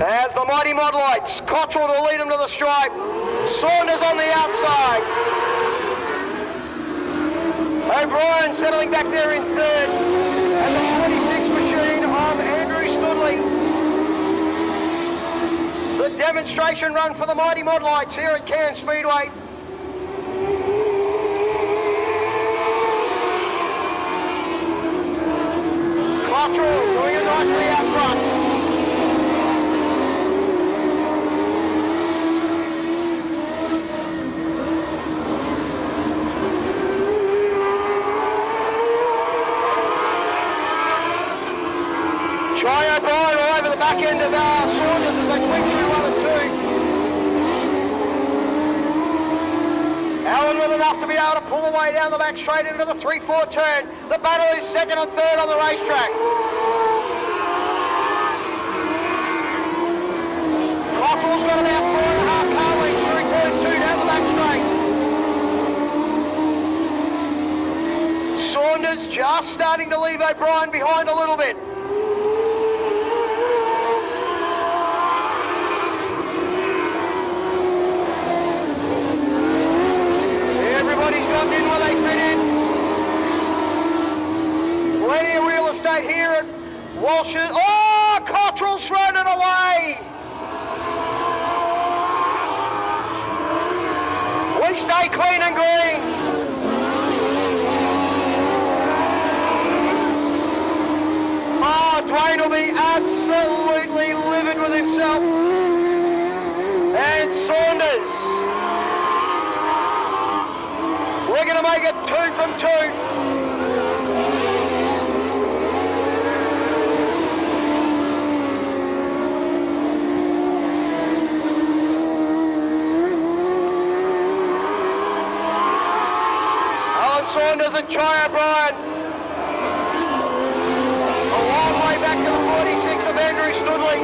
As the mighty mod lights, Cottrell to lead them to the stripe. Saunders on the outside. O'Brien settling back there in third. And the 46 machine of Andrew Studley. The demonstration run for the mighty mod lights here at Cairns Speedway. Cottrell doing it nicely out front. Try O'Brien all over the back end of Saunders as they swing through 1 and 2. Allen with enough to be able to pull away down the back straight into the 3-4 turn. The battle is second and third on the racetrack. Cockrell's got about 4.5 car lengths through turn 2 down the back straight. Saunders just starting to leave O'Brien behind a little bit. Everybody's got in where they fit in. Plenty of real estate here at Walsh. Oh, Cottrell's thrown it away. We stay clean and green. Oh, Dwayne will be absolutely livid with himself. And Saunders. We're going to make it 2 from 2. Alan Saunders and Try O'Brien. A long way back to the 46 of Andrew Studley.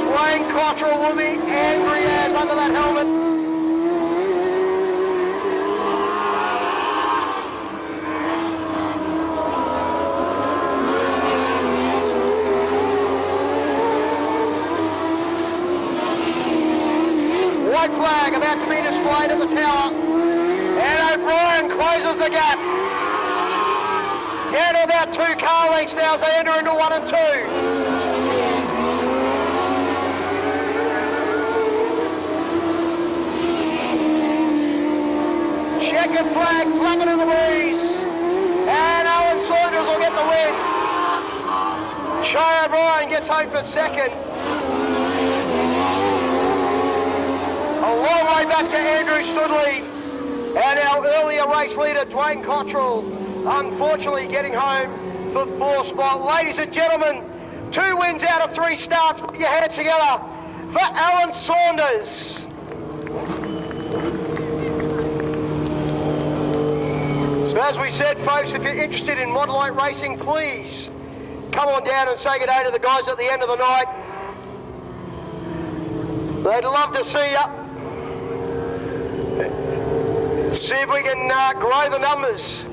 Dwayne Cottrell will be angry as under that helmet. White flag about to be displayed at the tower. And O'Brien closes the gap. Down to about 2 car lengths now as they enter into 1 and 2. checkered flag flapping in the breeze. And Alan Saunders will get the win. Shay O'Brien gets home for second. A long way back to Andrew Studley. And our earlier race leader, Dwayne Cottrell, unfortunately getting home for 4th spot. Ladies and gentlemen, 2 wins out of 3 starts. Put your hands together for Alan Saunders. So as we said, folks, if you're interested in Mod Light racing, please come on down and say good day to the guys at the end of the night. They'd love to see you. See if we can grow the numbers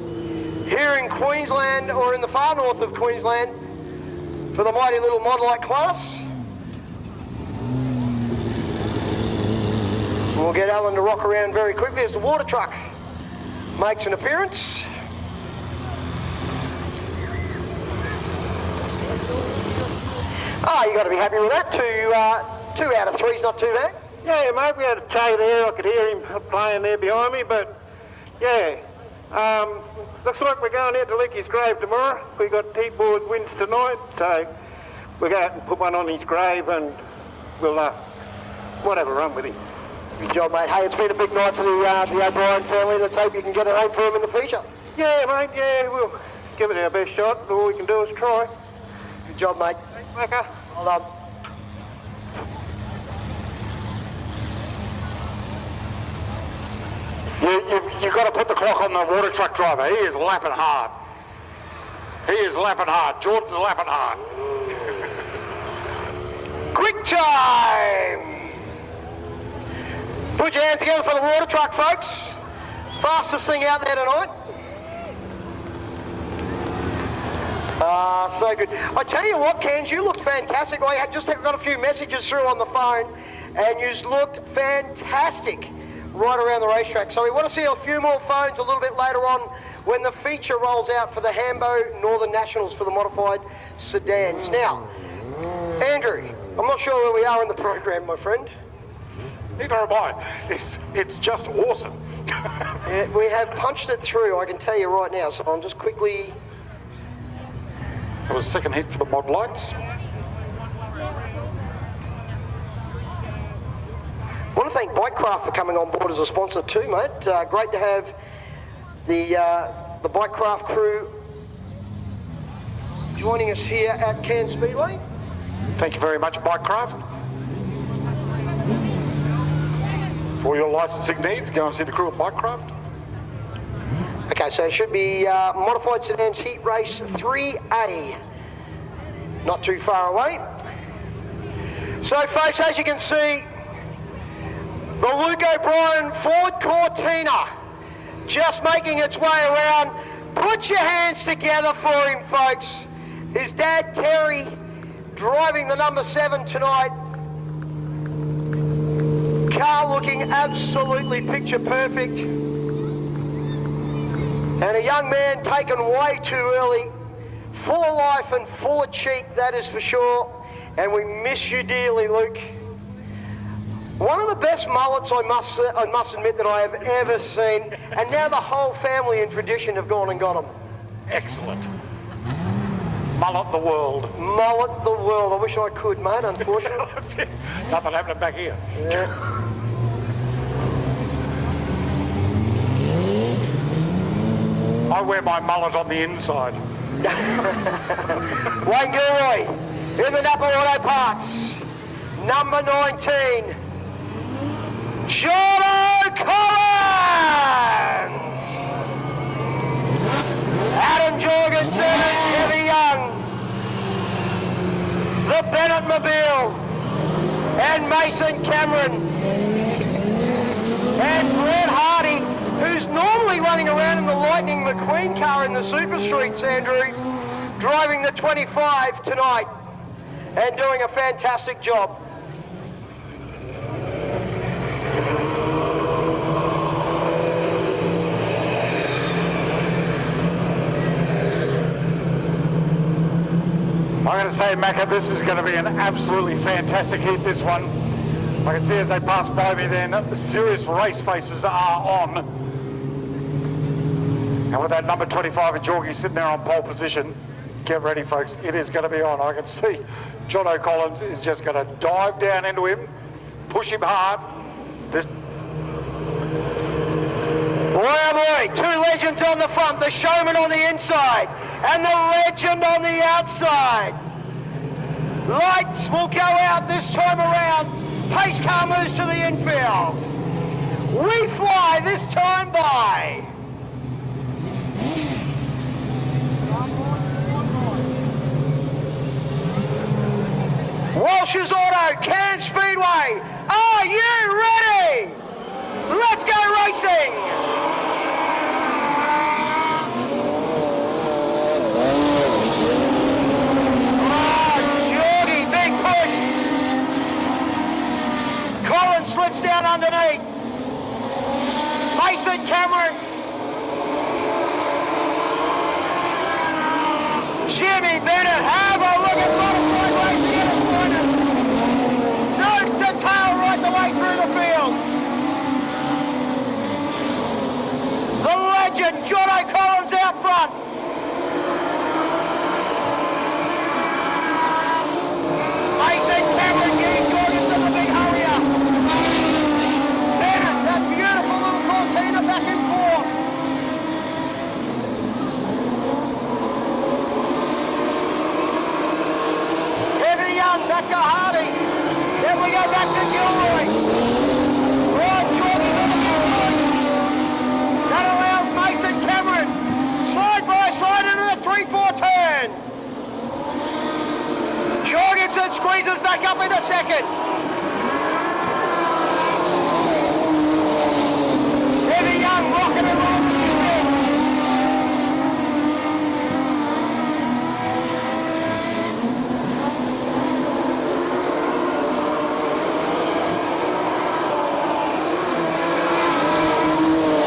here in Queensland or in the far north of Queensland for the mighty little Mod Light class. We'll get Alan to rock around very quickly as the water truck makes an appearance. Oh, you got to be happy with that. 2 out of 3 is not too bad. Yeah, mate, we had a Tay there. I could hear him playing there behind me, but yeah. Looks like we're going out to Licky's grave tomorrow. We got T-board wins tonight, so we'll go out and put one on his grave and we'll have a run with him. Good job, mate. Hey, it's been a big night for the O'Brien family. Let's hope you can get it home for them in the future. Yeah, mate, yeah, we'll give it our best shot. All we can do is try. Good job, mate. Thanks, Macca. Well done. You've got to put the clock on the water truck driver. He is lapping hard. He is lapping hard. Jordan's lapping hard. Quick time! Put your hands together for the water truck, folks. Fastest thing out there tonight. So good. I tell you what, Cairns, you looked fantastic. I had just got a few messages through on the phone, and you looked fantastic right around the racetrack. So we want to see a few more phones a little bit later on when the feature rolls out for the Hambo Northern Nationals for the modified sedans. Now, Andrew, I'm not sure where we are in the program, my friend. Neither am I. It's just awesome. Yeah, we have punched it through, I can tell you right now. So I'm just quickly... That was second hit for the Mod Lights. I want to thank Bikecraft for coming on board as a sponsor too, mate. Great to have the Bikecraft crew joining us here at Cairns Speedway. Thank you very much, Bikecraft. For your licensing needs, go and see the crew at Bikecraft. Okay, so it should be Modified Sedans Heat Race 3A. Not too far away. So folks, as you can see, the Luke O'Brien Ford Cortina just making its way around. Put your hands together for him, folks. His dad, Terry, driving the number 7 tonight. Car looking absolutely picture perfect. And a young man taken way too early. Full of life and full of cheek, that is for sure. And we miss you dearly, Luke. One of the best mullets, I must admit, that I have ever seen. And now the whole family and tradition have gone and got them. Excellent. Mullet the world. Mullet the world. I wish I could, mate, unfortunately. Nothing happening back here. Yeah. I wear my mullet on the inside. Wayne Gilroy in the Napa Auto Parts. Number 19. John Collins! Adam Jorgensen and Kevin Young. The Bennett Mobile. And Mason Cameron. And Brett Hardy, who's normally running around in the Lightning McQueen car in the Super Streets, Andrew, driving the 25 tonight and doing a fantastic job. I'm going to say, Macca, this is going to be an absolutely fantastic heat, this one. I can see as they pass by me then, the serious race faces are on. And with that number 25 of Jorgie sitting there on pole position, get ready, folks. It is going to be on. I can see John O'Collins is just going to dive down into him, push him hard. This. Boy, oh boy, two legends on the front, the showman on the inside, and the legend on the outside. Lights will go out this time around. Pace car moves to the infield. We fly this time by. Walsh's Auto, Cairns Speedway. Are you ready? Let's go racing! Big push. Collins slips down underneath. Mason Cameron. Jimmy Bennett. Have a look at Butterfly racing in the corner. Nose to tail right the way through the field. The legend John O'Collins out front. Mason Cameron getting Jorgensen the big hurrier. Bennett, that beautiful little Cortina back and forth. Kevin Young, Macca Hardy. Then we go back to Gilroy. Ryan Jordan on the Gilroy. That allows Mason Cameron side by side into the 3-4 turn. Jorgensen squeezes back up in a second. Heavy Young rocking and rolling.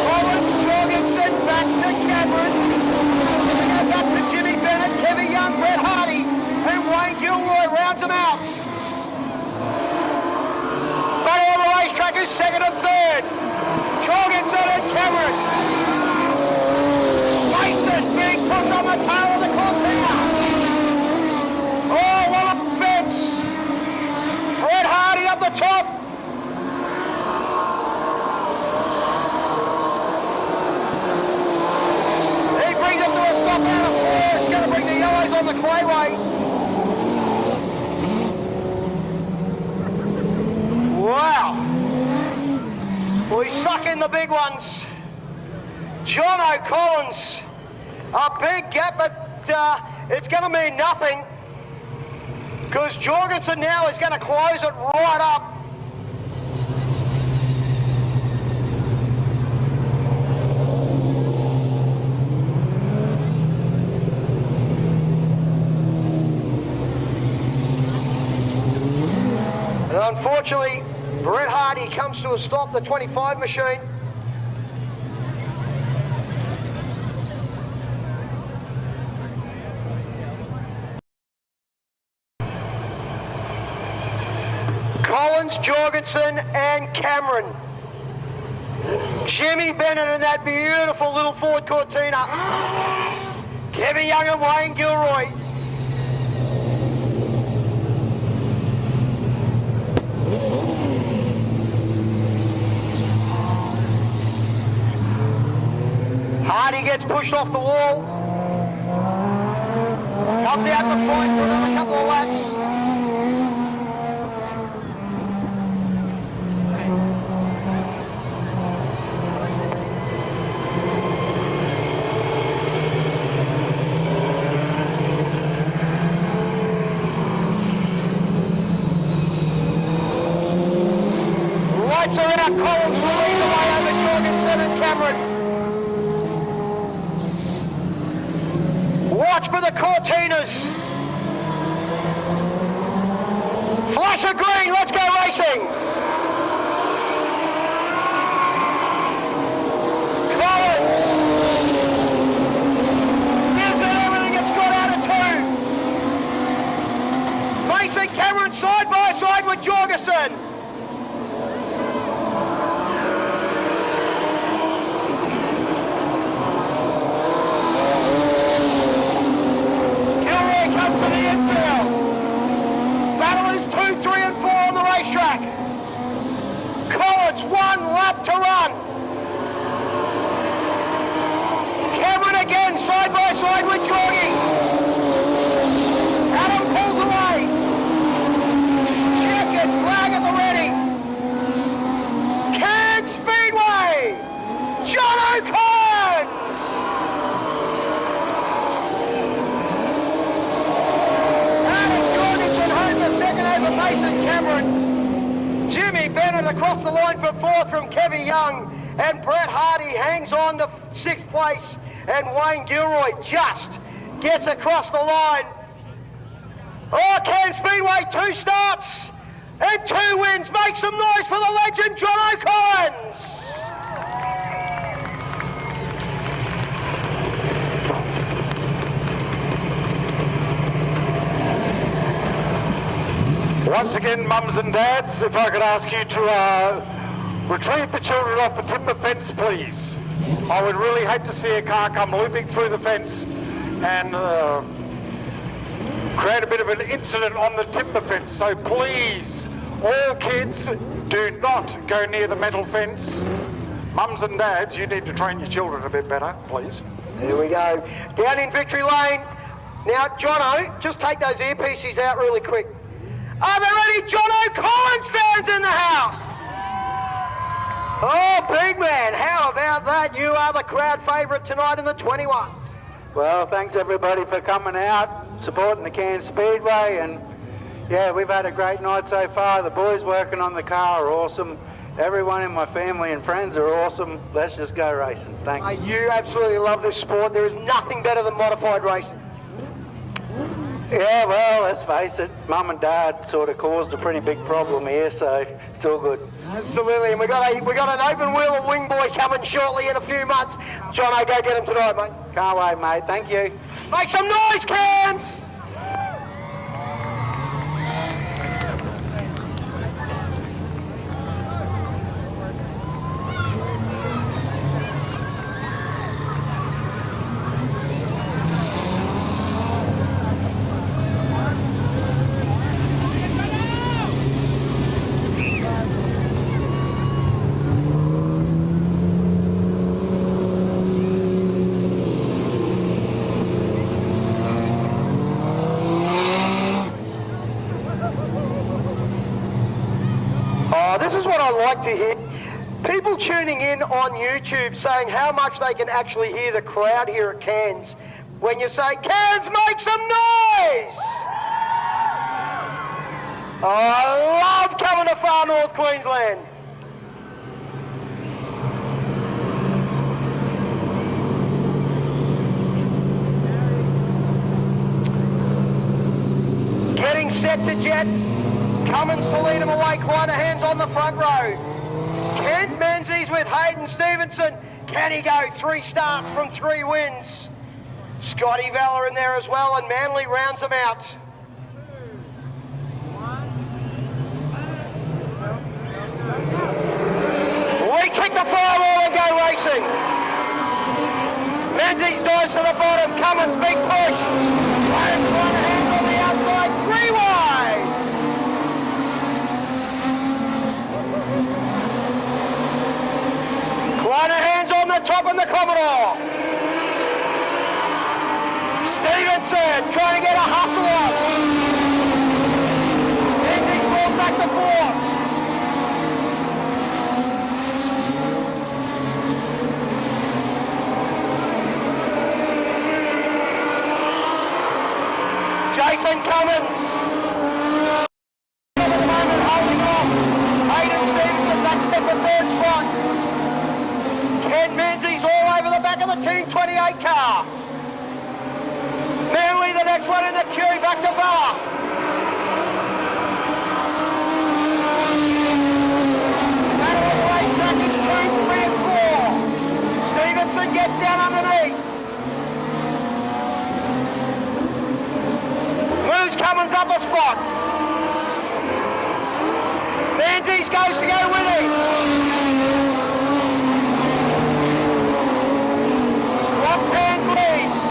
Collins, Jorgensen, back to Cameron. We go back to Jimmy Bennett, Kevin Young, Brett Hardy, and Wayne Gilroy rounds them out. Battle on the racetrack is second and third. Jorgensen and Cameron. Mason being pushed on the tail of the Cortina. Oh, what a fence. Brett Hardy up the top. He brings them to a stop out of four. He's going to bring the yellows on the clayway. Wow. We suck in the big ones. John O'Collins. A big gap, but it's going to mean nothing because Jorgensen now is going to close it right up. And unfortunately, Brett Hardy comes to a stop, the 25 machine. Collins, Jorgensen and Cameron. Jimmy Bennett in that beautiful little Ford Cortina. Kevin Young and Wayne Gilroy. Hardy gets pushed off the wall. Comes out the point for another couple of laps. Lights are out. Collins will lead the way over Jorgensen and Cameron. Watch for the Cortinas. Flash of green, let's go racing. Collins. Gives it everything it's got out of two. Mason Cameron side by side with Jorgensen. run. Cameron again, side by side with Jorgie. Adam pulls away. Check it, flag at the ready. Cairns Speedway, John O'Connor. Adam Jorgensen home the second over Mason Cameron. Jimmy Bennett across the line for fourth from Kevy Young. And Brett Hardy hangs on to sixth place. And Wayne Gilroy just gets across the line. Oh, Cairns Speedway, 2 starts and 2 wins. Make some noise for the legend, John O'Connor. Once again, mums and dads, if I could ask you to retrieve the children off the timber fence, please. I would really hate to see a car come looping through the fence and create a bit of an incident on the timber fence. So please, all kids, do not go near the metal fence. Mums and dads, you need to train your children a bit better, please. There we go. Down in Victory Lane. Now, Jono, just take those earpieces out really quick. Are there any John O'Connor fans in the house? Oh, big man, how about that? You are the crowd favourite tonight in the 21. Well, thanks everybody for coming out, supporting the Cairns Speedway, and yeah, we've had a great night so far. The boys working on the car are awesome. Everyone in my family and friends are awesome. Let's just go racing. Thanks. You absolutely love this sport. There is nothing better than modified racing. Yeah, well, let's face it, Mum and Dad sort of caused a pretty big problem here, so it's all good. Absolutely, and we got an open wheel of Wing Boy coming shortly in a few months. Jono, go get him tonight, mate. Can't wait, mate. Thank you. Make some noise, Cairns! This is what I like to hear. People tuning in on YouTube saying how much they can actually hear the crowd here at Cairns when you say, Cairns, make some noise! Oh, I love coming to far north Queensland. Getting set to jet. Cummins to lead him away, Kleiner hands on the front row. Kent Menzies with Hayden Stevenson. Can he go 3 starts from 3 wins? Scotty Valor in there as well, and Manly rounds him out. We kick the firewall and go racing. Menzies dives to the bottom, Cummins big push. Kleiner hands on the outside, 3 wide. Kleiner hands on the top and the Commodore. Stevenson trying to get a hustle up. Menzies falls back to 4th. Jason Cummins. At the moment holding off. Hayden Stevenson back to the 3rd spot. Ken Menzies all over the back of the Team 28 car. Manly the next one in the queue, back to Valor. Battle of the racetrack is 2, 3 and 4. Stevenson gets down underneath. Moves Cummins up a spot. Menzies goes to go with him. Left-hand leads.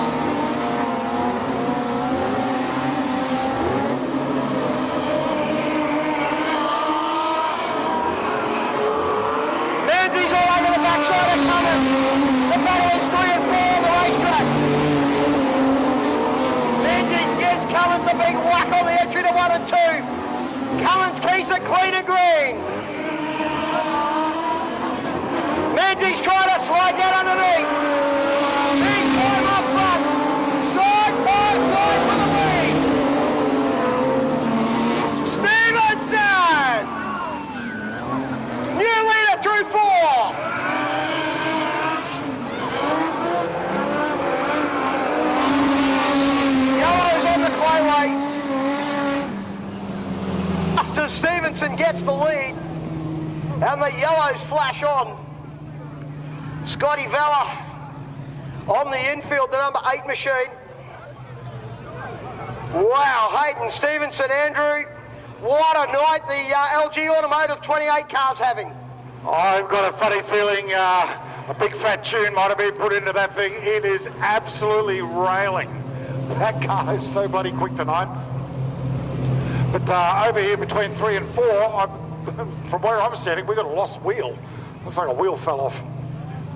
Menzies on the entry to 1 and 2. Cummins keeps it clean and green. Menzies trying to slide down underneath. Big time up front. Side by side for the lead. Stevenson! New leader through 4. Yellow's on the clayway. Buster Stevenson gets the lead. And the yellows flash on. Scotty Vella on the infield, the number 8 machine. Wow, Hayden Stevenson, Andrew. What a night the LG Automotive 28 car's having. I've got a funny feeling a big fat tune might have been put into that thing. It is absolutely railing. That car is so bloody quick tonight. But over here between 3 and 4, from where I'm standing, we've got a lost wheel. Looks like a wheel fell off.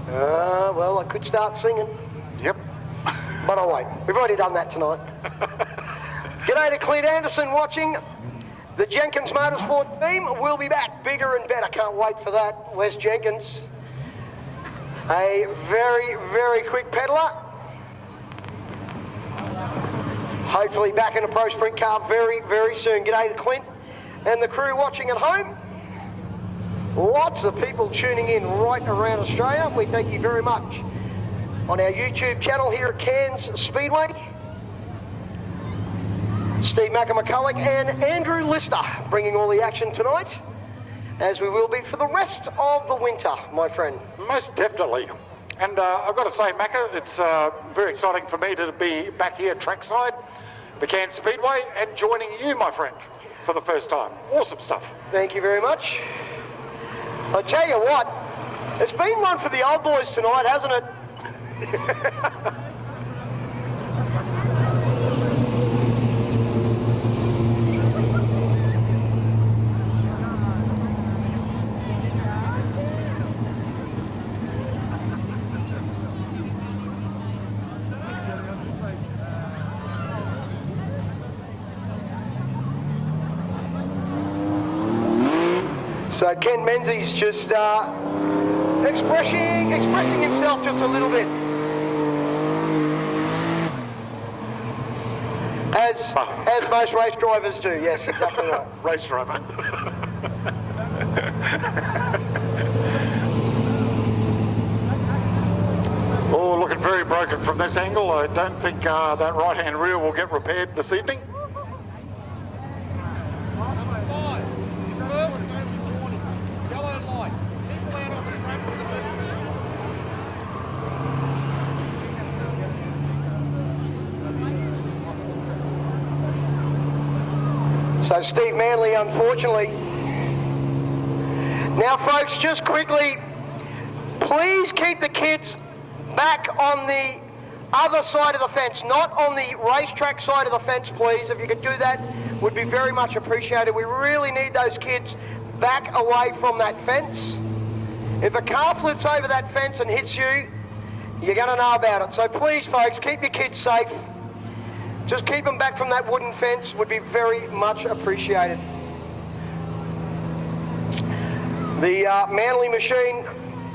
Well, I could start singing. Yep. But I won't. We've already done that tonight. G'day to Clint Anderson watching. The Jenkins Motorsport team will be back bigger and better. Can't wait for that. Wes Jenkins. A very, very quick peddler. Hopefully back in a Pro Sprint car very, very soon. G'day to Clint and the crew watching at home. Lots of people tuning in right around Australia. We thank you very much. On our YouTube channel here at Cairns Speedway, Steve Macca, McCullough and Andrew Lister bringing all the action tonight, as we will be for the rest of the winter, my friend. Most definitely. And I've got to say, Macca, it's very exciting for me to be back here trackside, the Cairns Speedway, and joining you, my friend, for the first time. Awesome stuff. Thank you very much. I tell you what, it's been one for the old boys tonight, hasn't it? So Ken Menzies just expressing himself just a little bit. As most race drivers do, yes, exactly right. Race driver. Oh, looking very broken from this angle. I don't think that right-hand rear will get repaired this evening. So Steve Manley, unfortunately. Now folks, just quickly, please keep the kids back on the other side of the fence, not on the racetrack side of the fence, please. If you could do that, would be very much appreciated. We really need those kids back away from that fence. If a car flips over that fence and hits you, you're going to know about it. So please folks, keep your kids safe. Just keep them back from that wooden fence, would be very much appreciated. The Manly machine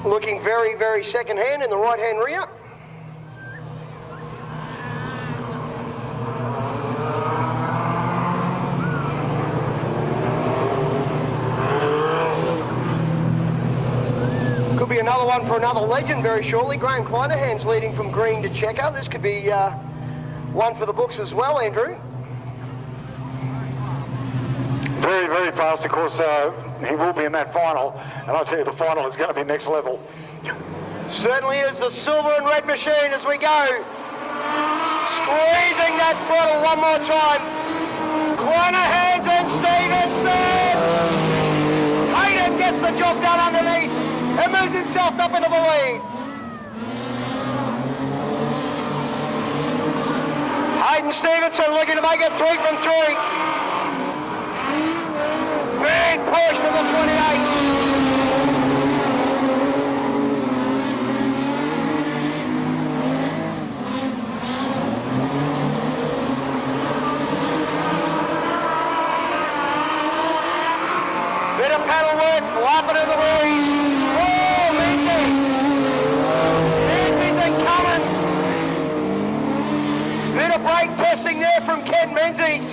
looking very, very second-hand in the right-hand rear. Could be another one for another legend very shortly. Graham Kleinerhand's leading from green to checker. This could be one for the books as well, Andrew. Very, very fast. Of course, he will be in that final, and I'll tell you, the final is going to be next level. Certainly is the silver and red machine as we go. Squeezing that throttle one more time. Kleinerhands and Stevenson. Hayden gets the job done underneath and moves himself up into the lead. Hayden Stevenson looking to make it 3 from 3. Big push for the 28. panel work, flapping in the breeze. Oh, Menzies and Cummins. Bit of brake testing there from Ken Menzies.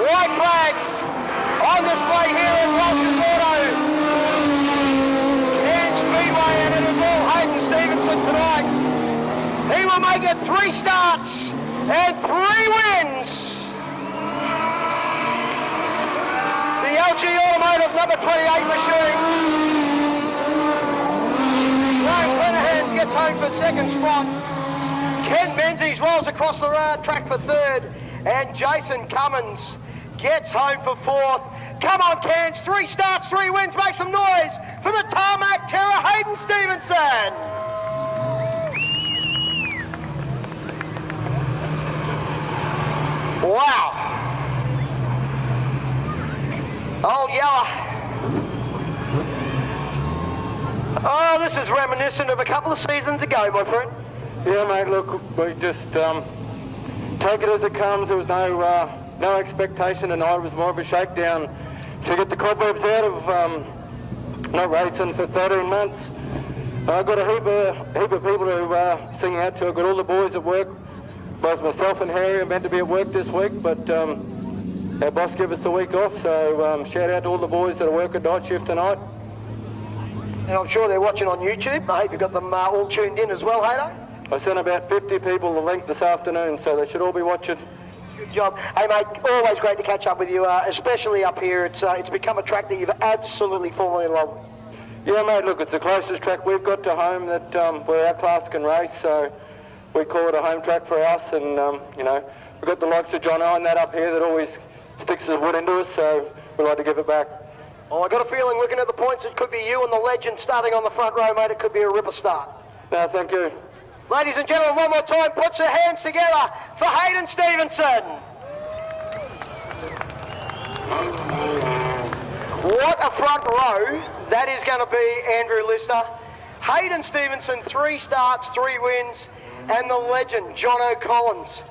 White flag on display here at Walsh's Auto. Cairns Speedway, and it is all Hayden Stevenson tonight. He will make it 3 starts and 3 wins. The LG Automotive number 28 machine. Ryan Clenahans gets home for 2nd spot. Ken Menzies rolls across the track for 3rd. And Jason Cummins gets home for 4th. Come on, Cairns, 3 starts, 3 wins. Make some noise for the Tarmac Terror, Hayden Stevenson. Wow. Old Yeller. Oh, this is reminiscent of a couple of seasons ago, my friend. Yeah, mate, look, we just take it as it comes. There was no expectation tonight. It was more of a shakedown to get the cobwebs out of not racing for 13 months. I've got a heap of people to sing out to. I've got all the boys at work. Both myself and Harry are meant to be at work this week, but our boss gave us the week off, so shout out to all the boys that are working night shift tonight. And I'm sure they're watching on YouTube. I hope you've got them all tuned in as well, Hayden. I sent about 50 people the link this afternoon, so they should all be watching. Good job. Hey, mate, always great to catch up with you, especially up here. It's become a track that you've absolutely fallen in love with. Yeah, mate, look, it's the closest track we've got to home that where our class can race, so we call it a home track for us, and, you know, we've got the likes of John and that up here that always sticks his wood into us, so we like to give it back. Oh, I got a feeling, looking at the points, it could be you and the legend starting on the front row, mate. It could be a ripper start. No, thank you. Ladies and gentlemen, one more time, put your hands together for Hayden Stevenson. What a front row that is going to be, Andrew Lister. Hayden Stevenson, 3 starts, 3 wins, and the legend, John O'Collins.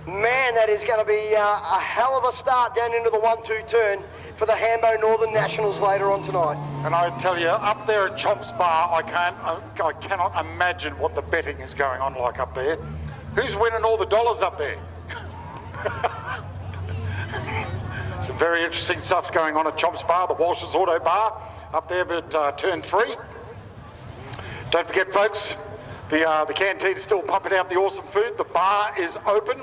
Man, that is going to be a hell of a start down into the 1-2 turn for the Hambo Northern Nationals later on tonight. And I tell you, up there at Chomps Bar, I cannot imagine what the betting is going on like up there. Who's winning all the dollars up there? Some very interesting stuff going on at Chomps Bar, the Walsh's Auto Bar, up there at turn 3. Don't forget, folks, the canteen is still pumping out the awesome food. The bar is open.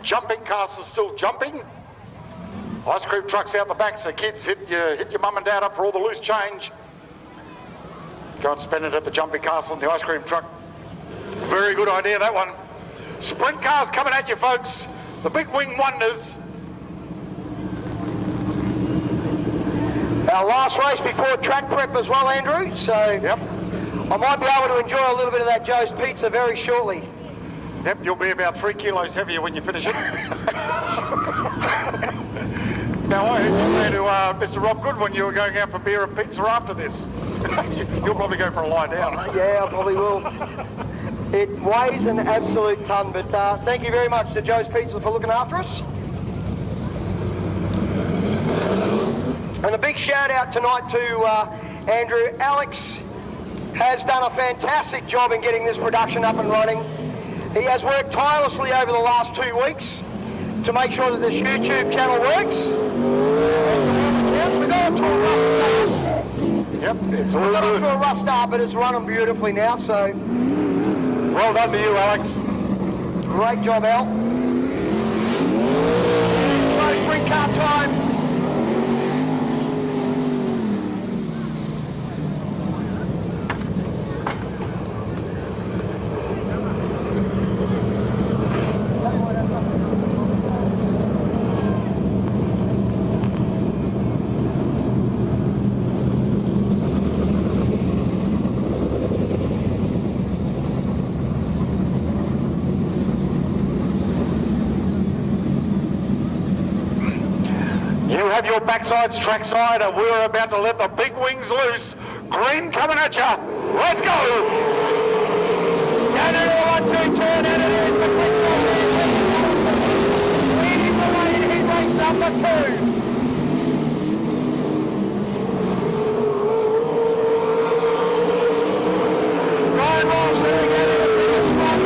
Jumping castles still jumping. Ice cream trucks out the back, so kids, hit your mum and dad up for all the loose change. Go and spend it at the jumping castle and the ice cream truck. Very good idea, that one. Sprint cars coming at you, folks. The big wing wonders. Our last race before track prep as well, Andrew, so Yep. I might be able to enjoy a little bit of that Joe's Pizza very shortly. Yep, you'll be about 3 kilos heavier when you finish it. Now, I heard you say to Mr. Rob Goodwin you were going out for beer and pizza after this. You'll probably go for a lie down. Yeah, I probably will. It weighs an absolute ton, but thank you very much to Joe's Pizza for looking after us. And a big shout out tonight to Andrew. Alex has done a fantastic job in getting this production up and running. He has worked tirelessly over the last 2 weeks to make sure that this YouTube channel works. We got it to a rough start. Yep, it's all We got it good. to a rough start, but it's running beautifully now, so Well done to you, Alex. great job, Al. Sprint car time. You have your backsides trackside, and we're about to let the big wings loose. Green coming at you. Let's go. Down into the 1-2 turn, and it is the quick leading the way in race number 2. Ryan Walsh sitting out in the finish spot.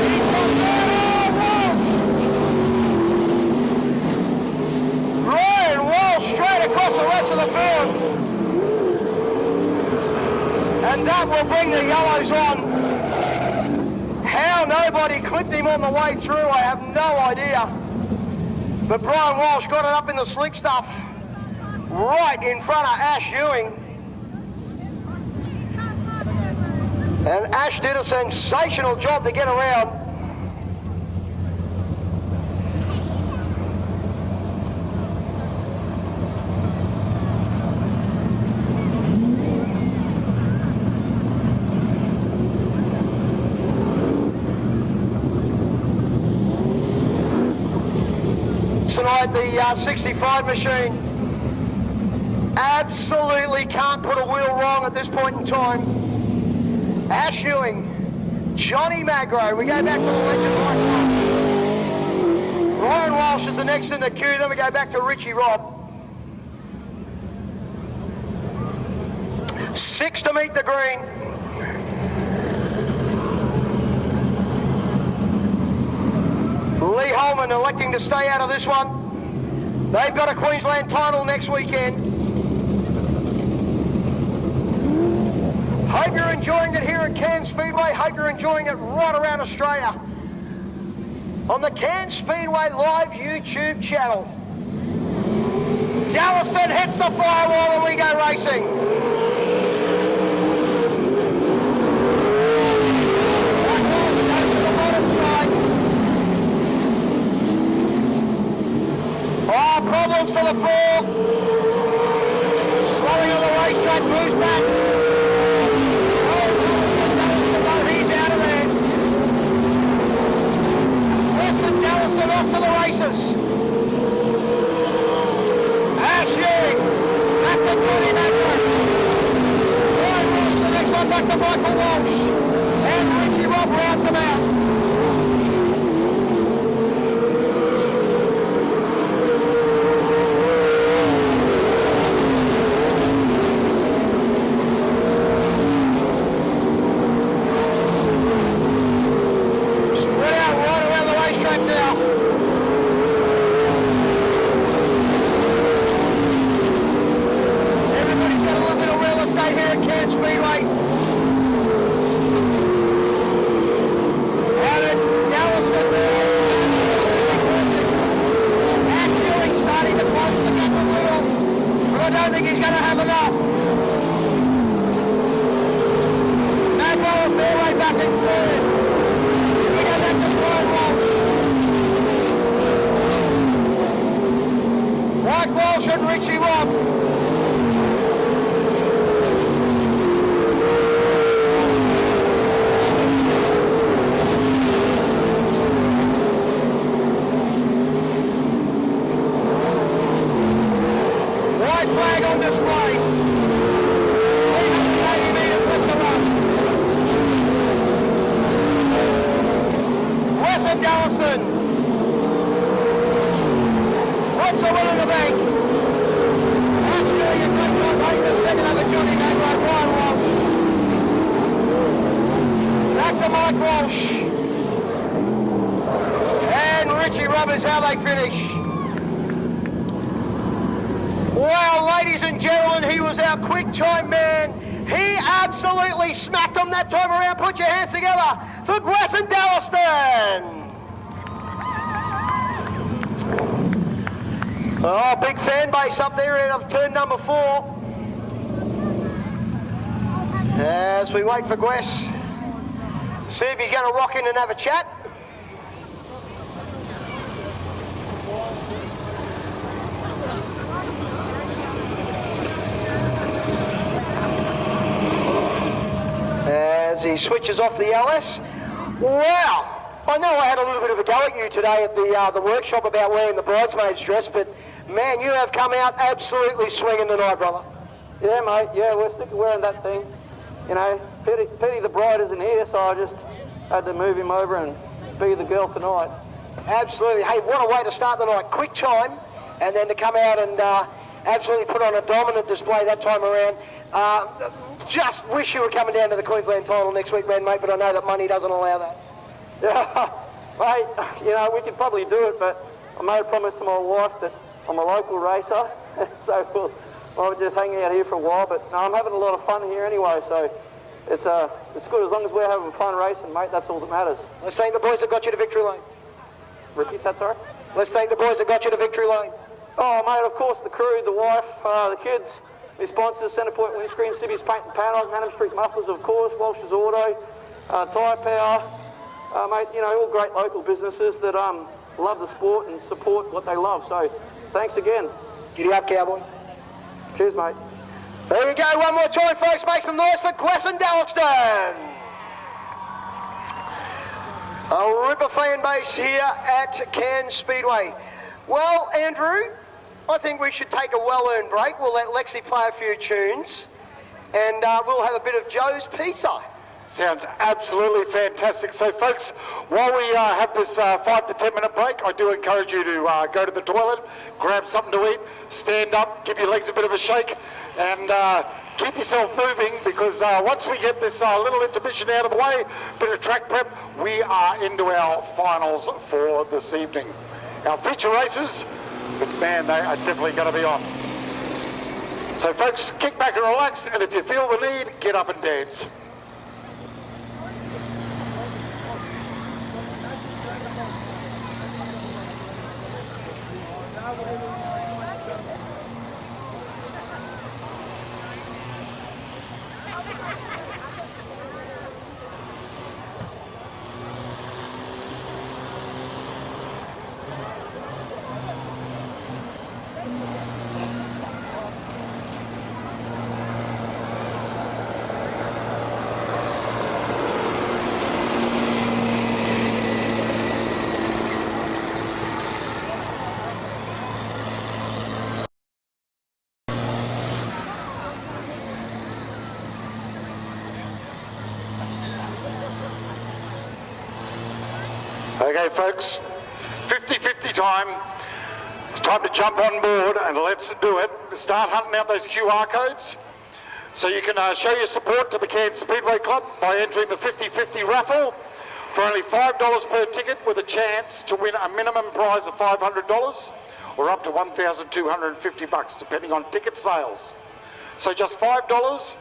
He's got Walsh. Ryan Walsh straight across the rest of the field. And that will bring the yellows on. How nobody clipped him on the way through, I have no idea. But Brian Walsh got it up in the slick stuff, right in front of Ash Ewing. And Ash did a sensational job to get around. Tonight, the 65 machine absolutely can't put a wheel wrong at this point in time. Ash Ewing, Johnny Magro, we go back to the legend right. Ryan Walsh is the next in the queue, then we go back to Richie Robb. 6 to meet the green. Lee Holman electing to stay out of this one. They've got a Queensland title next weekend. Hope you're enjoying it here at Cairns Speedway. Hope you're enjoying it right around Australia on the Cairns Speedway live YouTube channel. Dallaston hits the firewall and we go racing. Oh, problems for the 4. Slowing on the racetrack, moves back. Oh, he's out of there. Weston Dallaston off to the races. Ash Ewing, back to Johnny Macca. Ryan Walsh, the next one back to Michael Walsh. And Richie Robb rounds them out. Oh, big fan base up there out of turn number 4. As we wait for Gwess, see if he's going to rock in and have a chat. As he switches off the LS. Wow! I know I had a little bit of a go at you today at the workshop about wearing the bridesmaid's dress, but man, you have come out absolutely swinging tonight, brother. Yeah, mate, yeah, we're sick of wearing that thing. You know, pity the bride isn't here, so I just had to move him over and be the girl tonight. Absolutely. Hey, what a way to start the night. Quick time, and then to come out and absolutely put on a dominant display that time around. Just wish you were coming down to the Queensland title next week, man, mate, but I know that money doesn't allow that. Yeah, mate, you know, we could probably do it, but I made a promise to my wife that I'm a local racer, so I'll just hang out here for a while, but no, I'm having a lot of fun here anyway, so it's good as long as we're having fun racing, mate, that's all that matters. Let's thank the boys that got you to victory lane. Repeat that, sorry? Let's thank the boys that got you to victory lane. Oh, mate, of course, the crew, the wife, the kids, my sponsors, Centrepoint Windscreen, Sibby's Paint and Panels, Manham Street Mufflers, of course, Walsh's Auto, Tyre Power, mate, you know, all great local businesses that love the sport and support what they love. So, thanks again. Giddy up, cowboy. Cheers, mate. There you go, one more time, folks. Make some noise for Gwasson Dallaston. A ripper fan base here at Cairns Speedway. Well, Andrew, I think we should take a well-earned break. We'll let Lexi play a few tunes, and we'll have a bit of Joe's Pizza. Sounds absolutely fantastic. So, folks, while we have this 5 to 10 minute break, I do encourage you to go to the toilet, grab something to eat, stand up, give your legs a bit of a shake, and keep yourself moving, because once we get this little intermission out of the way, bit of track prep, we are into our finals for this evening. Our feature races, but man, they are definitely going to be on. So, folks, kick back and relax, and if you feel the need, get up and dance. Okay, folks, 50-50 time. It's time to jump on board and let's do it. Start hunting out those QR codes so you can show your support to the Cairns Speedway Club by entering the 50-50 raffle for only $5 per ticket, with a chance to win a minimum prize of $500 or up to $1,250 depending on ticket sales. So just $5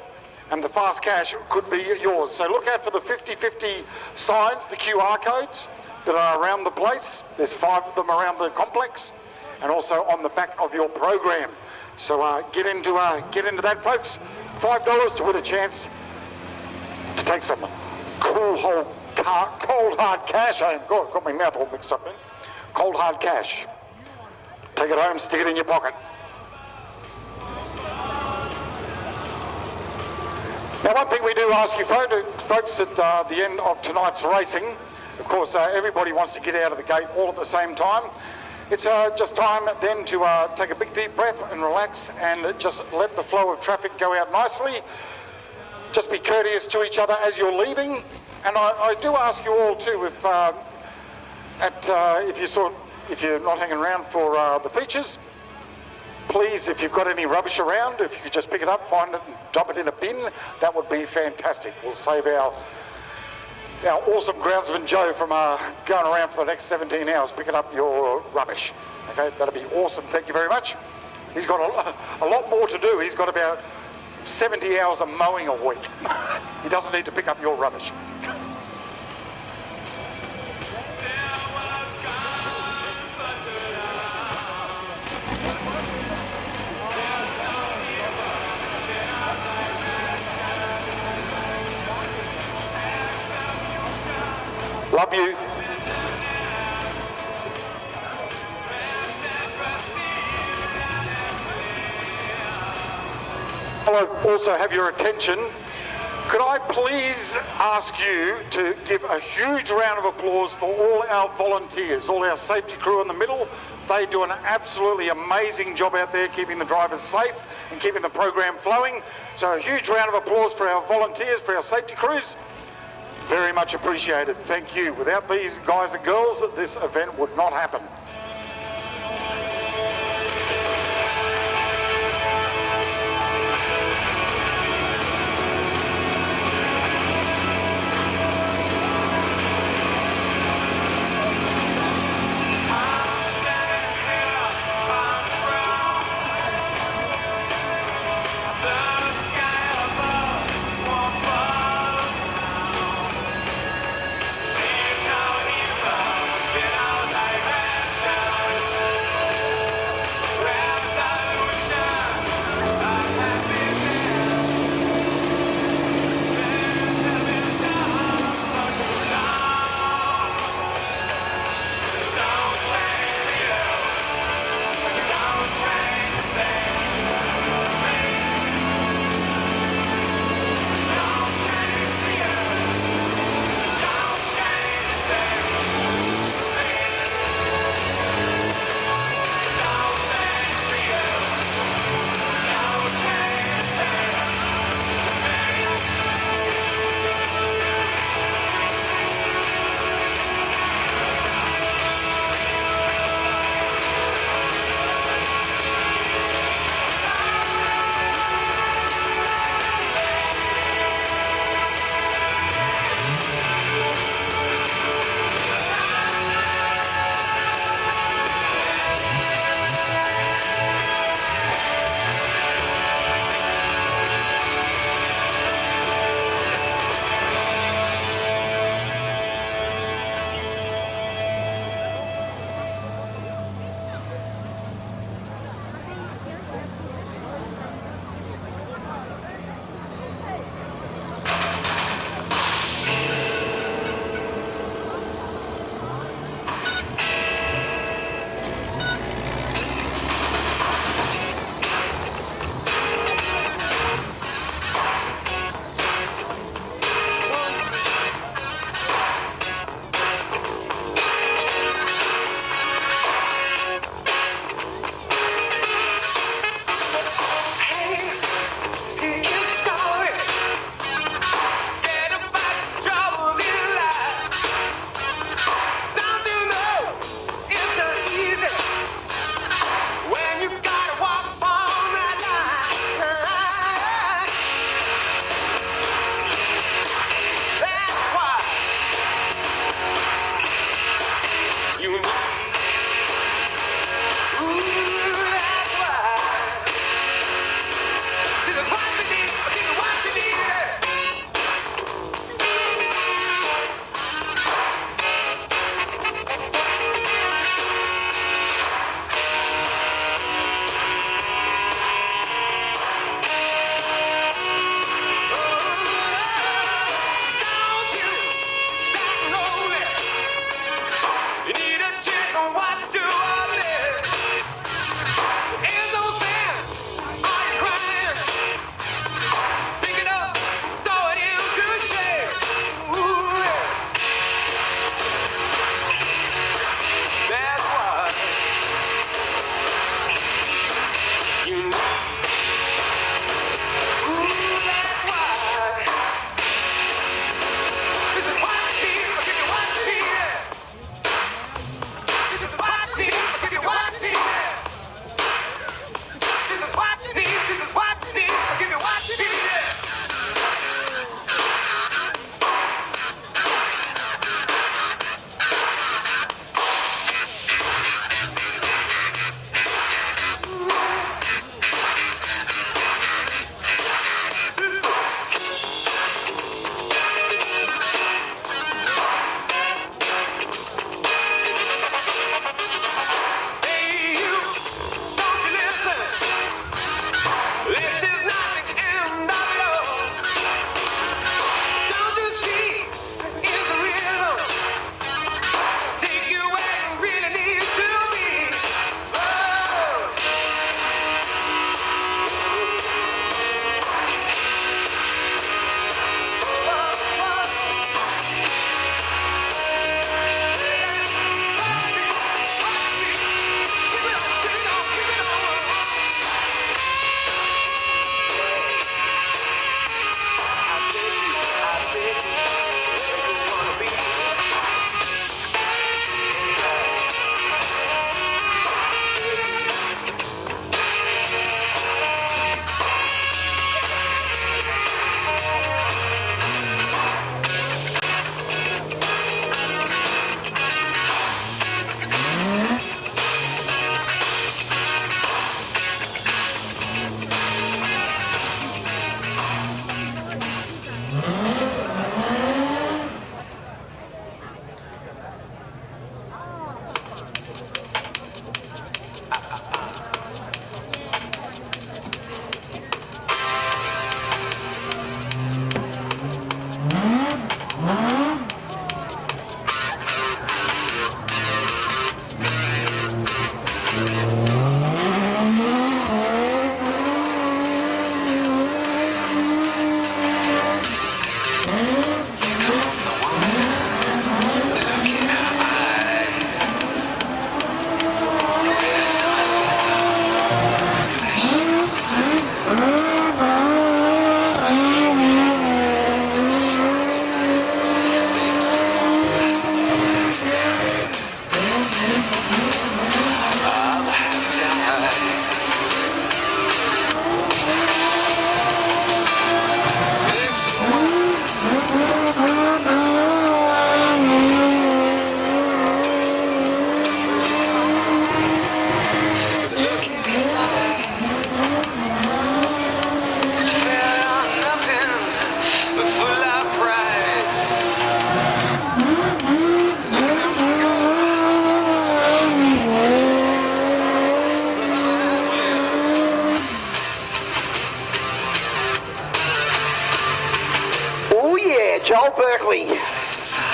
and the fast cash could be yours. So look out for the 50-50 signs, the QR codes that are around the place. There's 5 of them around the complex and also on the back of your program. So get into that, folks. $5 to win a chance to take some cold hard cash. God, got my mouth all mixed up then. Cold hard cash. Take it home, stick it in your pocket. Now, one thing we do ask you folks at the end of tonight's racing, of course, everybody wants to get out of the gate all at the same time. It's just time then to take a big deep breath and relax and just let the flow of traffic go out nicely. Just be courteous to each other as you're leaving. And I do ask you all too, if you're not hanging around for the features, please, if you've got any rubbish around, if you could just pick it up, find it and dump it in a bin, that would be fantastic. We'll save our awesome groundsman Joe from going around for the next 17 hours picking up your rubbish. Okay, that'd be awesome. Thank you very much. He's got a lot more to do. He's got about 70 hours of mowing a week. He doesn't need to pick up your rubbish. Love you. I also have your attention. Could I please ask you to give a huge round of applause for all our volunteers, all our safety crew in the middle. They do an absolutely amazing job out there keeping the drivers safe and keeping the program flowing. So a huge round of applause for our volunteers, for our safety crews. Very much appreciated. Thank you. Without these guys and girls, this event would not happen.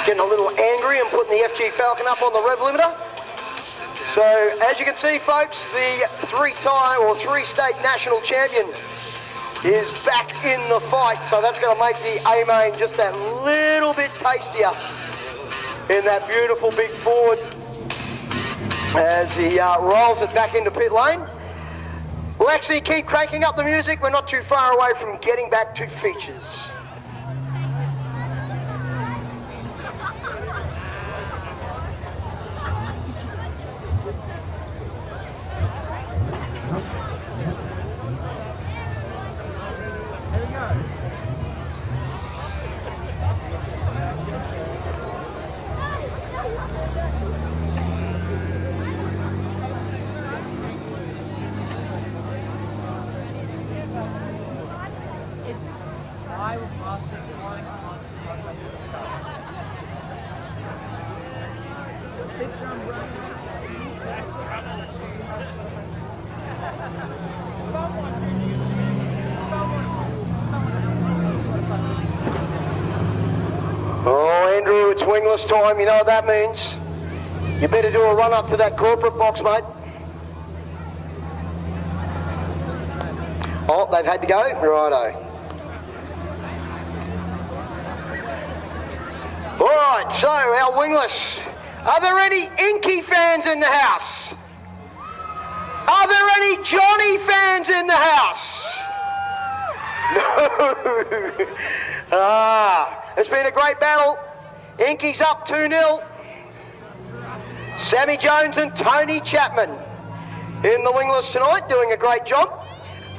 getting a little angry and putting the FG Falcon up on the rev limiter. So, as you can see, folks, the three-state national champion is back in the fight. So that's going to make the A-main just that little bit tastier in that beautiful big Ford as he rolls it back into pit lane. We'll actually keep cranking up the music. We're not too far away from getting back to features. Oh, Andrew, it's wingless time. You know what that means. You better do a run up to that corporate box, mate. Oh, they've had to go? Righto. All right, so our wingless. Are there any Inky fans in the house? Are there any Johnny fans in the house? No. It's been a great battle. Inky's up 2-0. Sammy Jones and Tony Chapman in the wingless tonight, doing a great job,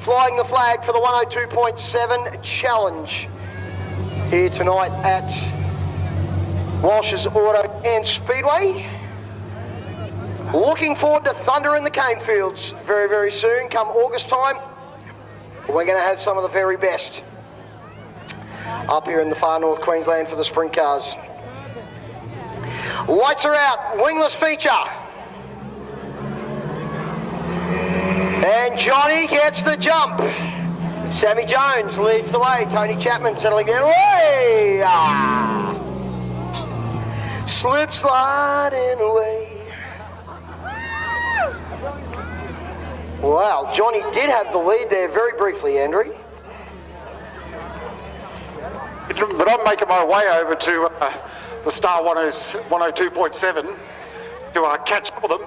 flying the flag for the 102.7 challenge here tonight at Walsh's Auto and Speedway. Looking forward to thunder in the cane fields very, very soon. Come August time, we're going to have some of the very best up here in the far north Queensland for the sprint cars. Lights are out, wingless feature. And Johnny gets the jump. Sammy Jones leads the way. Tony Chapman settling down. Way! Slip sliding away. Wow, Johnny did have the lead there very briefly, Andrew. But I'm making my way over to the Star 102.7 to catch up with them.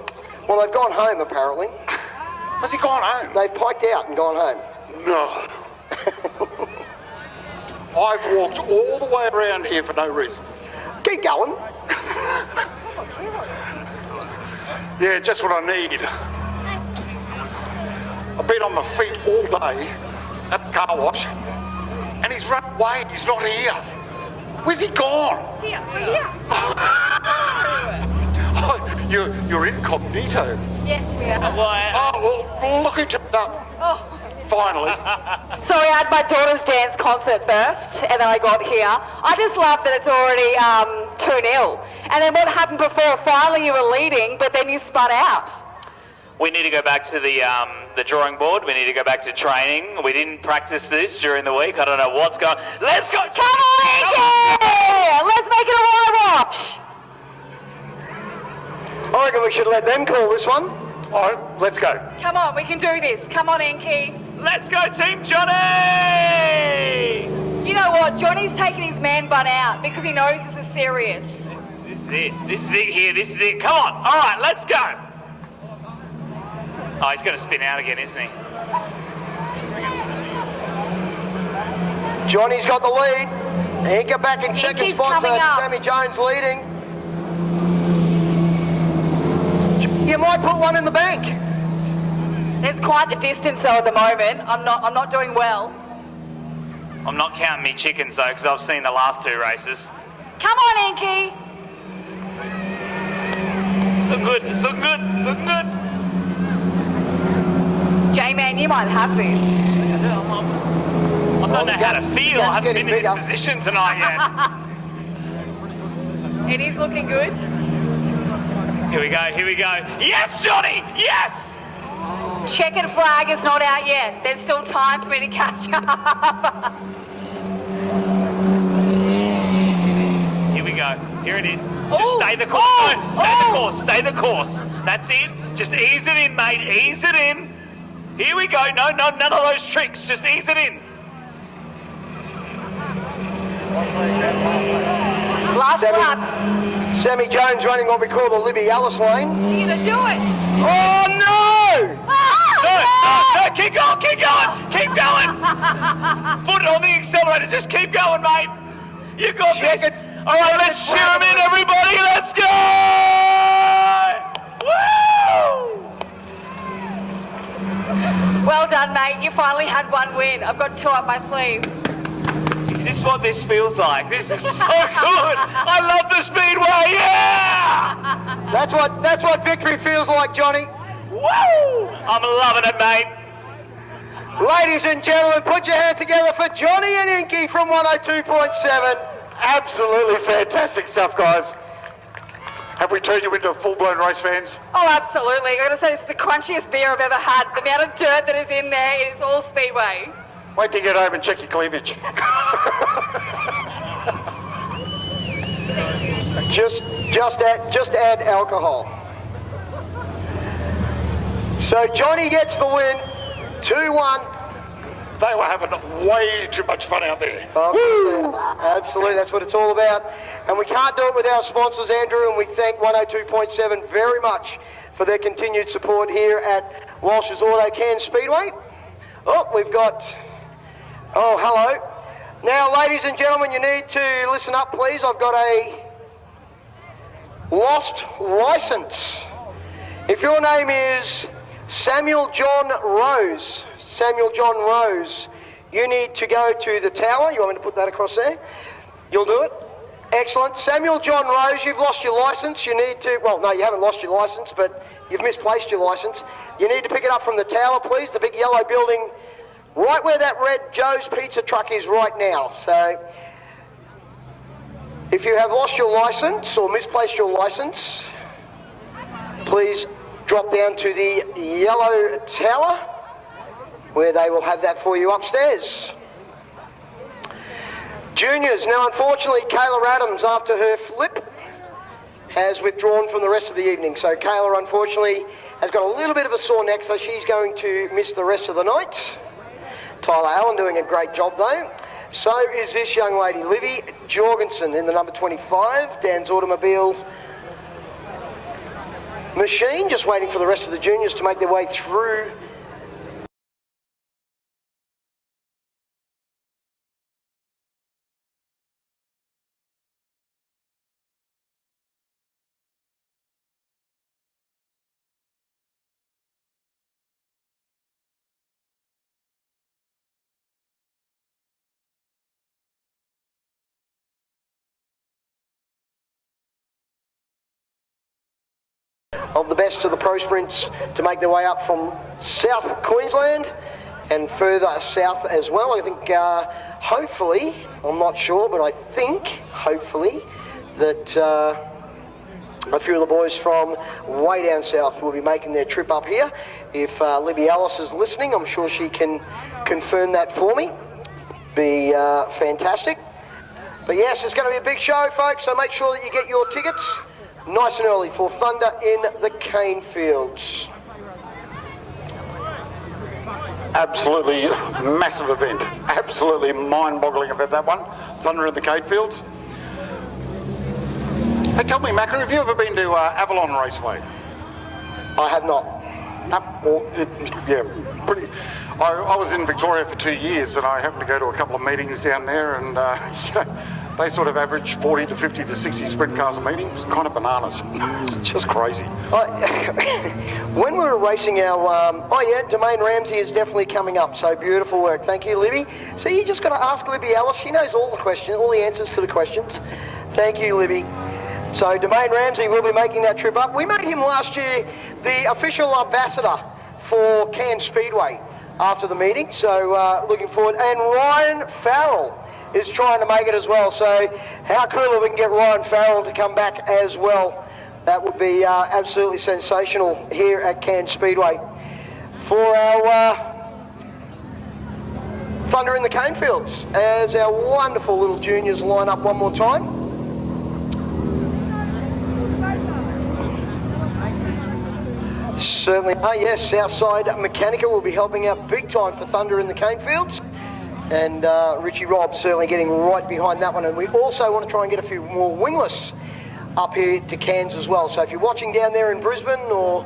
Well, they've gone home, apparently. Has he gone home? They've piked out and gone home. No. I've walked all the way around here for no reason. Keep going. Yeah, just what I need. I've been on my feet all day at the car wash, and he's run away. He's not here. Where's he gone? Here, we're here. Oh, you're incognito. Yes, we are. Oh, well, look into it up. Oh. Finally. So I had my daughter's dance concert first, and then I got here. I just love that it's already 2-0. And then what happened before? Finally you were leading, but then you spun out. We need to go back to the drawing board. We need to go back to training. We didn't practice this during the week. I don't know what's going on. Let's go! Come on, Inky! Let's make it a Y-Watch! I reckon we should let them call this one. All right, let's go. Come on, we can do this. Come on, Inky. Let's go, Team Johnny! You know what? Johnny's taking his man bun out because he knows this is serious. This is it. This is it here. This is it. Come on. All right, let's go. Oh, he's going to spin out again, isn't he? Johnny's got the lead. He got back in second Inky's spot, so coming that's up. Sammy Jones leading. You might put one in the bank. There's quite the distance though at the moment. I'm not doing well. I'm not counting me chickens, though, because I've seen the last two races. Come on, Inky! So good. So good. So good. J-Man, you might have this. I don't know how to feel. I haven't been in bigger. this position tonight yet. It is looking good. Here we go. Here we go. Yes, Johnny! Yes! Checkered flag is not out yet. There's still time for me to catch up. Here it is. Just stay the course. No, stay the course. Stay the course. That's it. Just ease it in, mate. Ease it in. Here we go. No, none of those tricks. Just ease it in. Last lap. Sammy Jones running what we call the Libby Ellis lane. You're gonna do it. Oh no! No, keep going, keep going, keep going. Foot on the accelerator, just keep going, mate. You got this. All right, let's cheer him in, everybody. Let's go! Woo! Well done, mate. You finally had one win. I've got two up my sleeve. Is this what this feels like? This is so good. I love the Speedway. Yeah! That's what victory feels like, Johnny. Woo! I'm loving it, mate. Ladies and gentlemen, put your hands together for Johnny and Inky from 102.7. Absolutely fantastic stuff, guys. Have we turned you into full-blown race fans? Oh, absolutely. I'm going to say it's the crunchiest beer I've ever had. The amount of dirt that is in there, it is all Speedway. Wait till you get home and check your cleavage. Just add alcohol. So Johnny gets the win, 2-1. They were having way too much fun out there. Absolutely, that's what it's all about. And we can't do it without our sponsors, Andrew, and we thank 102.7 very much for their continued support here at Walsh's Auto Cairns Speedway. Oh, we've got... Oh, hello. Now, ladies and gentlemen, you need to listen up, please. I've got a lost license. If your name is Samuel John Rose, you need to go to the tower. You want me to put that across there? You'll do it? Excellent. Samuel John Rose, you've lost your license. You need to, well, no, you haven't lost your license, but you've misplaced your license. You need to pick it up from the tower, please, the big yellow building right where that red Joe's Pizza truck is right now. So, if you have lost your license or misplaced your license, please drop down to the yellow tower where they will have that for you upstairs. Juniors, now unfortunately Kayla Adams, after her flip, has withdrawn from the rest of the evening. So Kayla unfortunately has got a little bit of a sore neck, so she's going to miss the rest of the night. Tyler Allen doing a great job though. So is this young lady, Livy Jorgensen, in the number 25, Dan's Automobiles machine, just waiting for the rest of the juniors to make their way through. Of the best of the Pro Sprints to make their way up from South Queensland and further south as well. I think hopefully, I'm not sure, but I think hopefully that a few of the boys from way down south will be making their trip up here. If Libby Ellis is listening, I'm sure she can confirm that for me. Be fantastic. But yes, it's going to be a big show, folks, so make sure that you get your tickets nice and early for Thunder in the Cane Fields. Absolutely massive event. Absolutely mind-boggling about that one. Thunder in the Cane Fields. Hey, tell me, Macca, have you ever been to Avalon Raceway? I have not. Yeah, pretty. I was in Victoria for 2 years, and I happened to go to a couple of meetings down there, and you know, they sort of average 40 to 50 to 60 sprint cars a meeting. It's kind of bananas. It's just crazy. When we were racing our, Domain Ramsey is definitely coming up, so beautiful work. Thank you, Libby. So you just got to ask Libby Ellis. She knows all the questions, all the answers to the questions. Thank you, Libby. So Domain Ramsey will be making that trip up. We made him last year the official ambassador for Cairns Speedway after the meeting, so looking forward. And Ryan Farrell is trying to make it as well, so how cool if we can get Ryan Farrell to come back as well. That would be absolutely sensational here at Cairns Speedway. For our Thunder in the Cane Fields, as our wonderful little juniors line up one more time. Certainly. Yes, Southside Mechanica will be helping out big time for Thunder in the cane fields. And Richie Robb certainly getting right behind that one. And we also want to try and get a few more Wingless up here to Cairns as well. So if you're watching down there in Brisbane or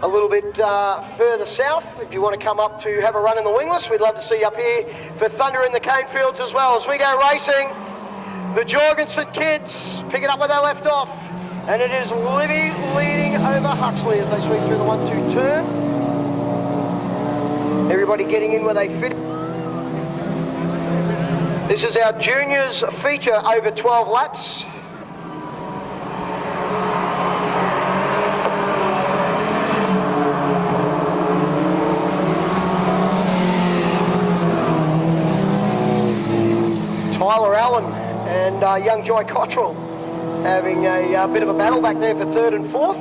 a little bit further south, if you want to come up to have a run in the Wingless, we'd love to see you up here for Thunder in the cane fields as well. As we go racing, the Jorgensen kids picking up where they left off. And it is Livy leading over Huxley as they sweep through the 1-2 turn. Everybody getting in where they fit. This is our juniors feature over 12 laps. Tyler Allen and young Joy Cottrell having a bit of a battle back there for 3rd and 4th.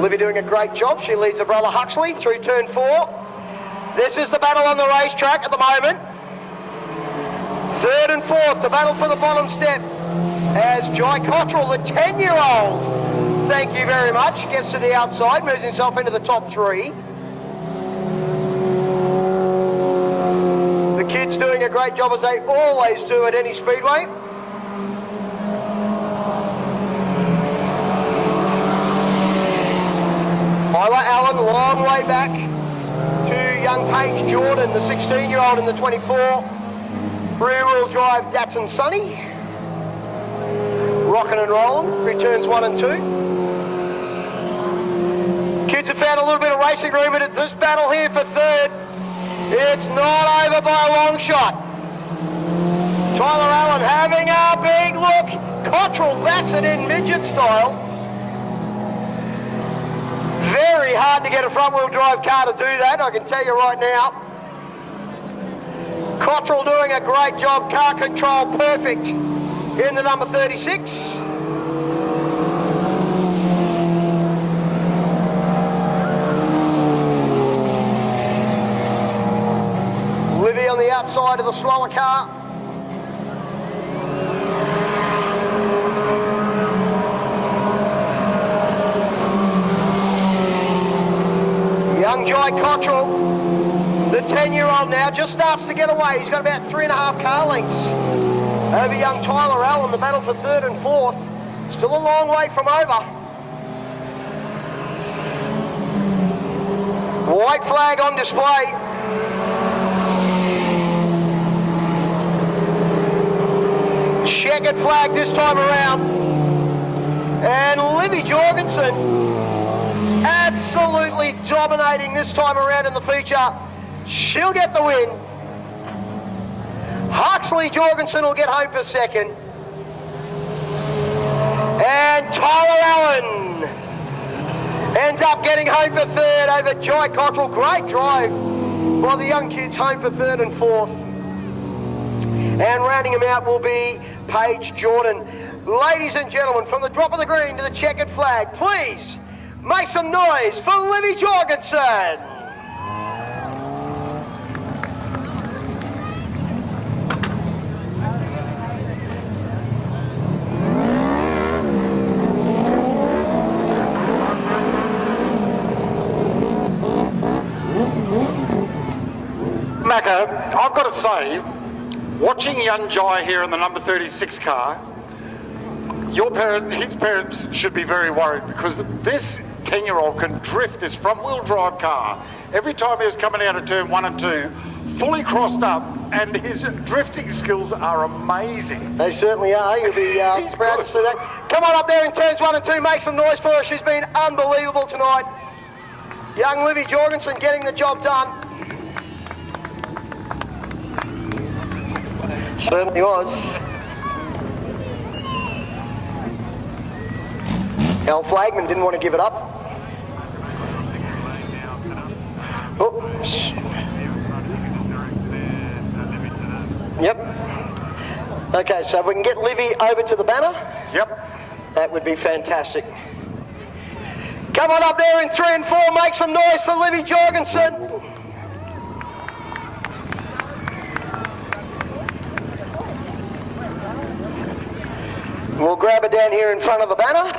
Livy doing a great job. She leads her brother Huxley through turn 4. This is the battle on the racetrack at the moment. 3rd and 4th, the battle for the bottom step as Joy Cottrell, the 10-year-old, thank you very much, gets to the outside, moves himself into the top 3. The kids doing a great job as they always do at any speedway. Tyler Allen, long way back to young Paige Jordan, the 16-year-old in the 24. Rear-wheel drive Datsun Sunny. Rocking and rolling, returns 1 and 2. Kids have found a little bit of racing room, but it's this battle here for 3rd. It's not over by a long shot. Tyler Allen having a big look. Cottrell backs it in midget style. Very hard to get a front-wheel drive car to do that, I can tell you right now. Cottrell doing a great job, car control perfect in the number 36. Livy on the outside of the slower car. Young Joy Cottrell, the 10-year-old now, just starts to get away. He's got about 3.5 car lengths over young Tyler Allen. The battle for 3rd and 4th. Still a long way from over. White flag on display. Checkered flag this time around. And Livy Jorgensen absolutely dominating this time around in the feature. She'll get the win. Huxley Jorgensen will get home for 2nd. And Tyler Allen ends up getting home for 3rd over Joy Cottrell. Great drive by the young kids, home for 3rd and 4th. And rounding them out will be Paige Jordan. Ladies and gentlemen, from the drop of the green to the checkered flag, please make some noise for Livy Jorgensen. Macca, I've got to say, watching young Jai here in the number 36 car, his parents should be very worried because this 10-year-old can drift this front-wheel drive car. Every time he was coming out of turn 1 and 2, fully crossed up, and his drifting skills are amazing. They certainly are. You'll be proud to see that. Come on up there in turns 1 and 2, make some noise for her. She's been unbelievable tonight. Young Livy Jorgensen getting the job done. Certainly was. Al Flagman didn't want to give it up. Oops. Yep. Okay, so if we can get Livy over to the banner. Yep. That would be fantastic. Come on up there in 3 and 4, make some noise for Livy Jorgensen. We'll grab her down here in front of the banner.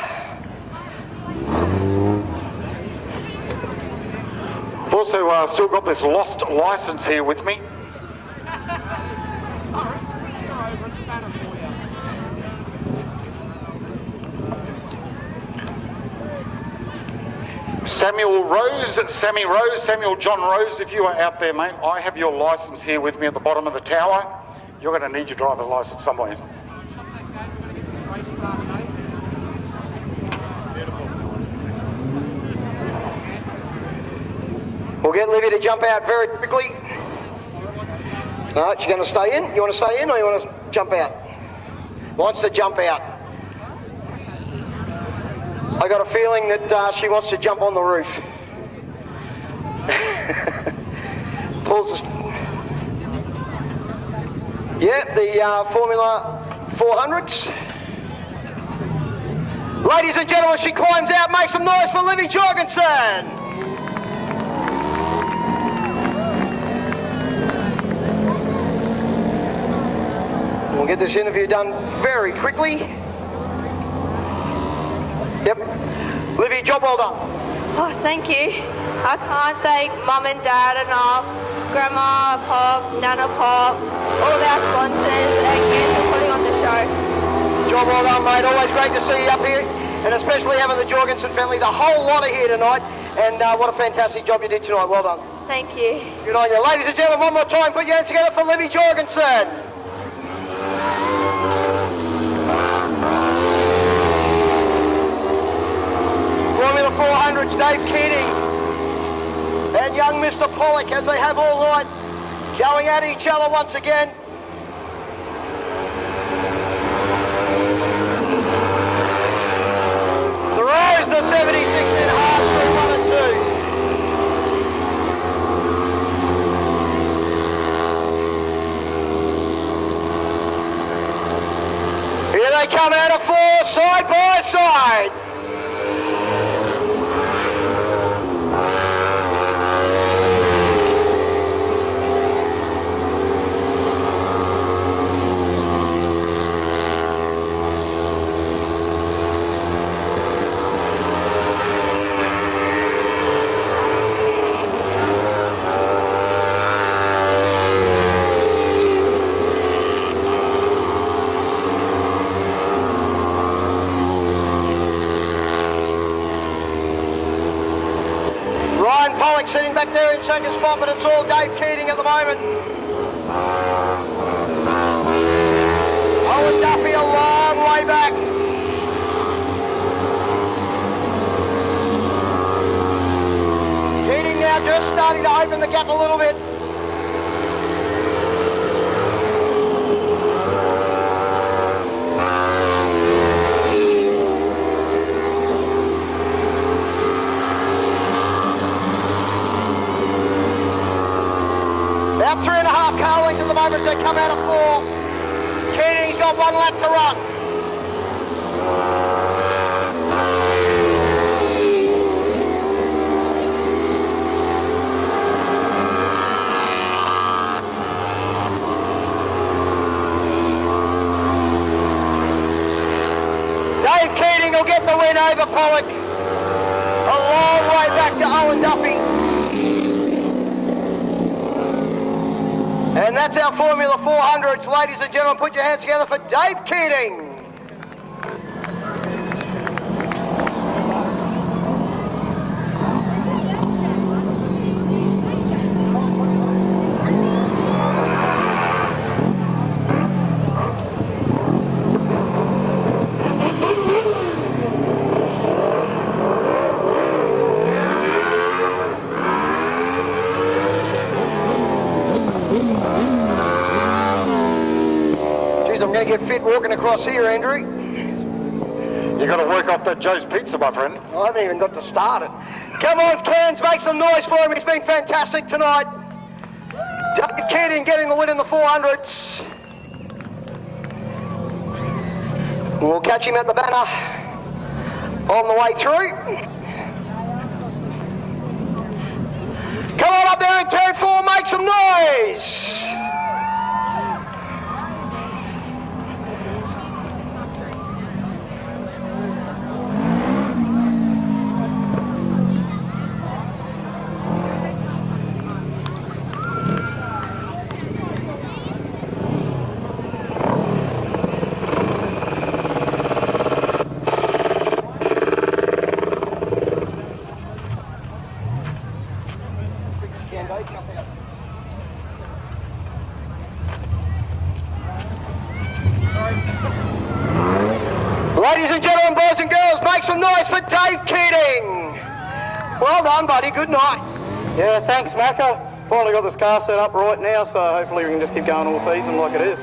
Also, still got this lost license here with me. Samuel John Rose, if you are out there, mate, I have your license here with me at the bottom of the tower. You're going to need your driver's license somewhere. We'll get Livy to jump out very quickly. No, she's going to stay in. You want to stay in or you want to jump out? Wants to jump out. I got a feeling that she wants to jump on the roof. Pulls the... Yeah, the Formula 400s. Ladies and gentlemen, she climbs out. Make some noise for Livy Jorgensen. We'll get this interview done very quickly. Yep. Livy, job well done. Oh, thank you. I can't thank Mum and Dad enough, Grandma, Pop, Nana Pop, all of our sponsors, again for putting on the show. Job well done, mate. Always great to see you up here, and especially having the Jorgensen family, the whole lot are here tonight, and what a fantastic job you did tonight. Well done. Thank you. Good on you. Ladies and gentlemen, one more time, put your hands together for Livy Jorgensen. Formula 400's Dave Keating and young Mr. Pollock, as they have all night, going at each other once again. Throws the 76 in hard through 1 and 2. Here they come out of 4, side by side. Pollock sitting back there in second spot, but it's all Dave Keating at the moment. Owen Duffy a long way back. Keating now just starting to open the gap a little bit. About 3.5 car lengths at the moment as they come out of 4. Keating's got 1 lap to run. Dave Keating will get the win over Pollock. A long way back to Owen Duffy. And that's our Formula 400s. Ladies and gentlemen, put your hands together for Dave Keating. I'm going to get fit walking across here, Andrew. You got to work off that Joe's Pizza, my friend. I haven't even got to start it. Come on, Cairns, make some noise for him. He's been fantastic tonight. Dave Keating getting the win in the 400s. We'll catch him at the banner on the way through. Come on up there in turn 4, make some noise. Ladies and gentlemen, boys and girls, make some noise for Dave Keating. Well done, buddy. Good night. Yeah, thanks, Macca. Finally got this car set up right now, so hopefully we can just keep going all season like it is.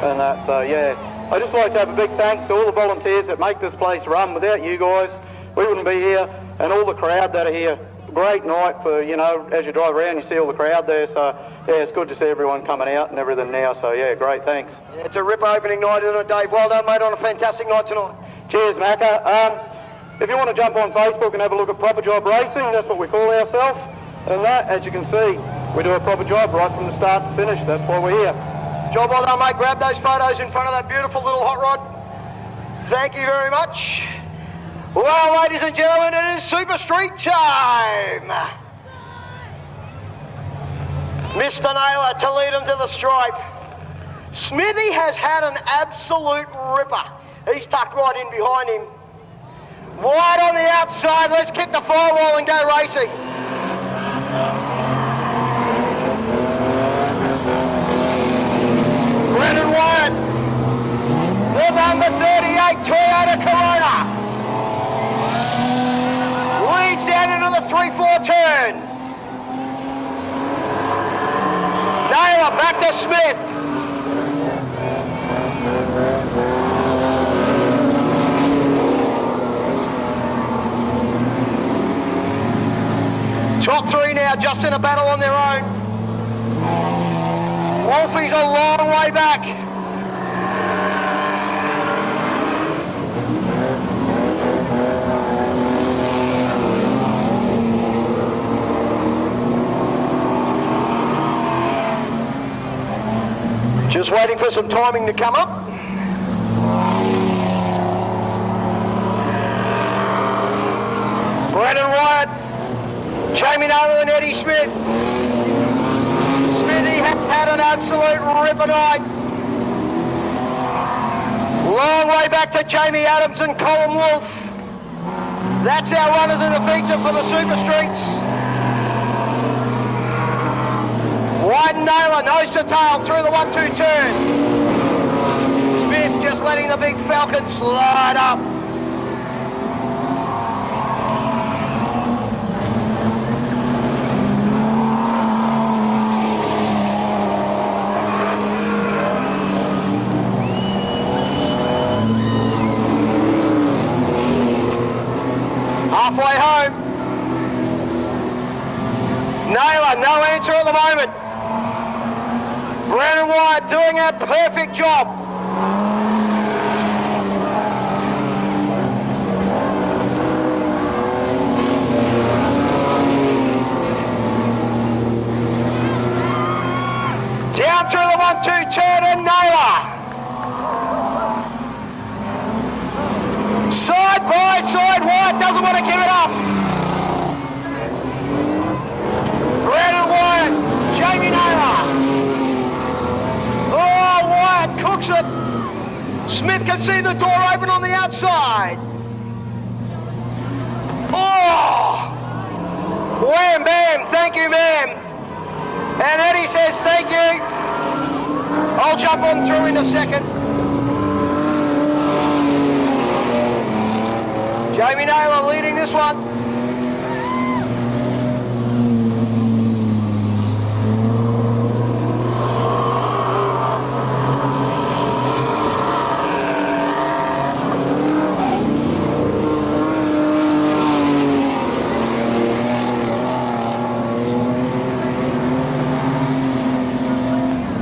And so yeah, I'd just like to have a big thanks to all the volunteers that make this place run. Without you guys, we wouldn't be here, and all the crowd that are here. Great night for, you know, as you drive around, you see all the crowd there, so yeah, it's good to see everyone coming out and everything now, so yeah, great, thanks. Yeah, it's a ripper opening night, isn't it, Dave? Well done, mate, on a fantastic night tonight. Cheers, Macca. If you want to jump on Facebook and have a look at Proper Job Racing, that's what we call ourselves. And that, as you can see, we do a proper job right from the start to finish. That's why we're here. Job well done, mate. Grab those photos in front of that beautiful little hot rod. Thank you very much. Well, ladies and gentlemen, it is Super Street time. Mr. Naylor to lead him to the stripe. Smithy has had an absolute ripper. He's tucked right in behind him. Wide on the outside, let's kick the firewall and go racing. Brendan Wyatt, the number 38 Toyota Corona, leads down into the 3-4 turn. Naylor back to Smith. Top three now, just in a battle on their own. Wolfie's a long way back. Just waiting for some timing to come up. Brendan Wyatt, Jamie Naylor and Eddie Smith. Smithy had an absolute ripper night. Long way back to Jamie Adams and Colin Wolf. That's our runners in the feature for the Super Streets. Wyatt and Naylor, nose to tail through the 1-2 turn. Smith just letting the big Falcon slide up. Halfway home. Naylor, no answer at the moment. Brendan Wyatt doing a perfect job. Down through the 1-2 turn and Naylor. Side by side, Wyatt doesn't want to give it up. Brendan Wyatt, Jamie Naylor. Oh, Wyatt cooks it. Smith can see the door open on the outside. Oh! Wham bam, thank you ma'am. And Eddie says thank you. I'll jump on through in a second. Jamie Naylor leading this one.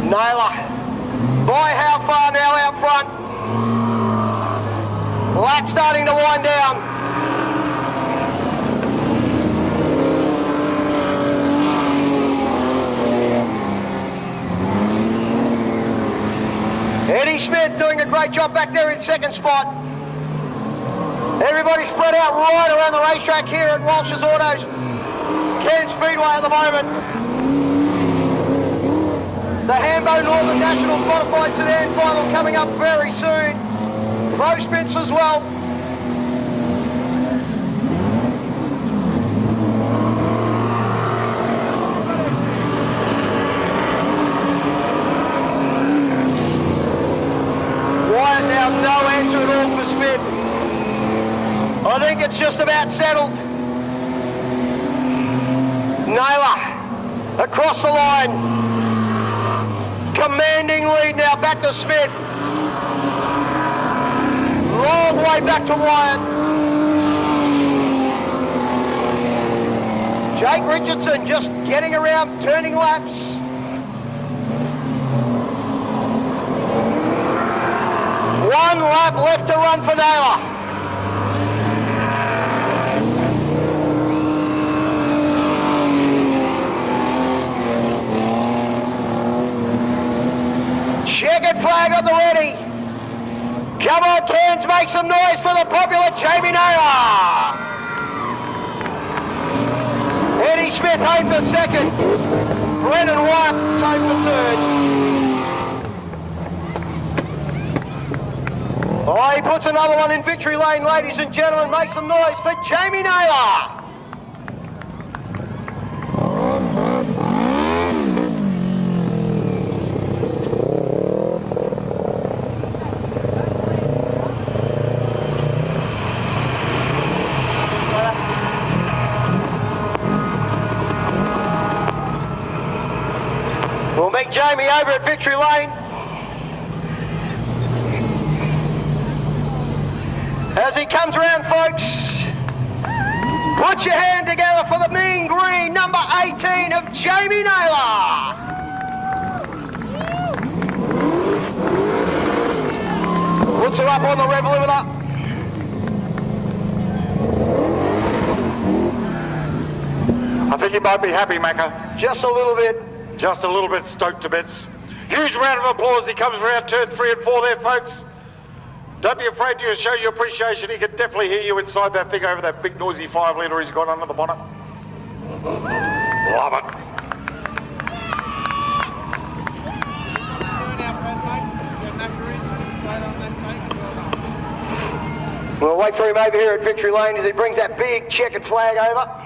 Naylor, boy how far now out front. Lap starting to wind down. Eddie Smith doing a great job back there in second spot. Everybody spread out right around the racetrack here at Walsh's Autos, Cairns Speedway at the moment. The Hambo Northern National Modified Sedan final coming up very soon. Pro Sprints as well. Wyatt now no answer at all for Smith. I think it's just about settled. Naylor across the line. Commanding lead now, back to Smith. Long way back to Wyatt. Jake Richardson just getting around, turning laps. One lap left to run for Naylor. Checkered flag on the ready. Come on, Cairns, make some noise for the popular Jamie Naylor. Eddie Smith home for second. Brendan White home for third. Oh, he puts another one in victory lane, ladies and gentlemen. Make some noise for Jamie Naylor. We'll meet Jamie over at victory lane. As he comes around, folks, put your hand together for the mean green, number 18 of Jamie Naylor. Puts her up on the rev limiter. I think you might be happy, Macca. Just a little bit. Just a little bit stoked to bits. Huge round of applause. He comes around turn 3 and 4 there, folks. Don't be afraid to show your appreciation. He can definitely hear you inside that thing over that big noisy 5 litre he's got under the bonnet. Love it. We'll wait for him over here at victory lane as he brings that big checkered flag over.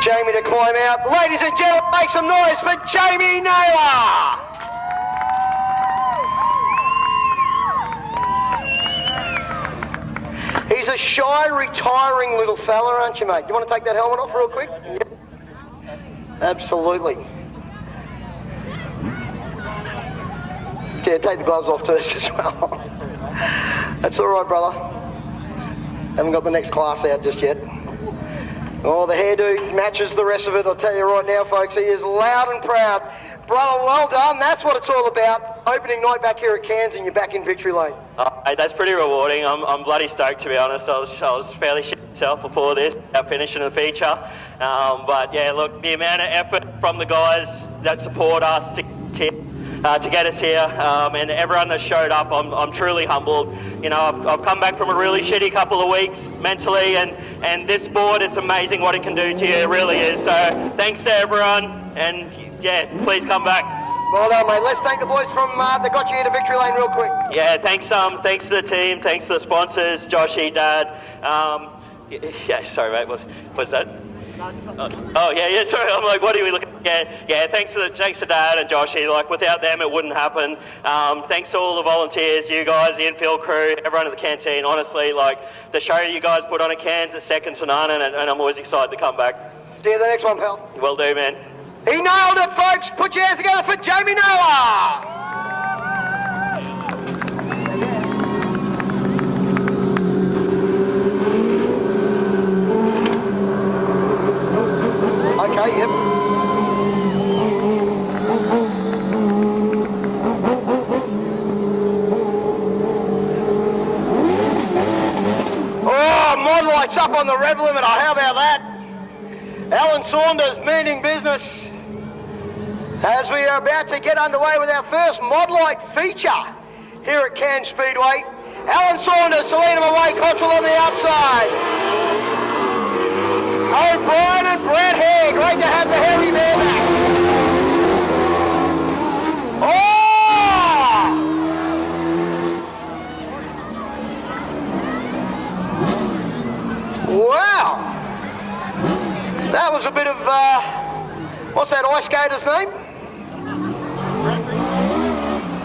Jamie to climb out. Ladies and gentlemen, make some noise for Jamie Naylor. He's a shy, retiring little fella, aren't you, mate? You want to take that helmet off real quick? Yep. Absolutely. Yeah, take the gloves off first as well. That's all right, brother. Haven't got the next class out just yet. Oh, the hairdo matches the rest of it, I'll tell you right now, folks. He is loud and proud. Brother, well done. That's what it's all about. Opening night back here at Cairns and you're back in victory lane. Hey, that's pretty rewarding. I'm bloody stoked, to be honest. I was fairly shit myself before this, finishing the feature. But yeah, look, the amount of effort from the guys that support us to get us here, and everyone that showed up, I'm truly humbled. You know, I've come back from a really shitty couple of weeks mentally, and this sport, it's amazing what it can do to you. It really is. So thanks to everyone, and yeah, please come back. Well done, mate. Let's thank the boys from that got you here to victory lane real quick. Yeah, thanks to the team, thanks to the sponsors, Joshy, Dad. Yeah, sorry, mate. What's that? Oh yeah, sorry. I'm like, what are we looking at? Yeah. Thanks to Dad and Joshy. Like, without them, it wouldn't happen. Thanks to all the volunteers, you guys, the infield crew, everyone at the canteen. Honestly, like, the show you guys put on at Cairns is second to none, and I'm always excited to come back. See you at the next one, pal. Will do, man. He nailed it, folks. Put your hands together for Jamie Naylor. Okay, yep. Oh, mod lights up on the rev limiter. How about that? Alan Saunders, meaning business. As we are about to get underway with our first mod light feature here at Cairns Speedway. Alan Saunders to lead him away, Cottrell on the outside. O'Brien and Brett Hare, great to have the hairy man back. Oh! Wow! That was a bit of, what's that ice skater's name?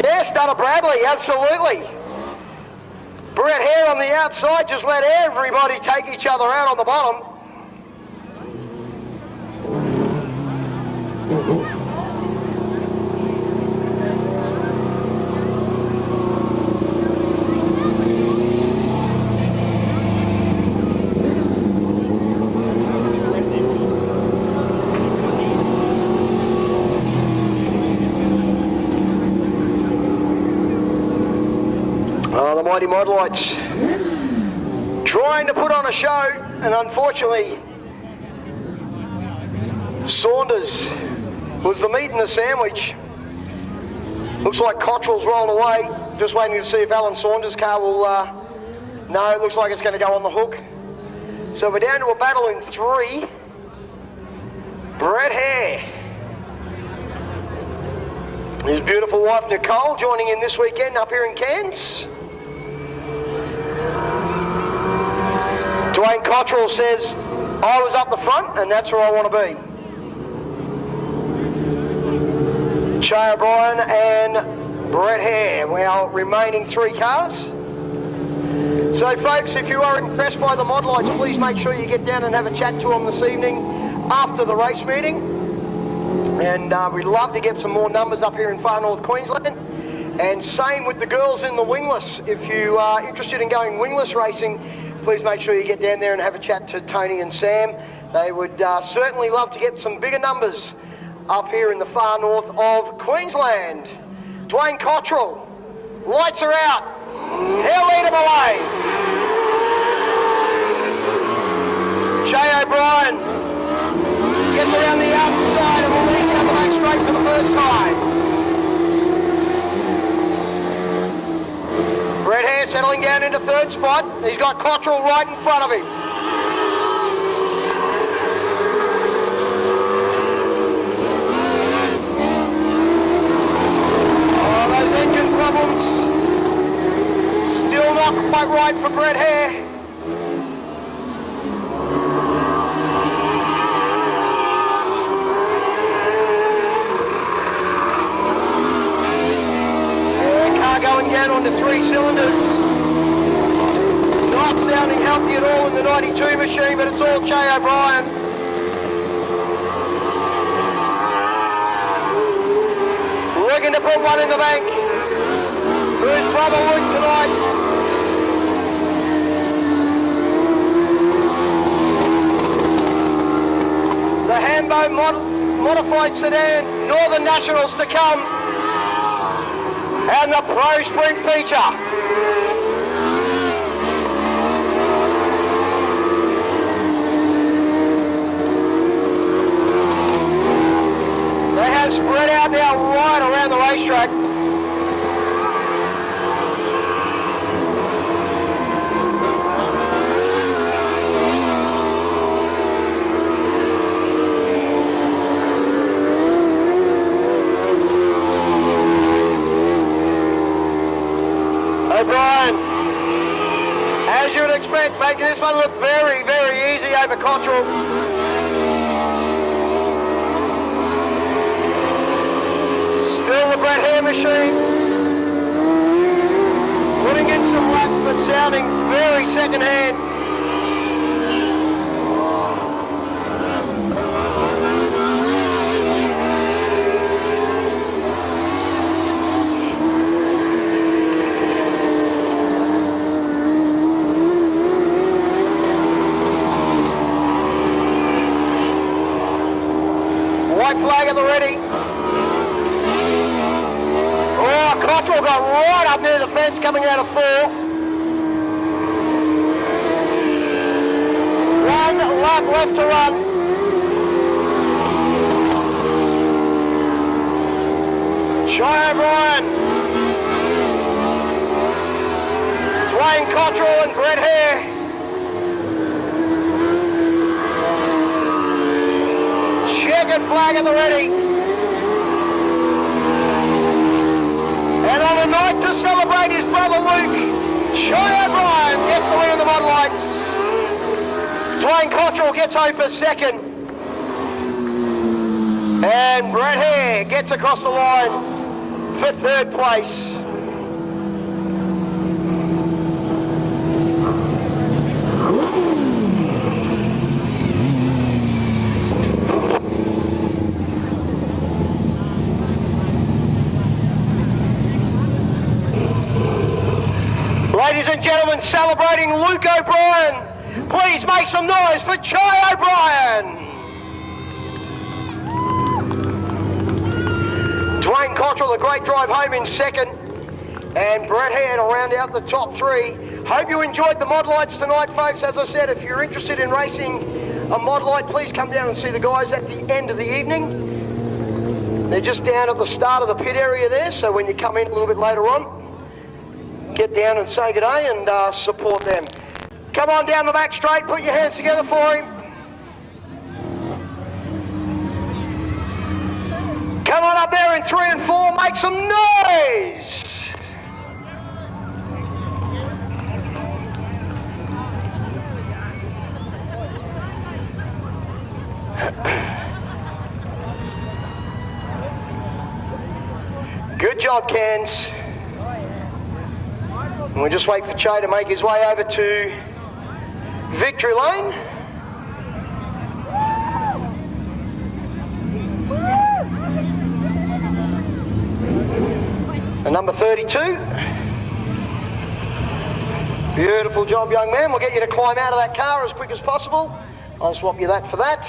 Yes, Donna Bradley, absolutely. Brett Hare on the outside, just let everybody take each other out on the bottom. The mighty Modelites trying to put on a show, and unfortunately Saunders was the meat in the sandwich. Looks like Cottrell's rolled away, just waiting to see if Alan Saunders' car will no, it looks like it's going to go on the hook. So we're down to a battle in 3. Brett Hare, his beautiful wife Nicole joining in this weekend up here in Cairns. Dwayne Cottrell says, I was up the front and that's where I want to be. Che O'Brien and Brett Hare, our remaining 3 cars. So folks, if you are impressed by the Modelites, please make sure you get down and have a chat to them this evening after the race meeting. And we'd love to get some more numbers up here in far north Queensland. And same with the girls in the Wingless. If you are interested in going Wingless racing, please make sure you get down there and have a chat to Tony and Sam. They would certainly love to get some bigger numbers up here in the far north of Queensland. Dwayne Cottrell, lights are out. He'll lead him away. Che O'Brien gets around the outside and will lead down the back straight for the first time. Brett Hare settling down into 3rd spot. He's got Cottrell right in front of him. Oh, those engine problems. Still not quite right for Brett Hare. Going down onto 3 cylinders. Not sounding healthy at all in the 92 machine, but it's all Che O'Brien. Looking to put one in the bank for his brother Luke tonight. The Hambo modified sedan, Northern Nationals to come. And the Pro Sprint feature. They have spread out now right around the racetrack. O'Brien, as you would expect, making this one look very, very easy over Cottrell. Still the Brett Hare machine. Putting in some laps, but sounding very second-hand. Flag at the ready. Oh, Cottrell got right up near the fence coming out of 4. 1 lap left to run. Che O'Brien, Dwayne Cottrell and Brett Hare. Checkered flag at the ready. And on a night to celebrate his brother Luke, Che O'Brien gets the win of the Modelites. Dwayne Cottrell gets home for second. And Brett Hare gets across the line for third place. Ladies and gentlemen, celebrating Luke O'Brien. Please make some noise for Chai O'Brien. Dwayne Cottrell, a great drive home in second. And Brett Hare to round out the top three. Hope you enjoyed the mod lights tonight, folks. As I said, if you're interested in racing a mod light, please come down and see the guys at the end of the evening. They're just down at the start of the pit area there, so when you come in a little bit later on, get down and say good day and support them. Come on down the back straight, put your hands together for him. Come on up there in 3 and 4, make some noise! Good job, Cairns. And we'll just wait for Che to make his way over to Victory Lane. And number 32. Beautiful job, young man. We'll get you to climb out of that car as quick as possible. I'll swap you that for that.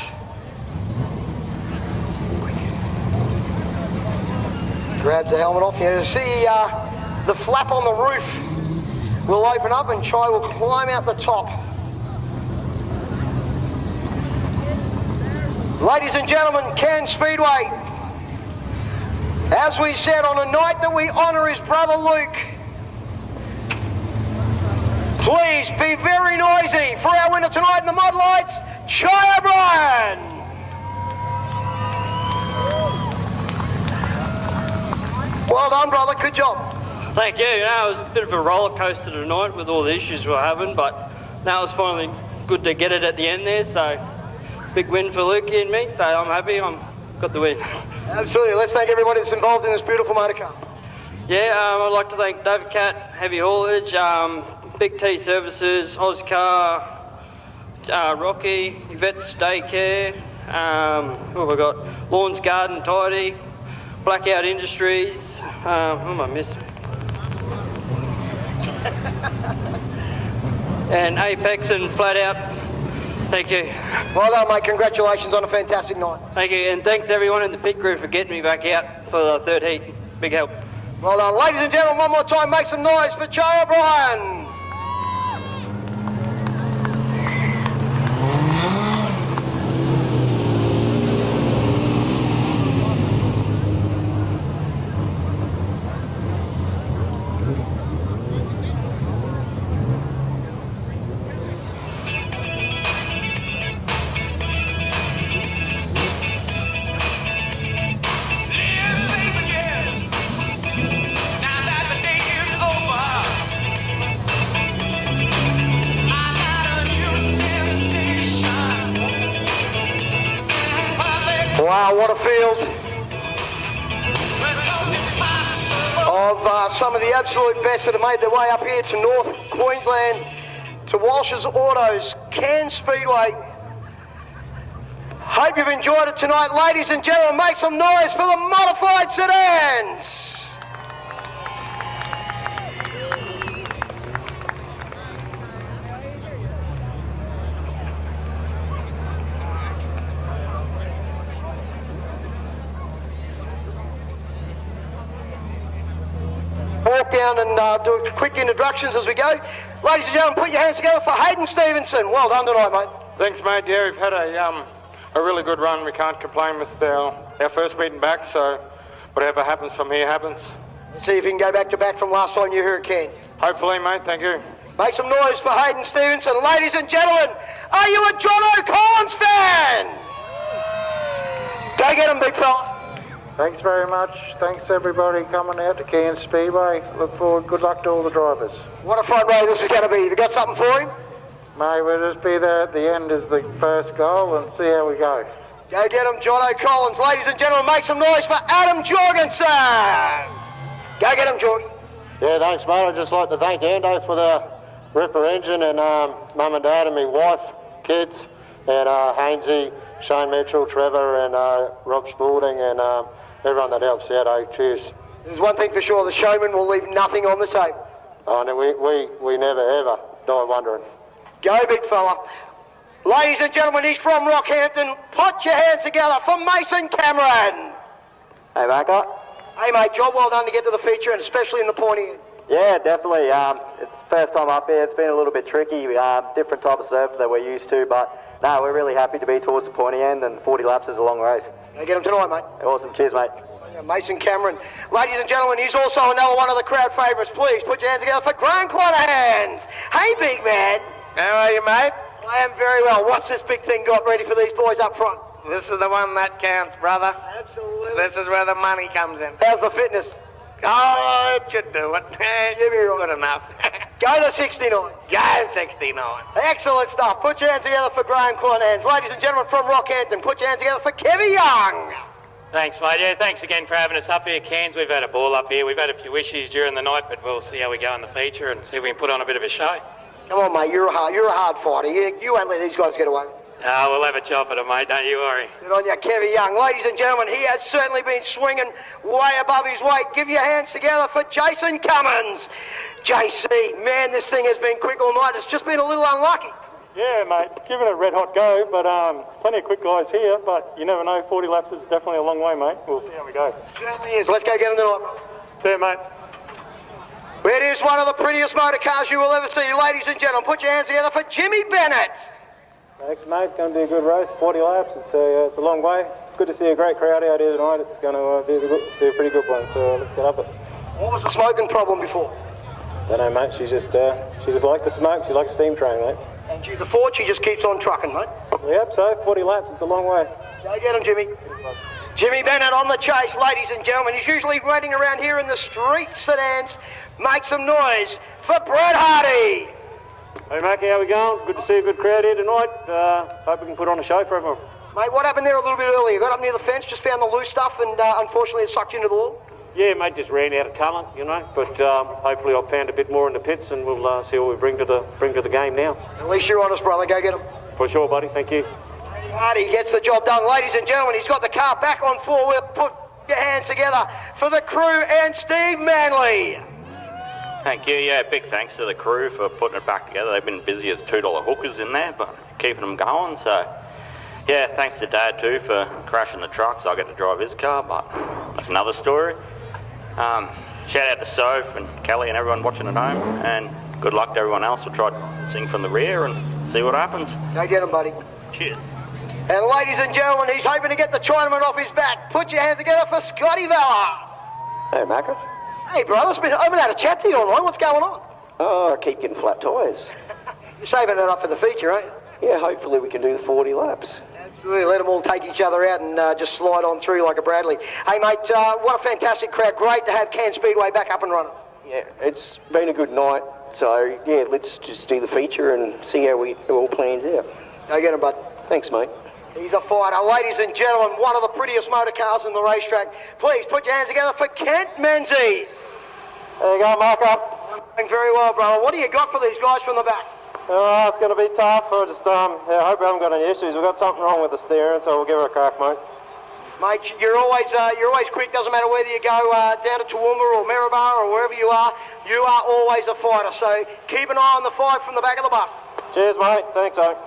Grab the helmet off. You see the flap on the roof will open up and Chai will climb out the top. Ladies and gentlemen, Cairns Speedway. As we said, on a night that we honour his brother Luke, please be very noisy for our winner tonight in the mud lights, Chai O'Brien. Well done, brother. Good job. Thank you. It was a bit of a roller coaster tonight with all the issues we were having, but now it's finally good to get it at the end there. So big win for Lukey and me. So I'm happy. Got the win. Absolutely. Let's thank everybody that's involved in this beautiful motor car. Yeah, I'd like to thank David Cat, Heavy Haulage, Big T Services, Ozcar, Rocky, Yvette's Daycare. Who have I got? Lawns Garden Tidy, Blackout Industries. Who am I missing? And Apex and Flat Out. Thank you. Well done, mate. Congratulations on a fantastic night. Thank you, and thanks everyone in the pit crew for getting me back out for the third heat. Big help. Well done. Ladies and gentlemen, one more time, make some noise for Chai O'Brien. Wow, what a field of some of the absolute best that have made their way up here to North Queensland, to Walsh's Autos, Cairns Speedway. Hope you've enjoyed it tonight. Ladies and gentlemen, make some noise for the modified sedans. Walk down and do quick introductions as we go. Ladies and gentlemen, put your hands together for Hayden Stevenson. Well done tonight, mate. Thanks, mate. Yeah, we've had a really good run. We can't complain with our first meeting back, so whatever happens from here happens. Let's see if you can go back to back from last time you were here at Cairns. Hopefully, mate. Thank you. Make some noise for Hayden Stevenson. Ladies and gentlemen, are you a John O'Collins fan? Go get him, big fella. Thanks very much. Thanks everybody coming out to Cairns Speedway. Look forward. Good luck to all the drivers. What a front row this is going to be. Have you got something for him? Mate, we'll just be there at the end as the first goal and see how we go. Go get him, John O'Collins. Ladies and gentlemen, make some noise for Adam Jorgensen. Go get him, Jordan. Yeah, thanks, mate. I'd just like to thank Ando for the Ripper engine and Mum and Dad and my wife, kids, and Hainsey, Shane Mitchell, Trevor, and Rob Spalding, and everyone that helps out. Cheers. There's one thing for sure, the showman will leave nothing on the table. Oh, no, we never ever die wondering. Go, big fella. Ladies and gentlemen, he's from Rockhampton. Put your hands together for Mason Cameron. Hey, Macca. Hey, mate, job well done to get to the feature, and especially in the pointy end. Yeah, definitely. It's first time up here. It's been a little bit tricky. Different type of surf that we're used to, but no, we're really happy to be towards the pointy end, and 40 laps is a long race. Go get him tonight, mate. Awesome. Cheers, mate. Mason Cameron. Ladies and gentlemen, he's also another one of the crowd favourites. Please put your hands together for Grant Clonahan. Hey, big man. How are you, mate? I am very well. What's this big thing got ready for these boys up front? This is the one that counts, brother. Absolutely. This is where the money comes in. How's the fitness? Oh, it should do it. Good enough. Go to 69. Go 69. Excellent stuff. Put your hands together for Graham Clonahan. Ladies and gentlemen from Rockhampton, put your hands together for Kevin Young. Thanks, mate. Yeah, thanks again for having us up here, Cairns. We've had a ball up here. We've had a few issues during the night, but we'll see how we go in the feature and see if we can put on a bit of a show. Come on, mate. You're a hard fighter. You won't let these guys get away. We'll have a chop at it, mate. Don't you worry. Good on you, Kevin Young. Ladies and gentlemen, he has certainly been swinging way above his weight. Give your hands together for Jason Cummins. JC, man, this thing has been quick all night. It's just been a little unlucky. Yeah, mate, giving it a red hot go, but plenty of quick guys here, but you never know, 40 laps is definitely a long way, mate. We'll see how we go. Certainly is. Let's go get him tonight. See you, mate. It is one of the prettiest motor cars you will ever see. Ladies and gentlemen, put your hands together for Jimmy Bennett. Thanks, mate. It's going to be a good race, 40 laps. It's a long way. Good to see a great crowd out here tonight. It's going to be a pretty good one, so let's get up it. What was the smoking problem before? Don't know, mate. She just likes to smoke. She likes steam train, mate. And she's a Ford, she just keeps on trucking, mate. Yep, so 40 laps, it's a long way. Go get him, Jimmy. Jimmy Bennett on the chase, ladies and gentlemen. He's usually waiting around here in the street sedans. Make some noise for Brett Hardy. Hey, Macca, how we going? Good to see a good crowd here tonight. Hope we can put on a show for everyone. Mate, what happened there a little bit earlier? Got up near the fence, just found the loose stuff, and unfortunately it sucked you into the wall? Yeah, mate, just ran out of talent, you know. But hopefully I've found a bit more in the pits, and we'll see what we bring to the game now. At least you're honest, brother. Go get him. For sure, buddy. Thank you. Hardy gets the job done. Ladies and gentlemen, he's got the car back on four-wheel. Put your hands together for the crew and Steve Manley. Thank you. Yeah, big thanks to the crew for putting it back together. They've been busy as $2 hookers in there, but keeping them going. So, yeah, thanks to Dad too for crashing the truck, so I get to drive his car, but that's another story. Shout out to Soph and Kelly and everyone watching at home, and good luck to everyone else. We'll try to sing from the rear and see what happens. Go get him, buddy. Cheers. And ladies and gentlemen, he's hoping to get the Chinaman off his back. Put your hands together for Scotty Vella. Hey, Macca. Hey, brother, I haven't had a chat to you all night. What's going on? Oh, I keep getting flat tyres. You're saving it up for the feature, aren't you? Yeah, hopefully we can do the 40 laps. Absolutely. Let them all take each other out and just slide on through like a Bradley. Hey, mate, what a fantastic crowd. Great to have Cairns Speedway back up and running. Yeah, it's been a good night. So, yeah, let's just do the feature and see how it all plans out. Go get him, bud. Thanks, mate. He's a fighter. Ladies and gentlemen, one of the prettiest motor cars in the racetrack. Please put your hands together for Kent Menzies. There you go, Macca. Doing very well, brother. What do you got for these guys from the back? It's going to be tough. I hope we haven't got any issues. We've got something wrong with the steering, so we'll give it a crack, mate. Mate, you're always quick. Doesn't matter whether you go down to Toowoomba or Maryborough or wherever you are always a fighter. So keep an eye on the fight from the back of the bus. Cheers, mate. Thanks, mate.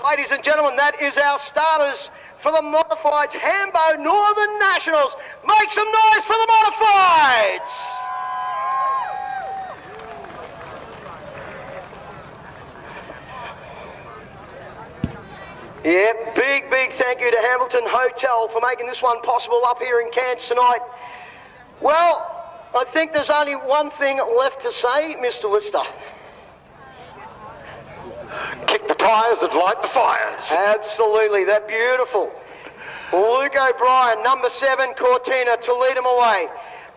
Ladies and gentlemen, that is our starters for the Modifieds Hambo Northern Nationals. Make some noise for the Modifieds! Yeah, big thank you to Hamilton Hotel for making this one possible up here in Cairns tonight. Well, I think there's only one thing left to say, Mr. Lister. Kick the tyres and light the fires. Absolutely, they're beautiful. Luke O'Brien, number 7, Cortina, to lead them away.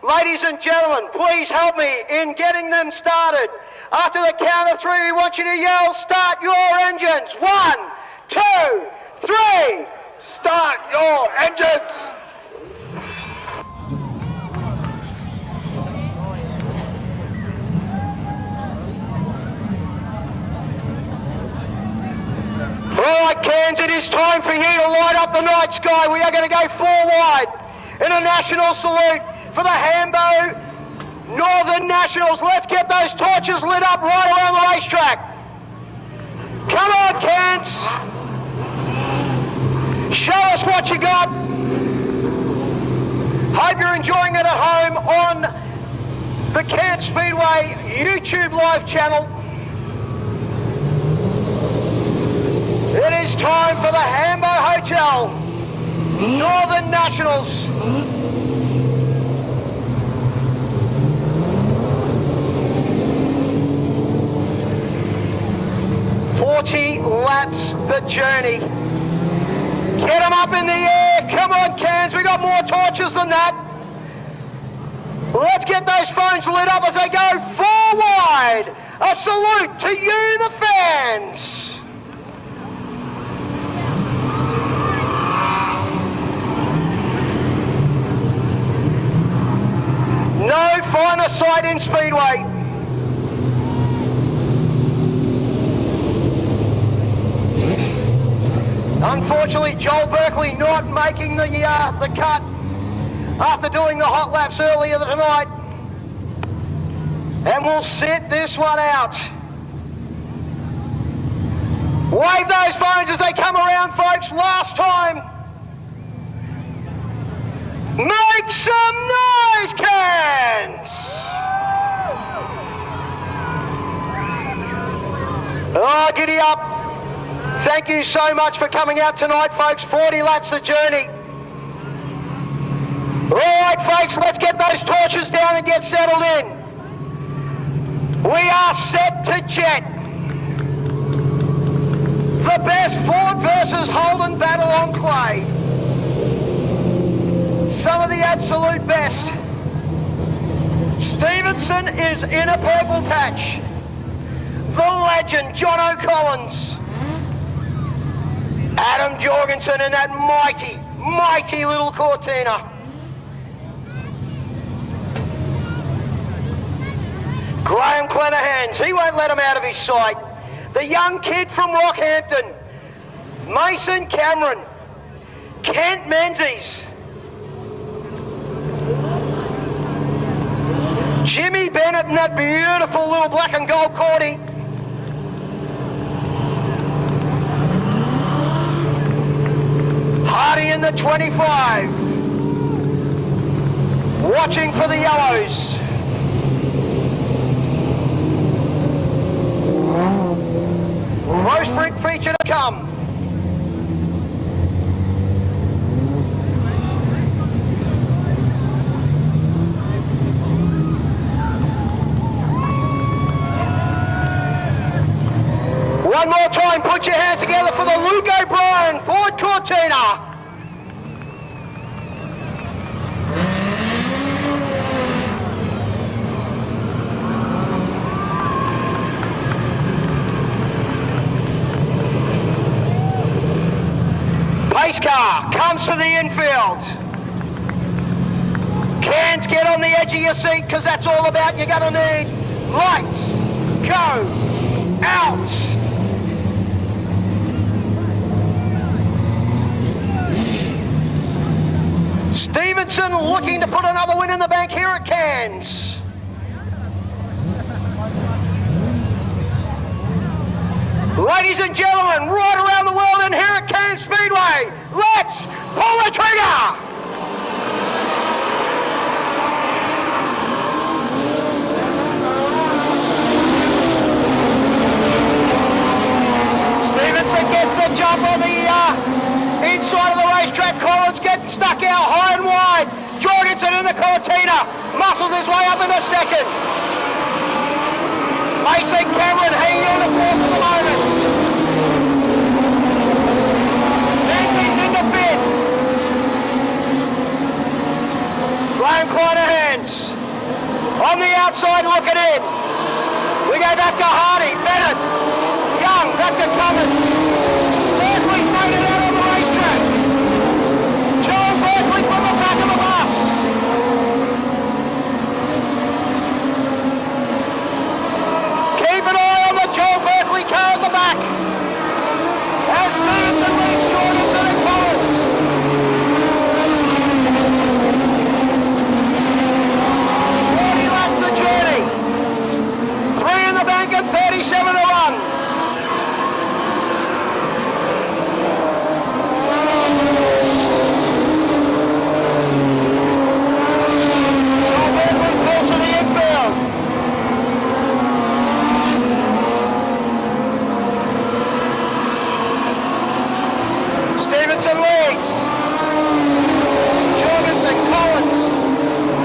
Ladies and gentlemen, please help me in getting them started. After the count of 3, we want you to yell, start your engines. 1, 2, 3. Start your engines! Alright, Cairns, it is time for you to light up the night sky. We are going to go 4 wide in a national salute for the Hambo Northern Nationals. Let's get those torches lit up right around the racetrack. Come on, Cairns. Show us what you got. Hope you're enjoying it at home on the Cairns Speedway YouTube live channel. It is time for the Hambo Hotel Northern Nationals. Laps the journey. Get them up in the air. Come on, Cairns. We got more torches than that. Let's get those phones lit up as they go 4 wide. A salute to you, the fans. No finer sight in Speedway. Unfortunately, Joel Berkeley not making the cut after doing the hot laps earlier tonight. And we'll sit this one out. Wave those phones as they come around, folks. Last time. Make some noise, Cairns! Oh, giddy up. Thank you so much for coming out tonight, folks. 40 laps of journey. All right, folks, let's get those torches down and get settled in. We are set to jet. The best Ford versus Holden battle on clay. Some of the absolute best. Stevenson is in a purple patch. The legend, John O'Collins. Adam Jorgensen in that mighty, mighty little Cortina. Graham Clenahans, he won't let him out of his sight. The young kid from Rockhampton. Mason Cameron. Kent Menzies. Jimmy Bennett in that beautiful little black and gold Cordy. Hardy in the 25. Watching for the yellows. Pro Sprint feature to come. One more time, put your hands together for the Luke O'Brien Ford Cortina. Pace car comes to the infield. Cairns, get on the edge of your seat because that's all about. You're going to need lights. Go out. Stevenson looking to put another win in the bank here at Cairns. Ladies and gentlemen, right around the world and here at Cairns Speedway, let's pull the trigger! Stevenson gets the jump on the inside of the racetrack. Collins getting stuck out high and wide. Jorgensen in the Cortina muscles his way up into second. Mason Cameron hanging on the fourth at the moment. Menzies in the fifth. Graham Clenahans on the outside looking in. We go go back to Hardy, Bennett, Young, back to Cummins. Berkeley faded out on the racetrack. Joel Berkeley from the back of the bus. Keep an eye on the Joel Berkeley car at the back. As Stevenson leads Jorgensen and Collins. 40 laps the journey. 3 in the bank at 37 to 1. Stevenson leads. Jorgensen, Collins.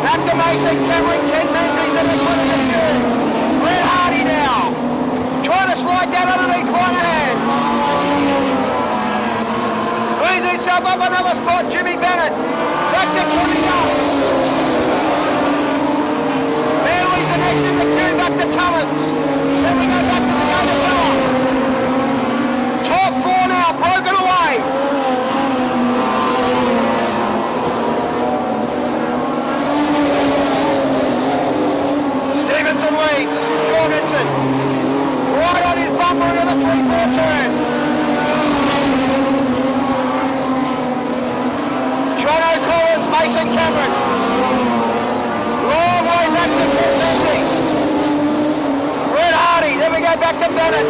Back to Mason, Cameron, Ken Menzies in the front of the queue. Red Hardy now. Trying to slide down underneath Clonahan. Moves himself up another spot, Jimmy Bennett. Back to Kenny Young. Manley's the next in the queue, back to Cummins. Then we go back to the other fella. Top 4 now, broken away. Stevenson leads. Jorgensen right on his bumper into the 3-4 turn. Jono Collins, Mason Cameron. Long way back to Ken Menzies. Red Hardy, then we go back to Bennett.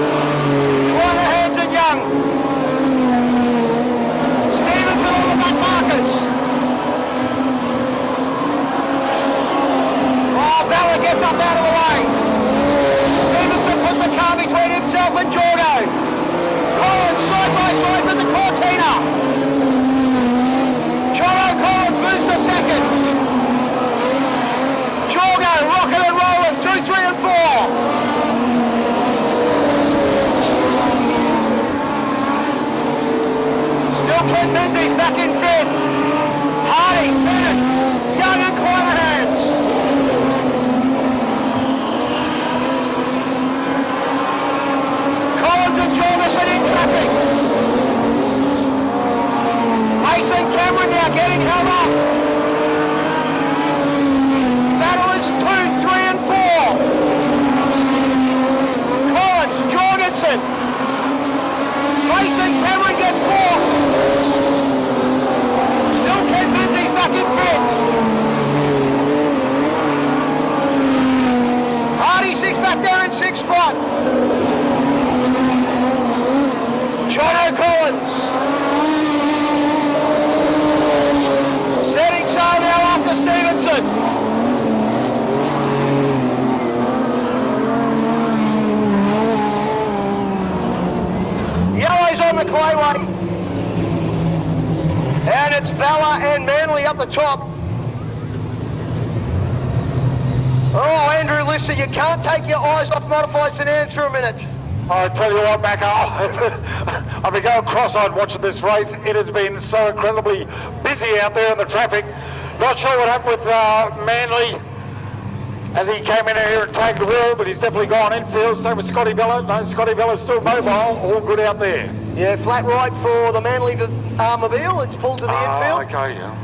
Clonahan and Young. Stevenson on the back markers. Oh, Bella gets up out of the way. Stevenson puts the car between himself and Jorgo. Collins side by side with the Cortina. Jono Collins moves to second. Jorgo rocking and rolling, 2, 3 and 4. Still Ken Menzies back in fifth. Hardy, Bennett, Young and Clonahan's. Collins and Jorgensen in traffic. Mason Cameron now getting held up. Battle is 2, 3 and 4. Collins, Jorgensen. Mason Cameron gets 4th. Still Ken Menzies back in fifth. Hardy 6 back there in 6th spot. Jono Collins. Setting sail now after Stevenson. Yellow's on the clayway. And it's Bella and Manley up the top. Oh, Andrew Lister, you can't take your eyes off modified sedans for a minute. I tell you what, Macca, I've been going cross-eyed watching this race. It has been so incredibly busy out there in the traffic. Not sure what happened with Manley as he came in here and tagged the wheel, but he's definitely gone infield. Same with Scotty Bella. No, Scotty Bella's still mobile. All good out there. Yeah, flat right for the Manley mobile. It's pulled to the infield. Okay, yeah.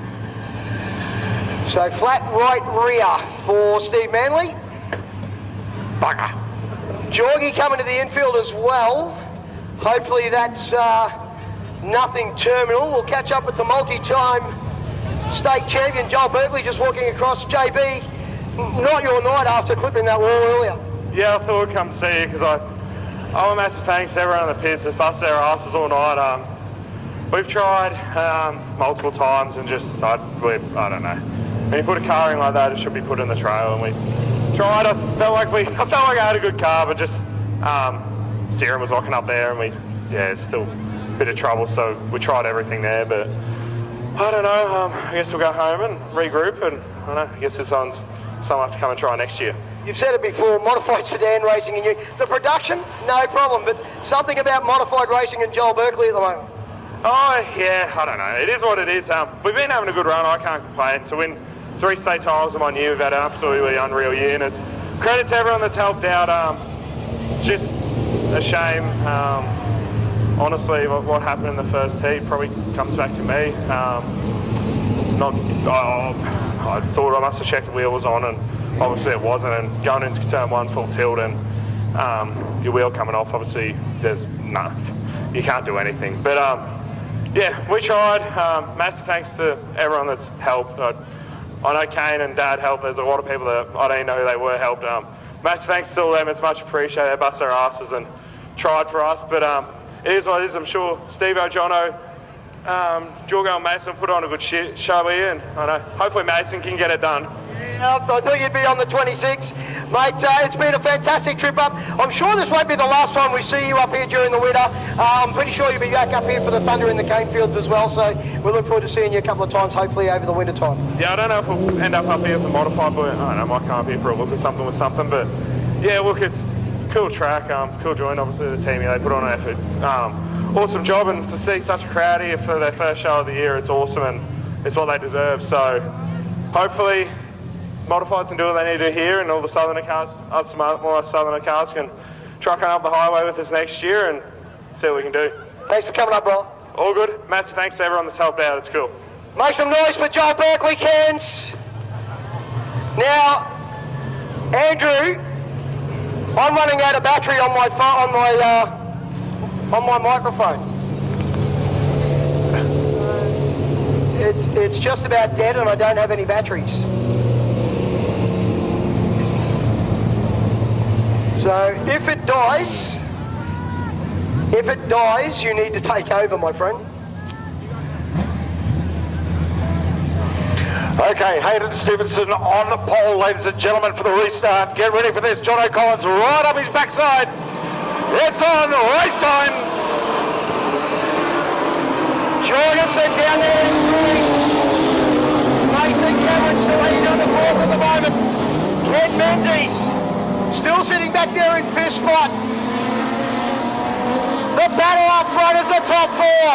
So flat right rear for Steve Manley. Bugger. Jorgie coming to the infield as well. Hopefully that's nothing terminal. We'll catch up with the multi-time state champion Joel Berkeley just walking across. JB, not your night after clipping that wall earlier. Yeah, I thought I'd come see you because I'm a massive thanks to everyone in the pits. It's busted our asses all night. We've tried multiple times and just, I don't know. When you put a car in like that, it should be put in the trail, and we tried. I felt like I had a good car, but just steering was locking up there, and it's still a bit of trouble. So we tried everything there, but I don't know. I guess we'll go home and regroup, and I don't know. I guess this one's something I have to come and try next year. You've said it before, modified sedan racing, and the production, no problem, but something about modified racing and Joel Berkeley at the moment. Oh yeah, I don't know. It is what it is. We've been having a good run. I can't complain. To win 3 state titles in 1 year, we've had an absolutely unreal year, and it's credit to everyone that's helped out. just a shame. Honestly, what happened in the first heat probably comes back to me. I thought I must have checked the wheel was on, and obviously it wasn't. And going into turn one full tilt and your wheel coming off, obviously you can't do anything. But yeah, we tried. Massive thanks to everyone that's helped. I know Kane and Dad helped. There's a lot of people that I didn't know who they were helped. Massive thanks to all them. It's much appreciated. They bust their asses and tried for us. But it is what it is. I'm sure Steve-O, Jono, Jorgo and Mason put on a good show here, and I know hopefully Mason can get it done. Yeah, I thought you'd be on the 26th. Mate, it's been a fantastic trip up. I'm sure this won't be the last time we see you up here during the winter. I'm pretty sure you'll be back up here for the Thunder in the cane fields as well, so we look forward to seeing you a couple of times, hopefully over the winter time. Yeah, I don't know if we'll end up here for modified, but I don't know, I might come up here for a look or something with something, but yeah, look, it's a cool track, cool joint, obviously the team, they put on an effort. Awesome job, and to see such a crowd here for their first show of the year, it's awesome, and it's what they deserve, so hopefully modifieds can do what they need to do here, and all the Southerner cars, some more Southerner cars can truck on up the highway with us next year and see what we can do. Thanks for coming up, bro. All good. Massive thanks to everyone that's helped out. It's cool. Make some noise for Joel Berkeley, Cairns. Now, Andrew, I'm running out of battery on my phone, on my microphone. It's just about dead, and I don't have any batteries. So if it dies, you need to take over, my friend. Okay, Hayden Stevenson on the pole, ladies and gentlemen, for the restart. Get ready for this. Jono Collins right up his backside. It's on, race time. Jorgensen down there in three. Mason Cameron still leading on the fourth at the moment. Ken Menzies still sitting back there in fifth spot. The battle up front is the top four.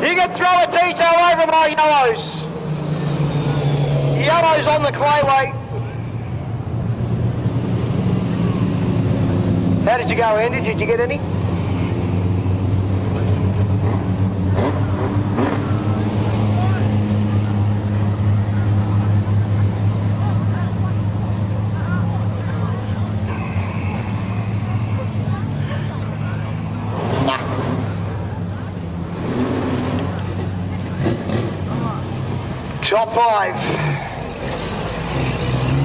You can throw a detail over my yellows. Yellows on the clayway. How did you go, Andy? Did you get any? Top five.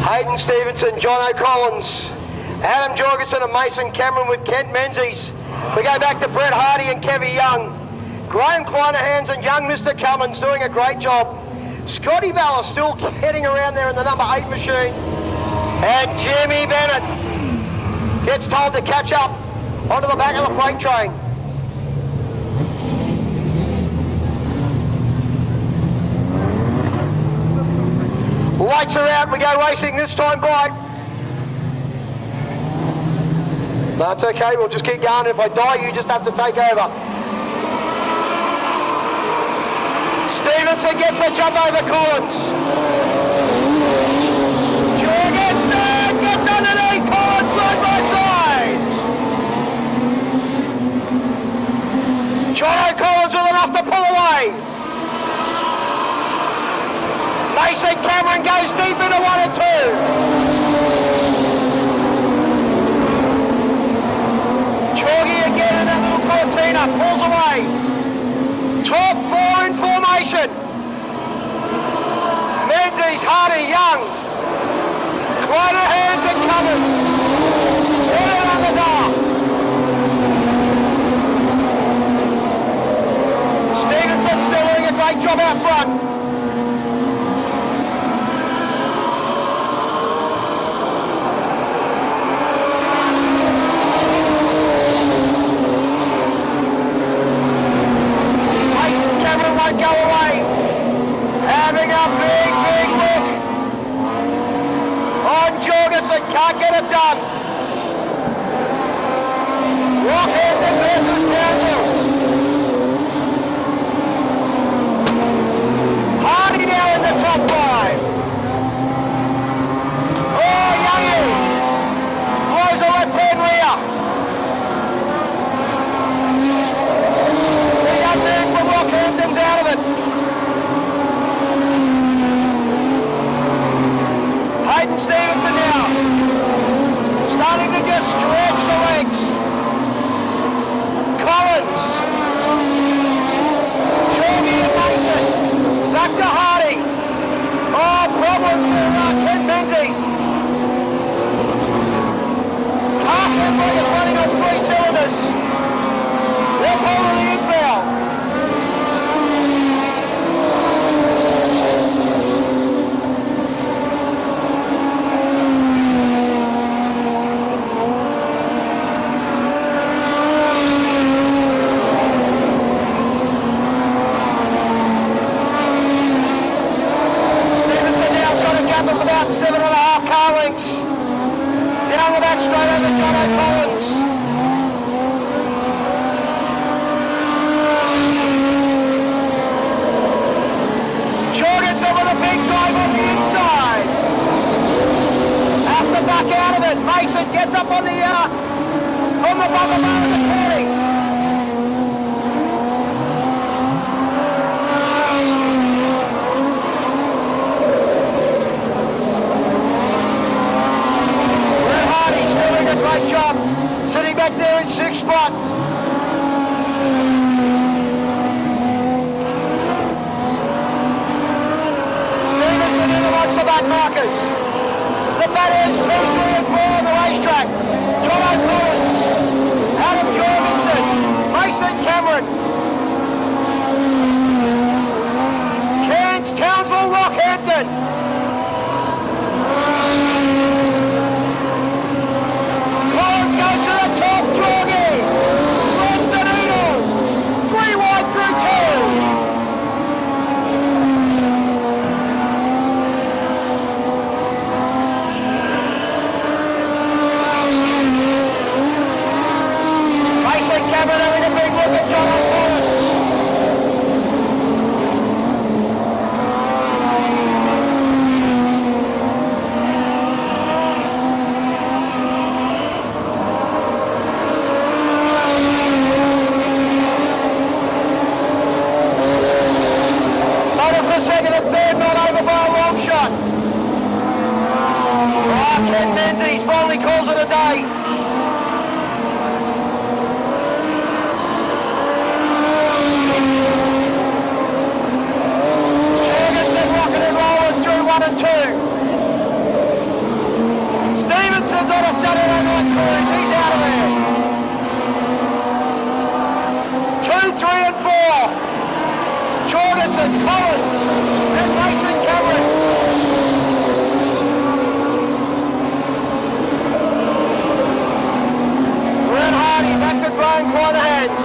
Hayden Stevenson, Jono Collins, Adam Jorgensen and Mason Cameron with Kent Menzies. We go back to Brett Hardy and Kevy Young. Graham Kleinerhans and young Mr. Cummins doing a great job. Scotty Valor still heading around there in the number 8 machine. And Jimmy Bennett gets told to catch up onto the back of the freight train. Lights are out, we go racing this time by. That's okay, we'll just keep going. If I die, you just have to take over. Stevenson gets the jump over Collins. Jorgensen gets underneath Collins side by side. Jono Collins with enough to pull away. Mason Cameron goes deep into 1 and 2. Chorgy again in that little Cortina, pulls away. Top 4 in formation. Menzies, Hardy, Young. Kleinerhans and Cummins. In and on the dark. Stevenson still doing a great job out front. Won't go away. Having a big look on Jorgensen, can't get it done. Rockhampton versus Downhill. Hardy now in the top 5. Oh, Youngie blows a left up on the from the bottom bar of the 40. Great job, sitting back there in 6th spot. Stevenson in amongst the back markers. The batters, 2, 3 and 4 on the racetrack. John O'Collins, Adam Jorgensen, Mason Cameron, Cairns, Townsville, Rockhampton. Goes to the top, Jorgie! Lost the needle! 3 wide through 2! Mason Cameron having a big look at John O'Collins. Second and third, not over by a long shot. Ken Menzies finally calls it a day. Jorgensen rocking and rolling through 1 and 2. Stevenson's on a Saturday night cruise, he's out of there. 2, 3 and 4. Jorgensen, Collins, and Mason Cameron. Red Hardy back to Graham Quarterhands.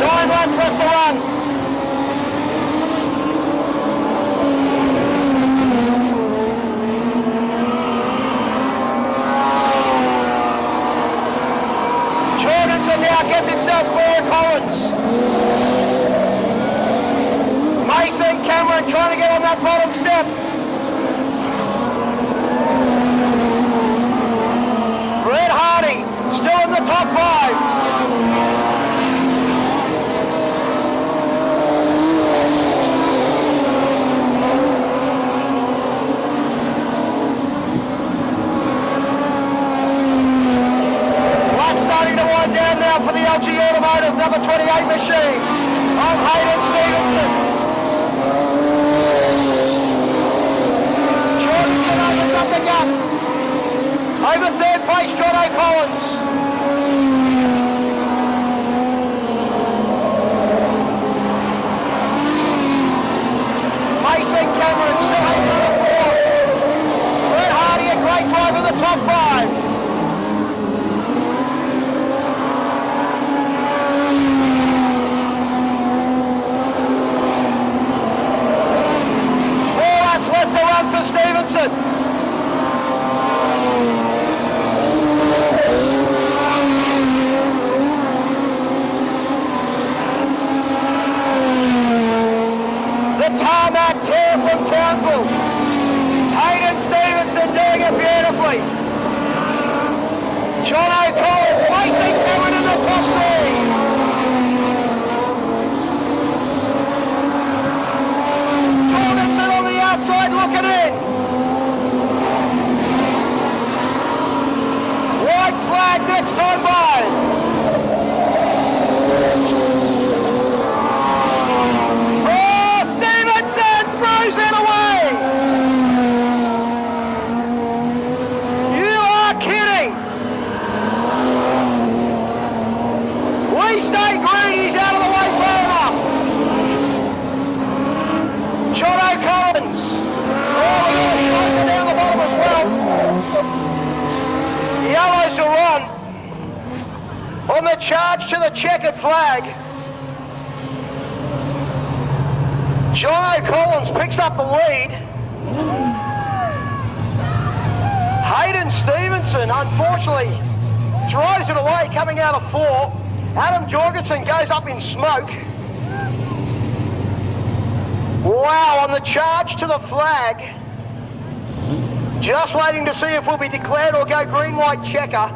Nine laps left to run. Now gets himself clear of Collins. Mason Cameron trying to get on that bottom step. Red Hardy still in the top 5. Starting to wind down now for the LG Automotive number 28 machine of Hayden Stevenson. Jorgensen opens up the gap. Over third place, John O'Collins. Mason Cameron still hanging on the 4th. Red Hardy a great drive in the top 5. Left to run for Stevenson. The tarmac tear from Townsville. Hayden Stevenson doing it beautifully. John O'Collins, Mason Cameron in the top 3. Outside looking in. White flag next time by. Oh, Stevenson throws it away. You are kidding. We stay green, he's out of the way far enough. John O'Collins. Down the bottom as well. Yellows are on the charge to the checkered flag. John O'Collins picks up the lead. Hayden Stevenson, unfortunately, throws it away coming out of 4. Adam Jorgensen goes up in smoke. Wow, on the charge to the flag. Just waiting to see if we'll be declared or go green, white, checker.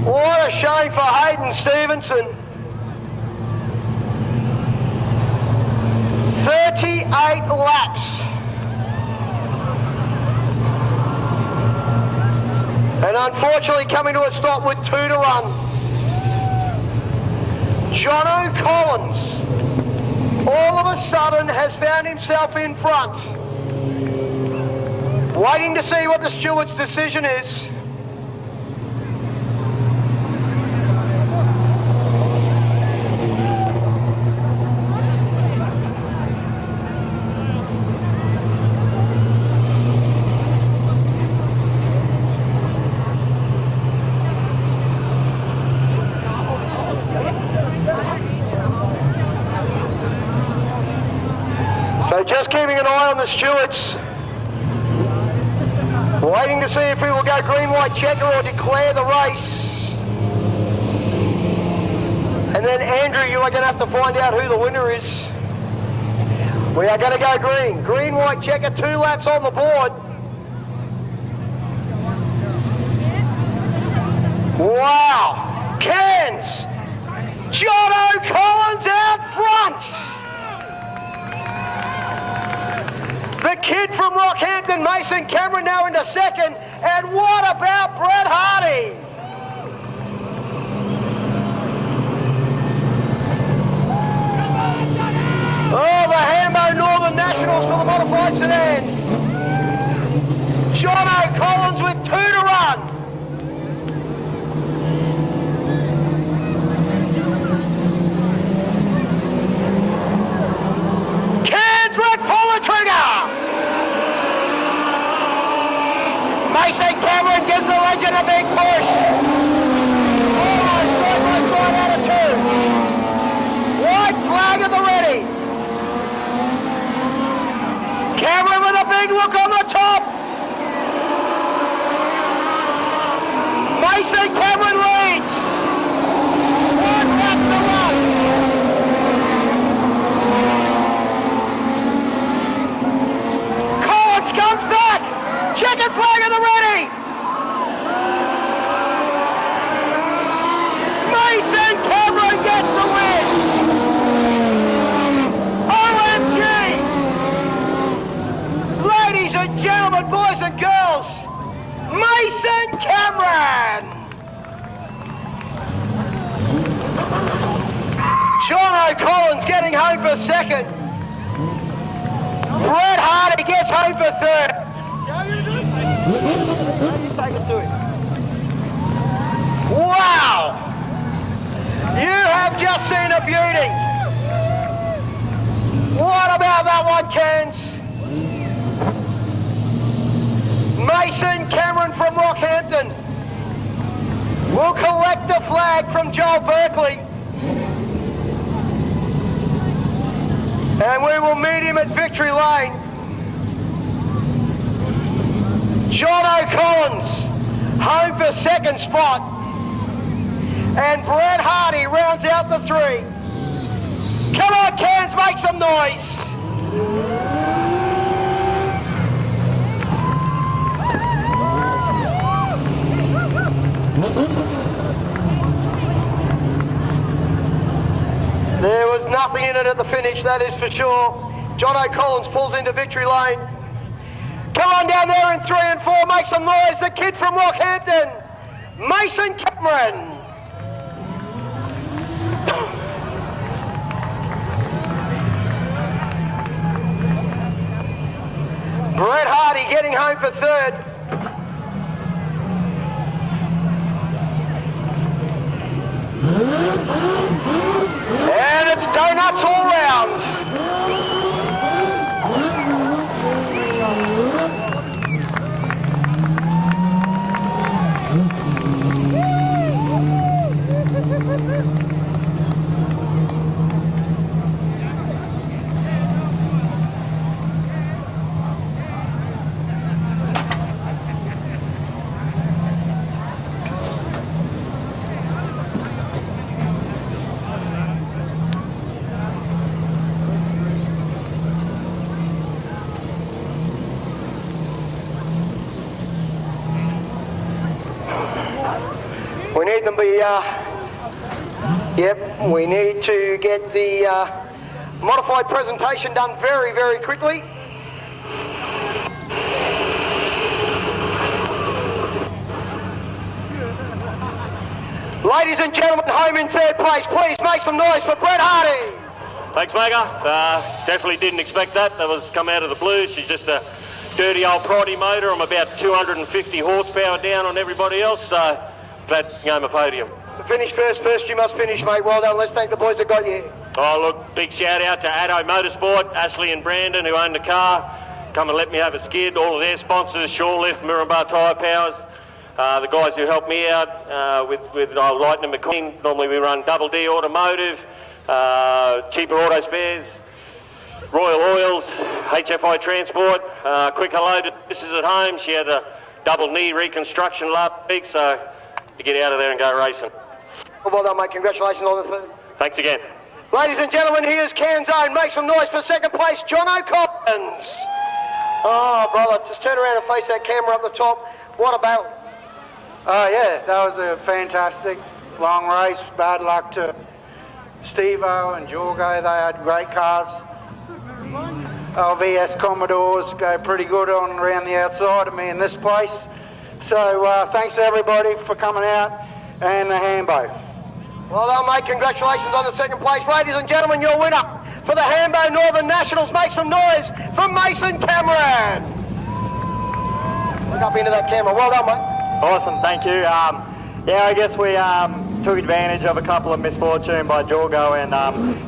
What a shame for Hayden Stevenson. 38 laps. And unfortunately coming to a stop with 2 to run. Jono Collins, all of a sudden, has found himself in front. Waiting to see what the steward's decision is. So just keeping an eye on the stewards. Waiting to see if we will go green, white, checker or declare the race. And then Andrew, you are going to have to find out who the winner is. We are going to go green. Green, white, checker, 2 laps on the board. Wow. Cairns. Jono Collins out front. The kid from Rockhampton, Mason Cameron, now into second. And what about Brett Hardy? Oh, the Hambo Northern Nationals for the modified sedans. Jono Collins with 2 to run. Cairns, let's pull the trigger. Mason Cameron gives the legend a big push. Almost side out of 2. White flag at the ready. Cameron with a big look on the top. Mason Cameron leads. 1 lap to run. Collins comes back. Checkered flag at the ready. Mason Cameron gets the win. OMG. Ladies and gentlemen, boys and girls, Mason Cameron. Jono Collins getting home for second. Brett Hardy gets home for third. Wow! You have just seen a beauty. What about that one, Cairns? Mason Cameron from Rockhampton will collect the flag from Joel Berkeley. And we will meet him at Victory Lane. Jono Collins, home for second spot. And Brett Hardy rounds out the 3. Come on, Cairns, make some noise. There was nothing in it at the finish, that is for sure. Jono Collins pulls into Victory Lane. Come on down there in 3 and 4, make some noise. The kid from Rockhampton, Mason Cameron. Brett Hardy getting home for third. And it's donuts all round. need them be, we need to get the modified presentation done very, very quickly. Ladies and gentlemen, home in third place, please make some noise for Brett Hardy. Thanks, Macca. Definitely didn't expect that. That was come out of the blue. She's just a dirty old proddy motor. I'm about 250 horsepower down on everybody else, so glad to go on the podium. Finish first you must finish, mate. Well done. Let's thank the boys that got you here. Oh, look, big shout out to Addo Motorsport, Ashley and Brandon, who owned the car. Come and let me have a skid. All of their sponsors, Shorelift, Mirrabah Tyre Powers. The guys who helped me out with Lightning McQueen. Normally we run Double D Automotive, Cheaper Auto Spares, Royal Oils, HFI Transport. Quick hello to Mrs. at home. She had a double knee reconstruction last week, so to get out of there and go racing. Well done, mate. Congratulations on the third. Thanks again. Ladies and gentlemen, here's Cairns own. Make some noise for second place, John O'Collins. Oh, brother, just turn around and face that camera up the top. What a battle. Oh, yeah, that was a fantastic long race. Bad luck to Steve-O and Jorgo. They had great cars. LVS Commodores go pretty good on around the outside of me in this place. So thanks to everybody for coming out, and the Hambo. Well done, mate. Congratulations on the second place. Ladies and gentlemen, your winner for the Hambo Northern Nationals. Make some noise for Mason Cameron. Look up into that camera. Well done, mate. Awesome, thank you. Yeah, I guess we took advantage of a couple of misfortune by Jorgo and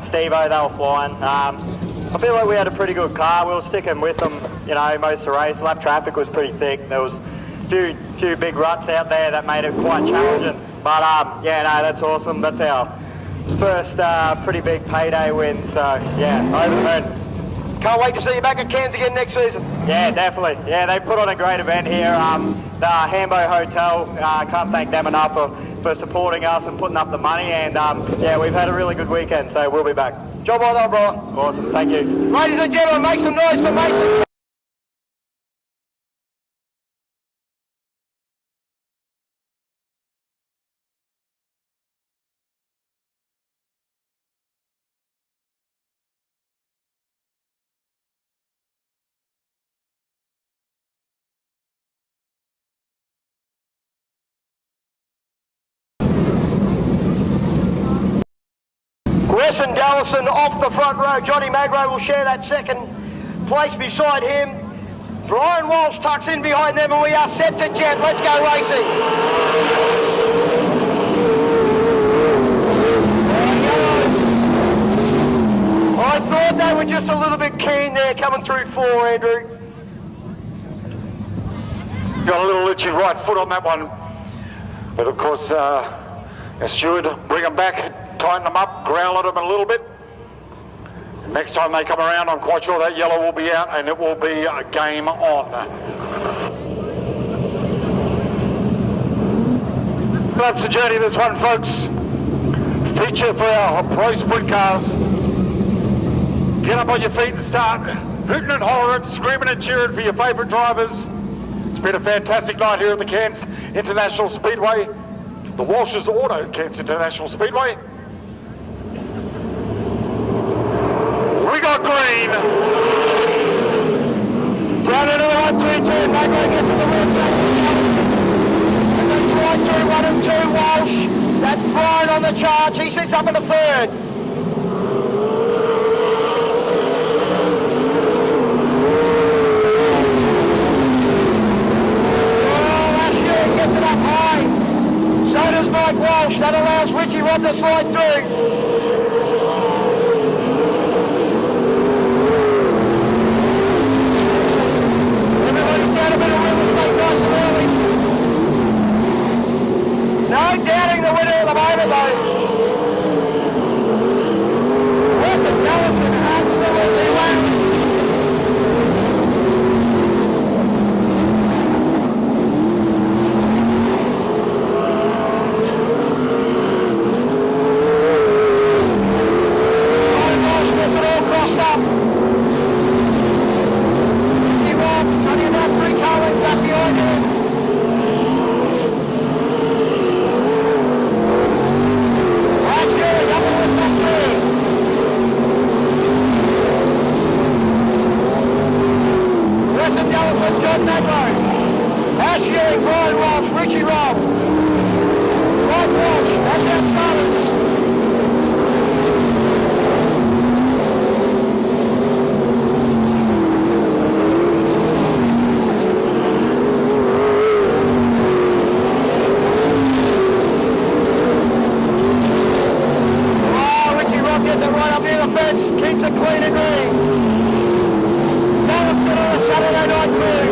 Steve-O. They were flying. I feel like we had a pretty good car. We were sticking with them, you know, most of the race. Lap traffic was pretty thick. There was a few big ruts out there that made it quite challenging. But yeah, no, that's awesome. That's our first pretty big payday win. So yeah, over the moon. Can't wait to see you back at Cairns again next season. Yeah, definitely. Yeah, they put on a great event here. The Hambo Hotel, can't thank them enough for supporting us and putting up the money. And yeah, we've had a really good weekend, so we'll be back. Job well done, bro. Awesome, thank you. Ladies and gentlemen, make some noise for Mason. Wesson Dallison off the front row. Johnny Magro will share that second place beside him. Brian Walsh tucks in behind them, and we are set to jet. Let's go racing. I thought they were just a little bit keen there coming through 4, Andrew. Got a little itchy right foot on that one. But of course, Stewart, bring them back. Tighten them up, growl at them a little bit. Next time they come around, I'm quite sure that yellow will be out and it will be a game on. That's the journey, this one, folks. Feature for our pro sprint cars. Get up on your feet and start hooting and hollering, screaming and cheering for your favourite drivers. It's been a fantastic night here at the Cairns International Speedway, the Walsh's Auto Cairns International Speedway. We got green. Down into the 1-2 turn. Macca gets to the wheel. And that's right through 1 and 2. Walsh. That's Brian on the charge. He sits up in the third. Oh, Ashley gets it up high. So does Mike Walsh. That allows Richie Rod to slide through. No doubting the winner at the moment, though. Wesson Dallison absolutely won. Walsh gets it all crossed up. He won. Only about 3 car lengths back behind him. gets it right up near the fence, keeps it clean and ready. Now it's been on a Saturday night move.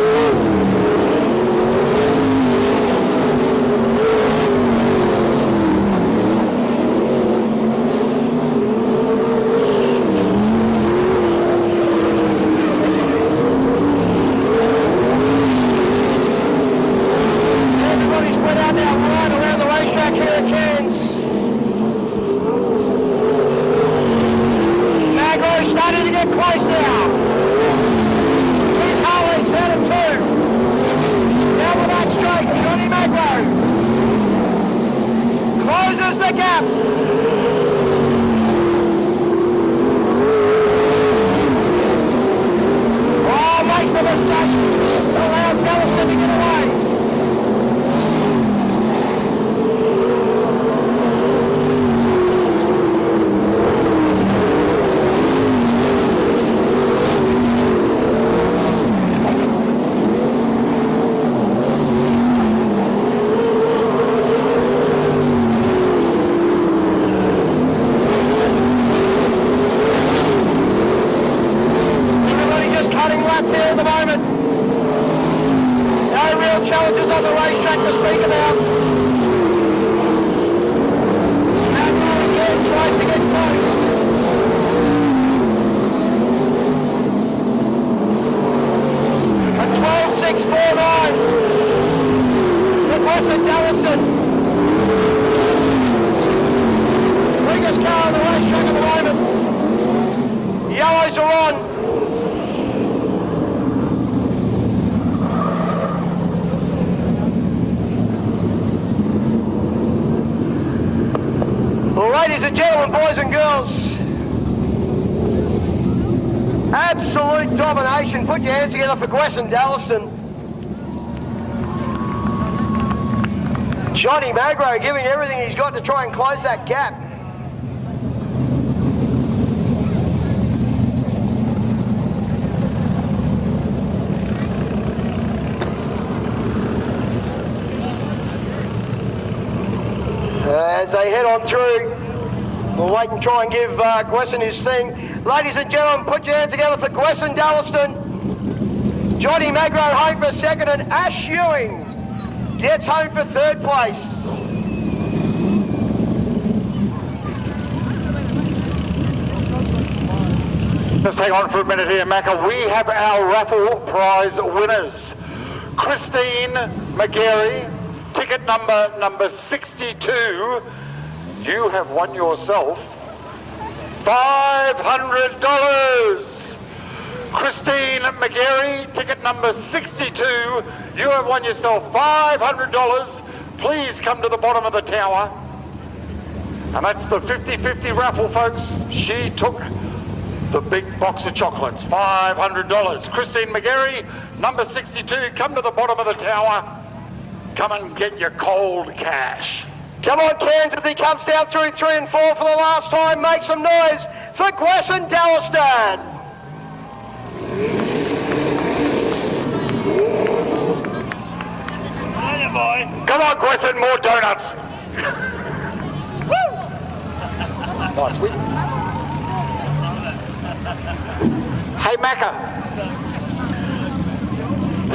Everybody's spread out now right around the racetrack here at Cairns. Magro starting to get close now. Two colleagues out of two. Down the back straight, Johnny Magro closes the gap. Oh, makes the mistake. Allows Galveston to get away. Here at the moment. No real challenges on the racetrack to speak about. And now again tries to get close. A 12.649. Nicholas at Galveston. Biggest car on the racetrack at the moment. Yellows are on. Ladies and gentlemen, boys and girls, absolute domination. Put your hands together for Gwesson Dallaston. Johnny Magro giving everything he's got to try and close that gap. As they head on through, we'll wait and try and give Gwesson his thing. Ladies and gentlemen, put your hands together for Gwesson Dallaston. Johnny Magro home for second, and Ash Ewing gets home for third place. Just hang on for a minute here, Macca. We have our raffle prize winners. Christine McGarry, ticket number 62. You have won yourself $500. Christine McGarry, ticket number 62. You have won yourself $500. Please come to the bottom of the tower. And that's the 50-50 raffle, folks. She took the big box of chocolates, $500. Christine McGarry, number 62, come to the bottom of the tower. Come and get your cold cash. Come on, Cairns, as he comes down through 3 and 4 for the last time. Make some noise for Gwesson Dallaston. Come on, Gwesson, more donuts. Nice win. Hey, Macca.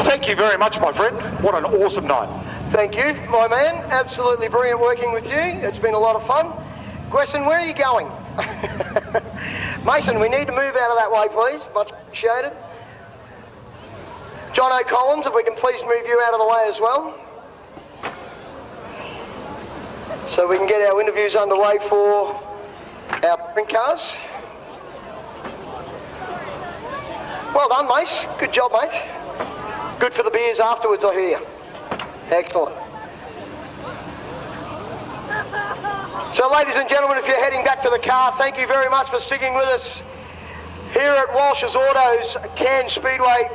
Thank you very much, my friend. What an awesome night. Thank you, my man. Absolutely brilliant working with you. It's been a lot of fun. Gwesson, where are you going? Mason, we need to move out of that way, please. Much appreciated. John O'Collins, if we can please move you out of the way as well, so we can get our interviews underway for our print cars. Well done, Mace. Good job, mate. Good for the beers afterwards, I hear. Excellent. So, ladies and gentlemen, if you're heading back to the car, thank you very much for sticking with us here at Walsh's Autos, Cairns Speedway.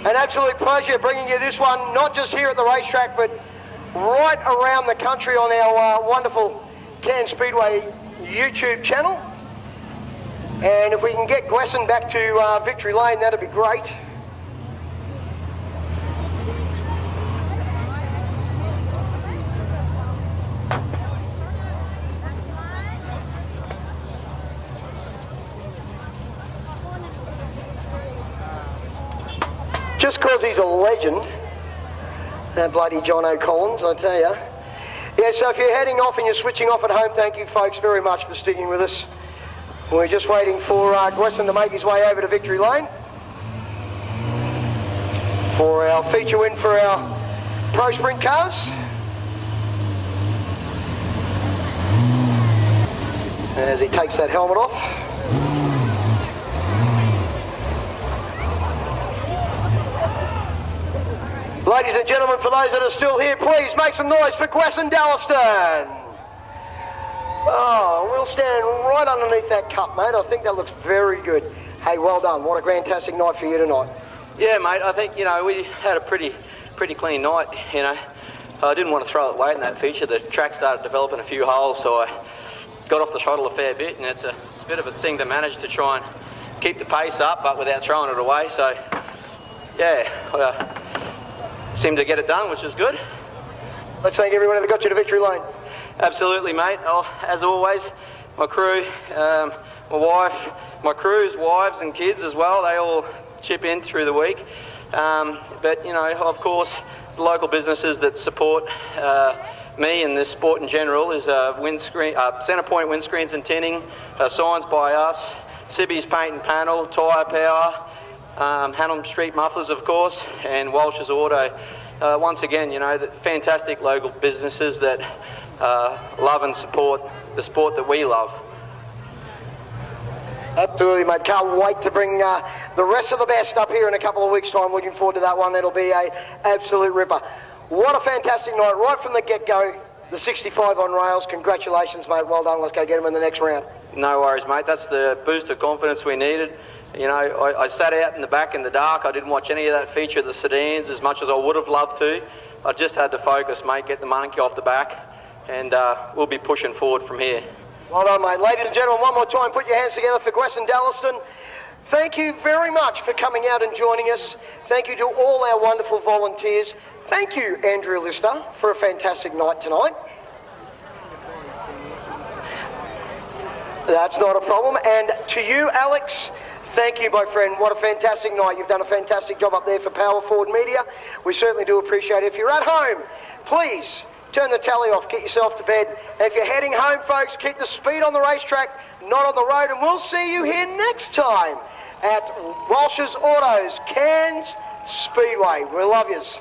An absolute pleasure bringing you this one, not just here at the racetrack, but right around the country on our wonderful Cairns Speedway YouTube channel. And if we can get Gwesson back to Victory Lane, that'd be great. just because he's a legend. That bloody John O'Collins, I tell you. Yeah, so if you're heading off and you're switching off at home, thank you folks very much for sticking with us. We're just waiting for Gwesson to make his way over to Victory Lane for our feature win for our Pro Sprint cars. As he takes that helmet off. Ladies and gentlemen, for those that are still here, please make some noise for Gwesson Dallaston. Oh, we'll stand right underneath that cup, mate. I think that looks very good. Hey, well done. What a fantastic night for you tonight. Yeah, mate. I think, you know, we had a pretty clean night, you know. I didn't want to throw it away in that feature. The track started developing a few holes, so I got off the throttle a fair bit, and it's a bit of a thing to manage to try and keep the pace up, but without throwing it away. So, yeah, seemed to get it done, which is good. Let's thank everyone that got you to Victory Lane. Absolutely, mate. Oh, as always, my crew, my wife, my crew's wives and kids as well, they all chip in through the week. But, you know, of course, the local businesses that support me and this sport in general is Centrepoint Windscreens and Tinning, Signs by Us, Sibby's Paint and Panel, Tyre Power, Hannam Street Mufflers, of course, and Walsh's Auto. Once again, you know, the fantastic local businesses that love and support the sport that we love. Absolutely, mate. Can't wait to bring the rest of the best up here in a couple of weeks' time. Looking forward to that one. It'll be an absolute ripper. What a fantastic night right from the get-go. The 65 on rails. Congratulations, mate. Well done. Let's go get them in the next round. No worries, mate. That's the boost of confidence we needed. You know, I sat out in the back in the dark. I didn't watch any of that feature of the sedans as much as I would have loved to. I just had to focus, mate, get the monkey off the back, and we'll be pushing forward from here. Well done, mate. Ladies and gentlemen, one more time, put your hands together for Gwesson Dallaston. Thank you very much for coming out and joining us. Thank you to all our wonderful volunteers. Thank you, Andrew Lister, for a fantastic night tonight. That's not a problem. And to you, Alex, thank you, my friend. What a fantastic night. You've done a fantastic job up there for Power Forward Media. We certainly do appreciate it. If you're at home, please turn the tally off, get yourself to bed. And if you're heading home, folks, keep the speed on the racetrack, not on the road, and we'll see you here next time at Walsh's Autos, Cairns Speedway. We love yous.